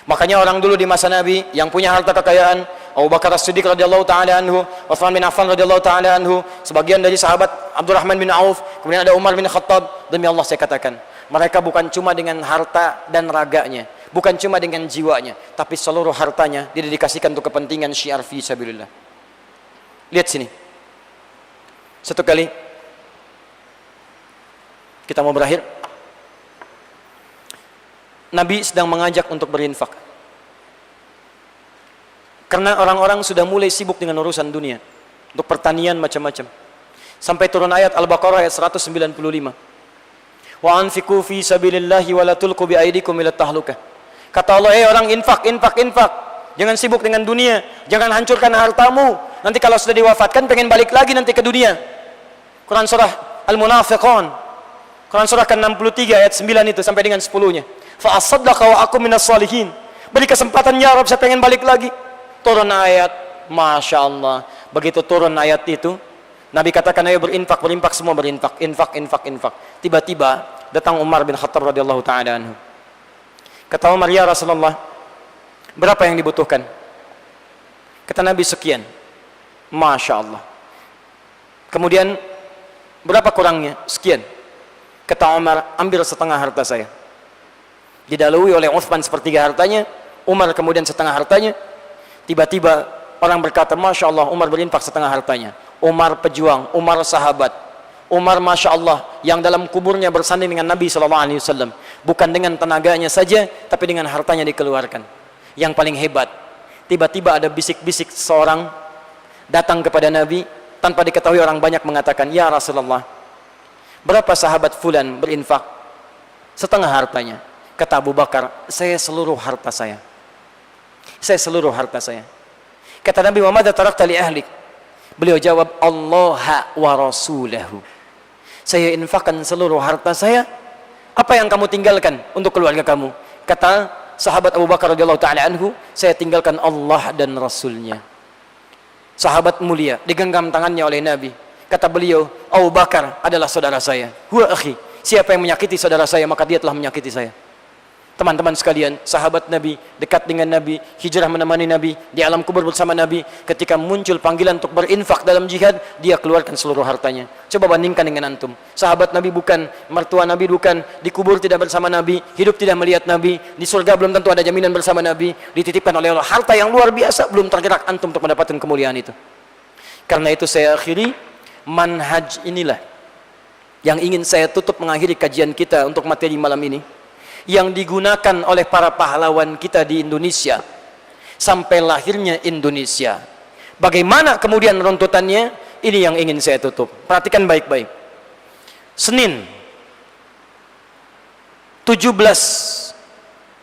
Makanya orang dulu di masa Nabi yang punya harta kekayaan, Abu Bakar As-Siddiq radhiyallahu taala anhu, Utsman bin Affan radhiyallahu taala anhu, sebagian dari sahabat Abdurrahman bin Auf, kemudian ada Umar bin Khattab. Demi Allah saya katakan, mereka bukan cuma dengan harta dan raganya, bukan cuma dengan jiwanya, tapi seluruh hartanya didedikasikan untuk kepentingan syiar fi sabilillah. Lihat sini. Satu kali kita mau berakhir, Nabi sedang mengajak untuk berinfak. Karena orang-orang sudah mulai sibuk dengan urusan dunia, untuk pertanian macam-macam. Sampai turun ayat Al-Baqarah ayat 195. Wa anfiqu fi sabilillahi wa la tulqu bi aydikum ila tahlukah. Kata Allah, orang infak. Jangan sibuk dengan dunia, jangan hancurkan hartamu. Nanti kalau sudah diwafatkan pengen balik lagi nanti ke dunia. Quran surah Al-Munafiqun. Quran surah ke-63 ayat 9 itu sampai dengan 10-nya. Fa asaddaqa wa akum minas salihin. Beri kesempatan ya Rabb, saya pengen balik lagi. Turun ayat, Masya Allah. Begitu turun ayat itu, Nabi katakan ayo berinfak, semua berinfak, infak. Tiba-tiba datang Umar bin Khattab radhiyallahu taala anhu. Kata Umar, ya Rasulullah, berapa yang dibutuhkan? Kata Nabi, sekian. Masya Allah. Kemudian berapa kurangnya? Sekian. Kata Umar, ambil setengah harta saya. Didahului oleh Utsman sepertiga hartanya, Umar kemudian setengah hartanya. Tiba-tiba orang berkata, Masya Allah, Umar berinfak setengah hartanya. Umar pejuang, Umar sahabat, Umar Masya Allah yang dalam kuburnya bersanding dengan Nabi SAW. Bukan dengan tenaganya saja, tapi dengan hartanya dikeluarkan. Yang paling hebat, tiba-tiba ada bisik-bisik seorang datang kepada Nabi tanpa diketahui orang banyak mengatakan, ya Rasulullah, berapa sahabat fulan berinfak? Setengah hartanya. Kata Abu Bakar, saya seluruh harta saya. Kata Nabi, wa madza tarakta li ahlik? Beliau jawab, Allah wa rasulahu. Saya infakkan seluruh harta saya. Apa yang kamu tinggalkan untuk keluarga kamu? Kata sahabat Abu Bakar radhiyallahu taala anhu, saya tinggalkan Allah dan Rasulnya. Sahabat mulia, digenggam tangannya oleh Nabi. Kata beliau, Abu Bakar adalah saudara saya. Huwa akhi. Siapa yang menyakiti saudara saya, maka dia telah menyakiti saya. Teman-teman sekalian, sahabat Nabi, dekat dengan Nabi, hijrah menemani Nabi, di alam kubur bersama Nabi. Ketika muncul panggilan untuk berinfak dalam jihad, dia keluarkan seluruh hartanya. Coba bandingkan dengan antum. Sahabat Nabi bukan, mertua Nabi bukan, di kubur tidak bersama Nabi, hidup tidak melihat Nabi, di surga belum tentu ada jaminan bersama Nabi, dititipkan oleh Allah harta yang luar biasa, belum tergerak antum untuk mendapatkan kemuliaan itu. Karena itu saya akhiri, manhaj inilah yang ingin saya tutup mengakhiri kajian kita untuk materi malam ini, yang digunakan oleh para pahlawan kita di Indonesia sampai lahirnya Indonesia. Bagaimana kemudian runtutannya? Ini yang ingin saya tutup. Perhatikan baik-baik. Senin 17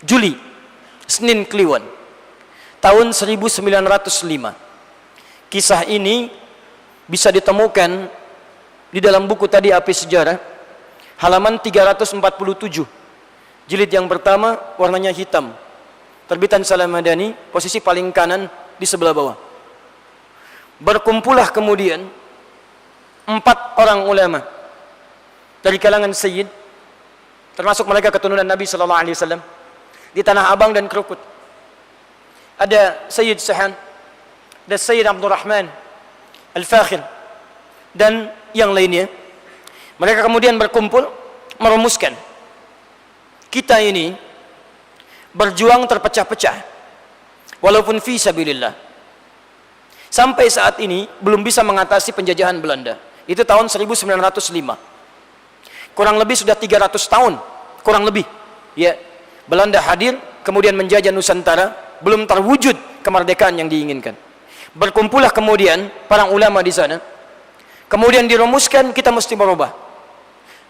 Juli, Senin Kliwon, tahun 1905. Kisah ini bisa ditemukan di dalam buku tadi Api Sejarah, halaman 347. Jilid yang pertama, warnanya hitam. Terbitan Salam Madani, posisi paling kanan di sebelah bawah. Berkumpullah kemudian 4 orang ulama dari kalangan Sayyid, termasuk mereka keturunan Nabi SAW, di Tanah Abang dan Krukut. Ada Sayyid Sahan, ada Sayyid Abdurrahman Al-Fakhir, dan yang lainnya. Mereka kemudian berkumpul merumuskan, kita ini berjuang terpecah-pecah walaupun fi sabilillah. Sampai saat ini belum bisa mengatasi penjajahan Belanda. Itu tahun 1905. Kurang lebih sudah 300 tahun, kurang lebih. Ya, Belanda hadir kemudian menjajah Nusantara, belum terwujud kemerdekaan yang diinginkan. Berkumpullah kemudian para ulama di sana. Kemudian dirumuskan kita mesti berubah.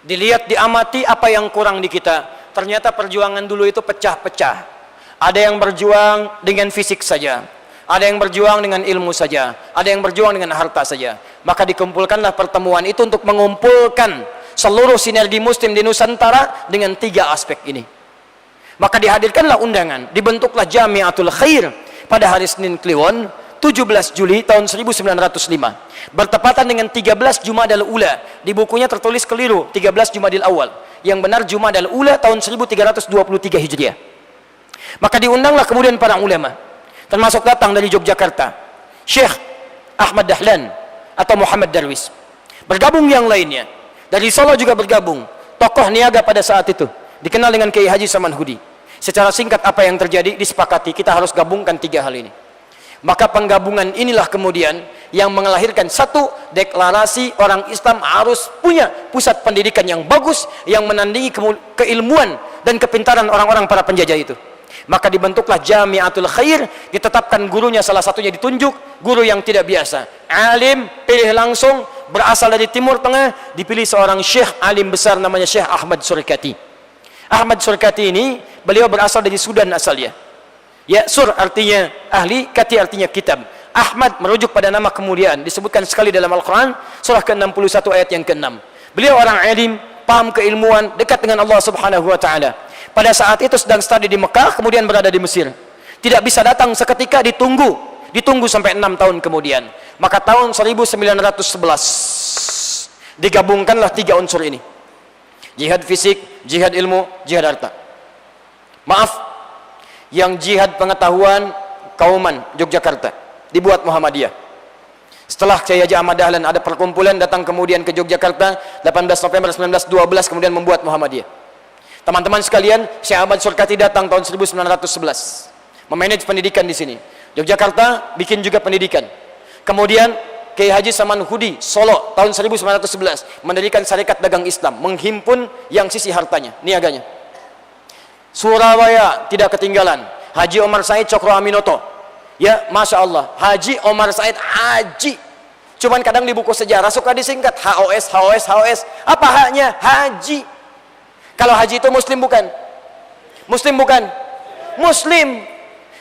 Dilihat, diamati apa yang kurang di kita. Ternyata perjuangan dulu itu pecah-pecah. Ada yang berjuang dengan fisik saja, Ada yang berjuang dengan ilmu saja, ada yang berjuang dengan harta saja. Maka dikumpulkanlah pertemuan itu untuk mengumpulkan seluruh sinergi muslim di Nusantara dengan 3 aspek ini. Maka dihadirkanlah undangan, dibentuklah Jamiatul Khair pada hari Senin Kliwon 17 Juli tahun 1905, bertepatan dengan 13 Jumadal Ula. Di bukunya tertulis keliru 13 Jumadil Awal, yang benar Jumadal Ula tahun 1323 Hijriah. Maka diundanglah kemudian para ulama, termasuk datang dari Yogyakarta Syekh Ahmad Dahlan atau Muhammad Darwis. Bergabung yang lainnya dari Solo juga bergabung, tokoh niaga pada saat itu dikenal dengan Kiai Haji Samanhudi. Secara singkat apa yang terjadi? Disepakati kita harus gabungkan 3 hal ini. Maka penggabungan inilah kemudian yang melahirkan satu deklarasi orang Islam harus punya pusat pendidikan yang bagus, yang menandingi keilmuan dan kepintaran orang-orang para penjajah itu. Maka dibentuklah Jamiatul Khair, ditetapkan gurunya salah satunya ditunjuk, guru yang tidak biasa, alim, pilih langsung, berasal dari Timur Tengah, dipilih seorang syekh alim besar namanya Syekh Ahmad Surkati. Ahmad Surkati ini beliau berasal dari Sudan asalnya. Ya, sur artinya ahli, kati artinya kitab. Ahmad merujuk pada nama kemuliaan, disebutkan sekali dalam Al-Quran surah ke-61 ayat yang ke-6. Beliau orang alim, paham keilmuan, dekat dengan Allah Subhanahu wa taala. Pada saat itu sedang studi di Mekah, kemudian berada di Mesir. Tidak bisa datang seketika, ditunggu sampai 6 tahun kemudian. Maka tahun 1911 digabungkanlah 3 unsur ini. Jihad fisik, jihad ilmu, jihad harta. Maaf, yang jihad pengetahuan Kauman Yogyakarta dibuat Muhammadiyah. Setelah Kiai Haji Ahmad Dahlan ada perkumpulan datang kemudian ke Yogyakarta 18 November 1912 kemudian membuat Muhammadiyah. Teman-teman sekalian, Syekh Ahmad Surkati datang tahun 1911 memanage pendidikan di sini. Yogyakarta bikin juga pendidikan. Kemudian Kiai Haji Samanhudi Solo tahun 1911 mendirikan Syarikat Dagang Islam, menghimpun yang sisi hartanya, niaganya. Surabaya tidak ketinggalan, Haji Omar Said Cokro Aminoto. Ya, Masya Allah, Haji Omar Said Haji. Cuman kadang di buku sejarah suka disingkat HOS. Apa haknya? Haji. Kalau haji itu muslim bukan? Muslim bukan? Muslim.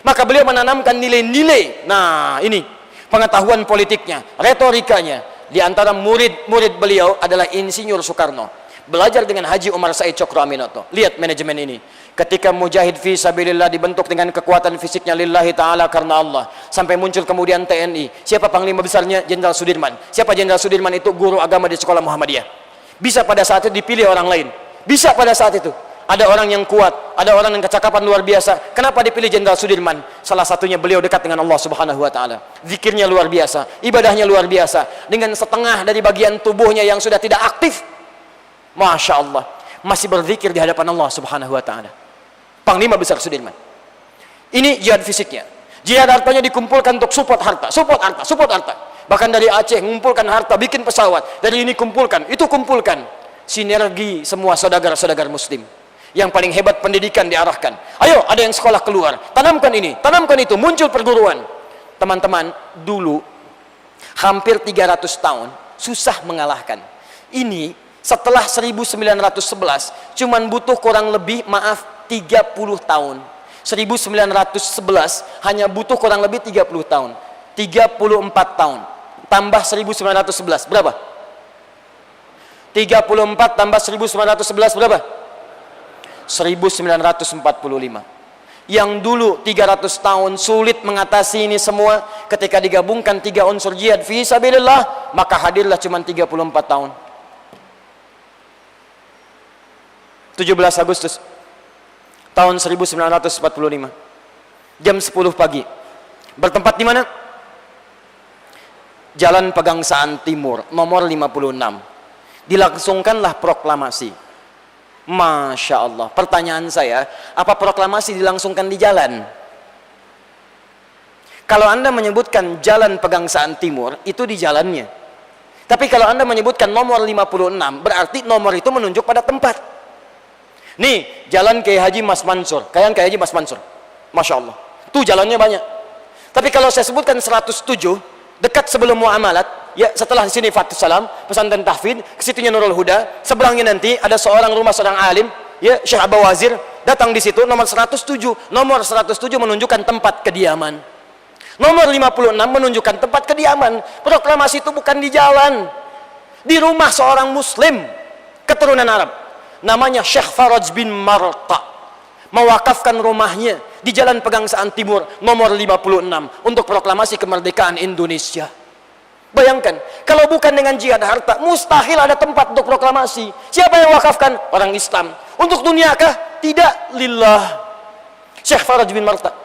Maka beliau menanamkan nilai-nilai. Nah, ini pengetahuan politiknya, retorikanya. Di antara murid-murid beliau adalah Insinyur Soekarno. Belajar dengan Haji Omar Said Cokro Aminoto. Lihat manajemen ini. Ketika mujahid fi sabilillah dibentuk dengan kekuatan fisiknya lillahi ta'ala karena Allah. Sampai muncul kemudian TNI. Siapa panglima besarnya? Jenderal Sudirman. Siapa Jenderal Sudirman? Itu guru agama di sekolah Muhammadiyah. Bisa pada saat itu dipilih orang lain. Bisa pada saat itu. Ada orang yang kuat, ada orang yang kecakapan luar biasa. Kenapa dipilih Jenderal Sudirman? Salah satunya beliau dekat dengan Allah Subhanahu wa taala. Zikirnya luar biasa, ibadahnya luar biasa. Dengan setengah dari bagian tubuhnya yang sudah tidak aktif, Masya Allah, masih berzikir di hadapan Allah Subhanahu wa taala. Panglima besar Sudirman. Ini jihad fisiknya. Jihad hartanya dikumpulkan untuk support harta. Bahkan dari Aceh mengumpulkan harta, bikin pesawat. Dari ini kumpulkan, itu kumpulkan. Sinergi semua saudagar-saudagar muslim. Yang paling hebat pendidikan diarahkan. Ayo, ada yang sekolah keluar, tanamkan ini, tanamkan itu, muncul perguruan. Teman-teman, dulu hampir 300 tahun susah mengalahkan. Ini setelah 1911 cuman butuh kurang lebih 30 tahun. 1911 hanya butuh kurang lebih 30 tahun. 34 tahun tambah 1911 berapa? 34 tambah 1911 berapa? 1945. Yang dulu 300 tahun sulit mengatasi ini semua, ketika digabungkan 3 unsur jihad fi sabilillah, maka hadirlah cuma 34 tahun. 17 Agustus tahun 1945 jam 10 pagi bertempat di mana? Jalan Pegangsaan Timur nomor 56. Dilangsungkanlah proklamasi. Masya Allah. Pertanyaan saya, apa proklamasi dilangsungkan di jalan? Kalau Anda menyebutkan Jalan Pegangsaan Timur, itu di jalannya. Tapi kalau Anda menyebutkan nomor 56, berarti nomor itu menunjuk pada tempat. Nih, Jalan Kiai Haji Mas Mansur. Kayak Kiai Haji Mas Mansur. Masya Allah. Tuh jalannya banyak. Tapi kalau saya sebutkan 107, dekat sebelum muamalat, ya setelah di sini Fathus Salam, pesantren tahfidz, kesitunya Nurul Huda, seberangnya nanti ada seorang rumah seorang alim, ya Syekh Abu Wazir, datang di situ nomor 107. Nomor 107 menunjukkan tempat kediaman. Nomor 56 menunjukkan tempat kediaman. Proklamasi itu bukan di jalan, di rumah seorang muslim keturunan Arab, namanya Syekh Faraj bin Marta, mewakafkan rumahnya di Jalan Pegangsaan Timur nomor 56 untuk proklamasi kemerdekaan Indonesia. Bayangkan, kalau bukan dengan jihad harta, mustahil ada tempat untuk proklamasi. Siapa yang wakafkan? Orang Islam. Untuk dunia kah? Tidak, lillah. Syekh Faraj bin Marta.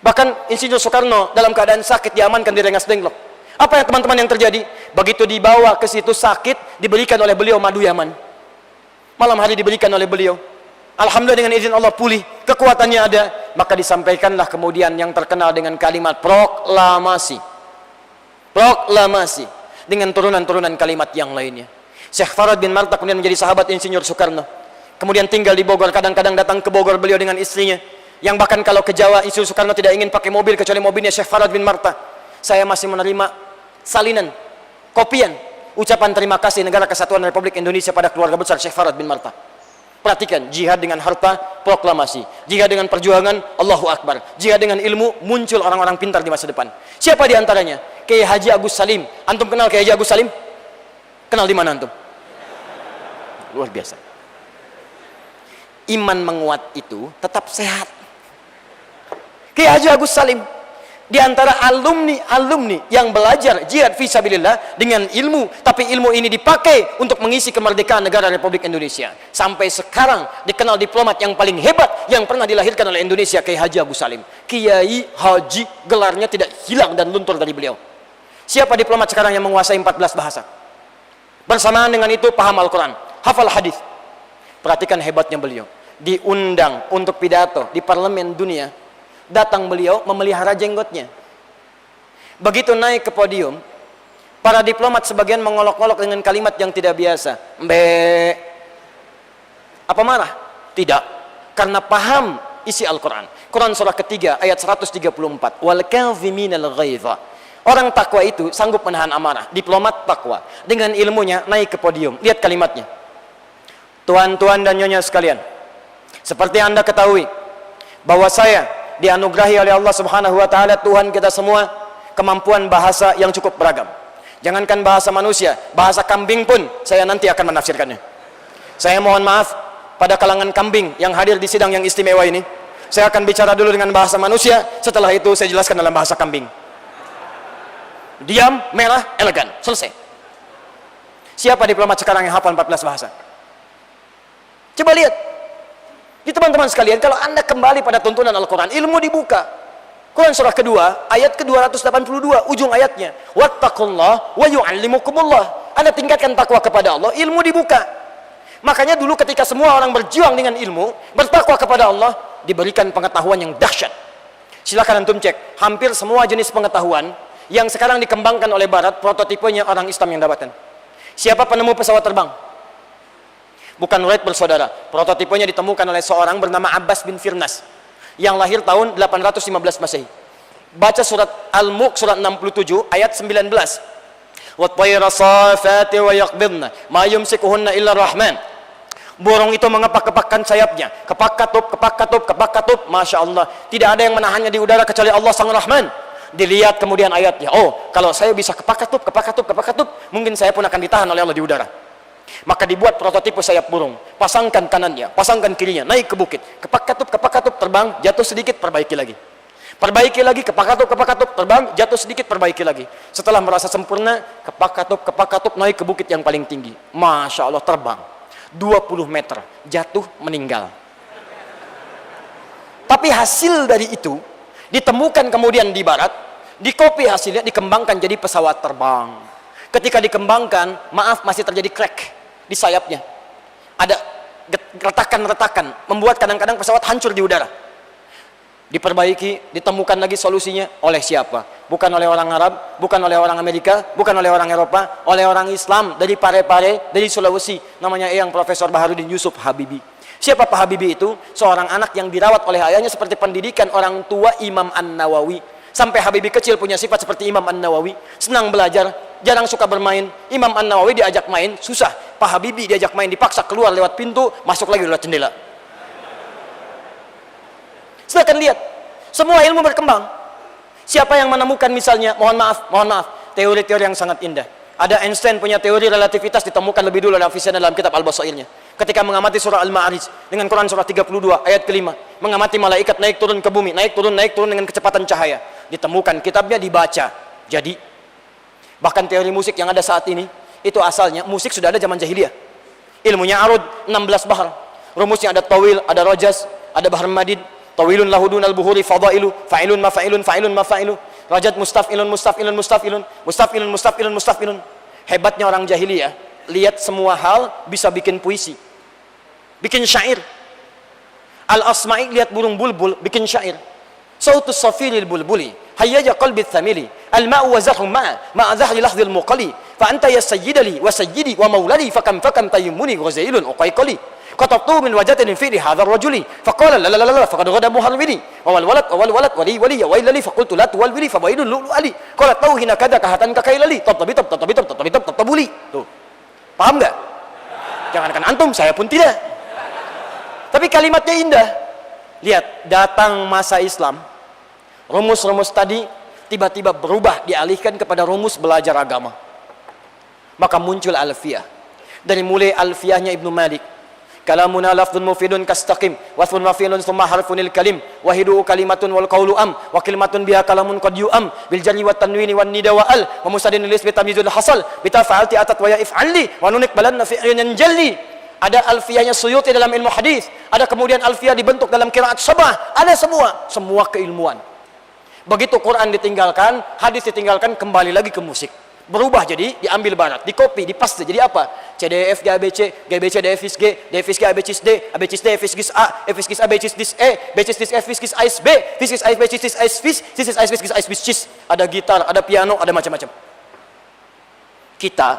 Bahkan Insinyur Soekarno dalam keadaan sakit diamankan di Rengas Dengklok. Apa yang teman-teman yang terjadi? Begitu dibawa ke situ sakit, diberikan oleh beliau madu Yaman. Malam hari diberikan oleh beliau. Alhamdulillah dengan izin Allah pulih, kekuatannya ada. Maka disampaikanlah kemudian yang terkenal dengan kalimat proklamasi. Proklamasi dengan turunan-turunan kalimat yang lainnya. Syekh Faraj bin Marta kemudian menjadi sahabat Insinyur Soekarno. Kemudian tinggal di Bogor, kadang-kadang datang ke Bogor beliau dengan istrinya. Yang bahkan kalau ke Jawa, Insinyur Soekarno tidak ingin pakai mobil kecuali mobilnya Syekh Faraj bin Marta. Saya masih menerima salinan, kopian, ucapan terima kasih Negara Kesatuan Republik Indonesia pada keluarga besar Syekh Faraj bin Marta. Perhatikan, jihad dengan harta, proklamasi. Jihad dengan perjuangan, Allahu Akbar. Jihad dengan ilmu, muncul orang-orang pintar di masa depan. Siapa di antaranya? Kiai Haji Agus Salim. Antum kenal Kiai Haji Agus Salim? Kenal di mana antum? Luar biasa. Iman menguat itu tetap sehat. Kiai Haji Agus Salim di antara alumni yang belajar jihad fisabilillah dengan ilmu, tapi ilmu ini dipakai untuk mengisi kemerdekaan negara Republik Indonesia. Sampai sekarang dikenal diplomat yang paling hebat yang pernah dilahirkan oleh Indonesia, Kiai Haji Agus Salim. Kiai Haji, gelarnya tidak hilang dan luntur dari beliau. Siapa diplomat sekarang yang menguasai 14 bahasa? Bersamaan dengan itu paham Al-Quran, hafal hadis. Perhatikan hebatnya beliau. Diundang untuk pidato di parlemen dunia, datang beliau memelihara jenggotnya. Begitu naik ke podium, para diplomat sebagian mengolok-olok dengan kalimat yang tidak biasa. Mbe. Apa marah? Tidak. Karena paham isi Al-Quran. Quran surah ketiga ayat 134. Wal kaziminal ghaidha. Orang takwa itu sanggup menahan amarah. Diplomat takwa. Dengan ilmunya naik ke podium. Lihat kalimatnya. Tuan-tuan dan nyonya sekalian, seperti Anda ketahui bahwa saya dianugerahi oleh Allah Subhanahu wa taala, Tuhan kita semua, kemampuan bahasa yang cukup beragam. Jangankan bahasa manusia, bahasa kambing pun saya nanti akan menafsirkannya. Saya mohon maaf pada kalangan kambing yang hadir di sidang yang istimewa ini. Saya akan bicara dulu dengan bahasa manusia, setelah itu saya jelaskan dalam bahasa kambing. Diam, merah, elegan, selesai. Siapa diplomat sekarang yang hafal 14 bahasa? Coba lihat. Jadi teman-teman sekalian, kalau Anda kembali pada tuntunan Al-Quran, ilmu dibuka. Quran surah kedua, ayat ke-282, ujung ayatnya. Wattaqullah wa yu'allimukumullah. Anda tingkatkan takwa kepada Allah, ilmu dibuka. Makanya dulu ketika semua orang berjuang dengan ilmu, bertakwa kepada Allah, diberikan pengetahuan yang dahsyat. Silakan antum cek, hampir semua jenis pengetahuan yang sekarang dikembangkan oleh Barat, prototipenya orang Islam yang dapatkan. Siapa penemu pesawat terbang? Bukan Wright bersaudara. Prototipenya ditemukan oleh seorang bernama Abbas bin Firnas yang lahir tahun 815 Masehi. Baca surat Al-Mulk surat 67 ayat 19. Wat-tayra safati wa yaqbidna ma yumsikuhunna illa rahman. Burung itu mengepak-kepakkan sayapnya, kepak-katup, Masya Allah, tidak ada yang menahannya di udara kecuali Allah Sang Rahman. Dilihat kemudian ayatnya, oh kalau saya bisa kepak-katup, mungkin saya pun akan ditahan oleh Allah di udara. Maka dibuat prototipe sayap burung, pasangkan kanannya, pasangkan kirinya, naik ke bukit, kepak-katup, terbang, jatuh sedikit, perbaiki lagi, kepak-katup, terbang, jatuh sedikit, perbaiki lagi. Setelah merasa sempurna, kepak-katup, naik ke bukit yang paling tinggi. Masya Allah, terbang 20 meter, jatuh, meninggal. Tapi hasil dari itu ditemukan kemudian di Barat, dikopi hasilnya, dikembangkan jadi pesawat terbang. Ketika dikembangkan, maaf, masih terjadi crack di sayapnya, ada retakan-retakan, membuat kadang-kadang pesawat hancur di udara. Diperbaiki, ditemukan lagi solusinya oleh siapa? Bukan oleh orang Arab, bukan oleh orang Amerika, bukan oleh orang Eropa, oleh orang Islam dari Parepare, dari Sulawesi, namanya Eyang Profesor Baharudin Yusuf Habibie. Siapa Pak Habibie itu? Seorang anak yang dirawat oleh ayahnya seperti pendidikan orang tua Imam An-Nawawi. Sampai Habibie kecil punya sifat seperti Imam An-Nawawi, senang belajar, jarang suka bermain. Imam An-Nawawi diajak main, susah. Pak Habibie diajak main, dipaksa keluar lewat pintu, masuk lagi lewat jendela. Silakan lihat, semua ilmu berkembang. Siapa yang menemukan misalnya, mohon maaf, teori-teori yang sangat indah. Ada Einstein punya teori relativitas ditemukan lebih dulu oleh Avicenna dalam kitab Al-Basairnya. Ketika mengamati surah Al-Ma'arij dengan Quran surah 32 ayat kelima, mengamati malaikat naik turun ke bumi, naik turun dengan kecepatan cahaya. Ditemukan kitabnya, dibaca. Jadi bahkan teori musik yang ada saat ini itu asalnya musik sudah ada zaman jahiliyah. Ilmunya arud 16 bahar. Rumusnya ada tawil, ada rojas, ada bahar madid. Tawilun lahudun al-buhuri fadailu, fa'ilun mafa'ilun, fa'ilun mafa'ilu. Rajat mustaf'ilun, mustaf'ilun, mustaf'ilun, mustaf'ilun, mustaf'ilun, mustaf'ilun. Hebatnya orang jahiliyah, lihat semua hal bisa bikin puisi, bikin syair. Al-Asma'i lihat burung bulbul, bikin syair. Sautus safiril bulbuli, hayyaja qalbi thamili. Al-ma'u wa zahru ma'a zahri lahdhil muqali. Fa anta ya sayyidali wa sayyidi wa maulali, fakam tayyumuni ghazailun uqaiqali. Qatabtu min wajatin fi hadha ar-rajuli faqala la la la la faqad ghada muharwili wal walad wali ya wailali faqultu la tuwalwili fabaidul lu'ali qala tauhina kada kahatan kakailali tatabuli. Tuh, paham enggak? Jangankan antum, saya pun tidak. Tapi kalimatnya indah. Lihat, datang masa Islam, rumus-rumus tadi tiba-tiba berubah, dialihkan kepada rumus belajar agama. Maka muncul alfiyah. Dari mulai alfiyahnya Ibnu Malik, kalamuna lafdun mufidun kastaqim wasfun mafilun thumma harfunil kalim wahidu kalimatun wal qawlu wa kalimatun biha kalamun qad yu'am bil jarri wat tanwini wan nida wa al wa musadinil ismi tamyizul hasal bitafa'alti atat wa ya if'alli wa nunik balanna fi'lan jalli. Ada alfiyahnya Suyuti dalam ilmu hadis, ada kemudian alfiyah dibentuk dalam qiraat sabah, ada semua keilmuan. Begitu Quran ditinggalkan, hadis ditinggalkan, kembali lagi ke musik. Berubah jadi diambil barat, dikopi, dipaste jadi apa? CDF GABC, GBC DFIS G, DFIS G ABCIS D, ABCIS D FIS A, FIS ABCIS DIS E, BCIS DIS F FIS AIS B, FIS AIS BCIS DIS AIS FIS, FIS AIS BCIS AIS BIS CIS. Ada gitar, ada piano, ada macam-macam. Kita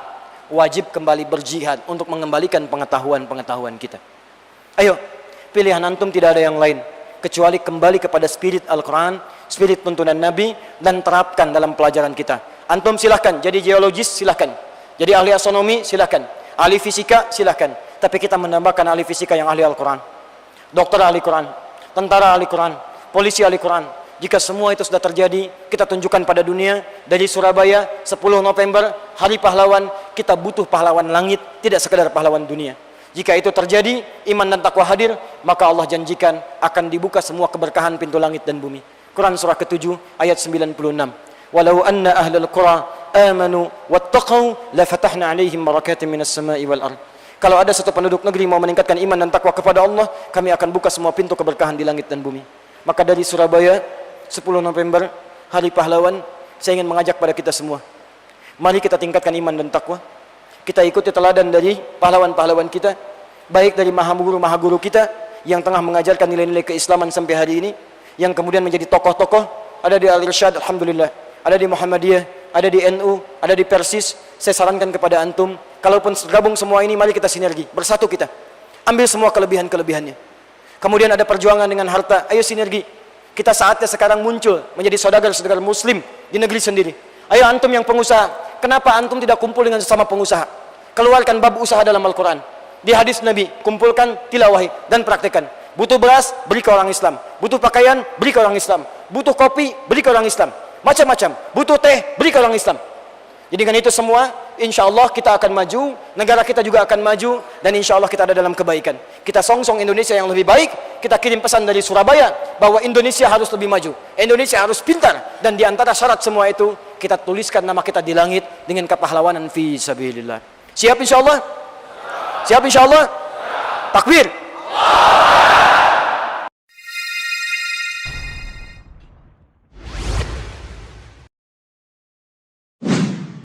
wajib kembali berjihad untuk mengembalikan pengetahuan kita. Ayo, pilihan antum tidak ada yang lain kecuali kembali kepada spirit Al-Quran, spirit tuntunan Nabi, dan terapkan dalam pelajaran kita. Antum silahkan jadi geologis, silahkan jadi ahli astronomi, silahkan ahli fisika, silahkan. Tapi kita menambahkan ahli fisika yang ahli Al-Quran, dokter ahli Quran, tentara ahli Quran, polisi ahli Quran. Jika semua itu sudah terjadi, kita tunjukkan pada dunia. Dari Surabaya 10 November, Hari Pahlawan, kita butuh pahlawan langit, tidak sekedar pahlawan dunia. Jika itu terjadi, iman dan takwa hadir, maka Allah janjikan akan dibuka semua keberkahan pintu langit dan bumi. Quran surah ke-7 ayat 96. Walau anna ahlal qura amanu wattaqau la fatahna 'alaihim barakatin minas sama'i wal ard. Kalau ada satu penduduk negeri mau meningkatkan iman dan takwa kepada Allah, kami akan buka semua pintu keberkahan di langit dan bumi. Maka dari Surabaya 10 November, Hari Pahlawan, saya ingin mengajak pada kita semua. Mari kita tingkatkan iman dan takwa. Kita ikuti teladan dari pahlawan-pahlawan kita, baik dari maha-guru kita yang tengah mengajarkan nilai-nilai keislaman sampai hari ini, yang kemudian menjadi tokoh-tokoh, ada di Al-Irsyad, alhamdulillah, ada di Muhammadiyah, ada di NU, ada di Persis. Saya sarankan kepada antum, kalaupun gabung semua ini, mari kita sinergi, bersatu kita, ambil semua kelebihan-kelebihannya. Kemudian ada perjuangan dengan harta, ayo sinergi. Kita saatnya sekarang muncul menjadi saudagar-saudagar muslim di negeri sendiri. Ayo antum yang pengusaha, kenapa antum tidak kumpul dengan sesama pengusaha? Keluarkan bab usaha dalam Al-Quran. Di hadis Nabi, kumpulkan, tilawahi, dan praktekkan. Butuh beras, beri ke orang Islam. Butuh pakaian, beri ke orang Islam. Butuh kopi, beri ke orang Islam. Macam-macam. Butuh teh, beri ke orang Islam. Jadi dengan itu semua, insya Allah kita akan maju, negara kita juga akan maju, dan insya Allah kita ada dalam kebaikan. Kita songsong Indonesia yang lebih baik, kita kirim pesan dari Surabaya, bahwa Indonesia harus lebih maju, Indonesia harus pintar, dan di antara syarat semua itu, kita tuliskan nama kita di langit, dengan kepahlawanan fi sabilillah. Siap insya Allah? Siap insya Allah? Takbir!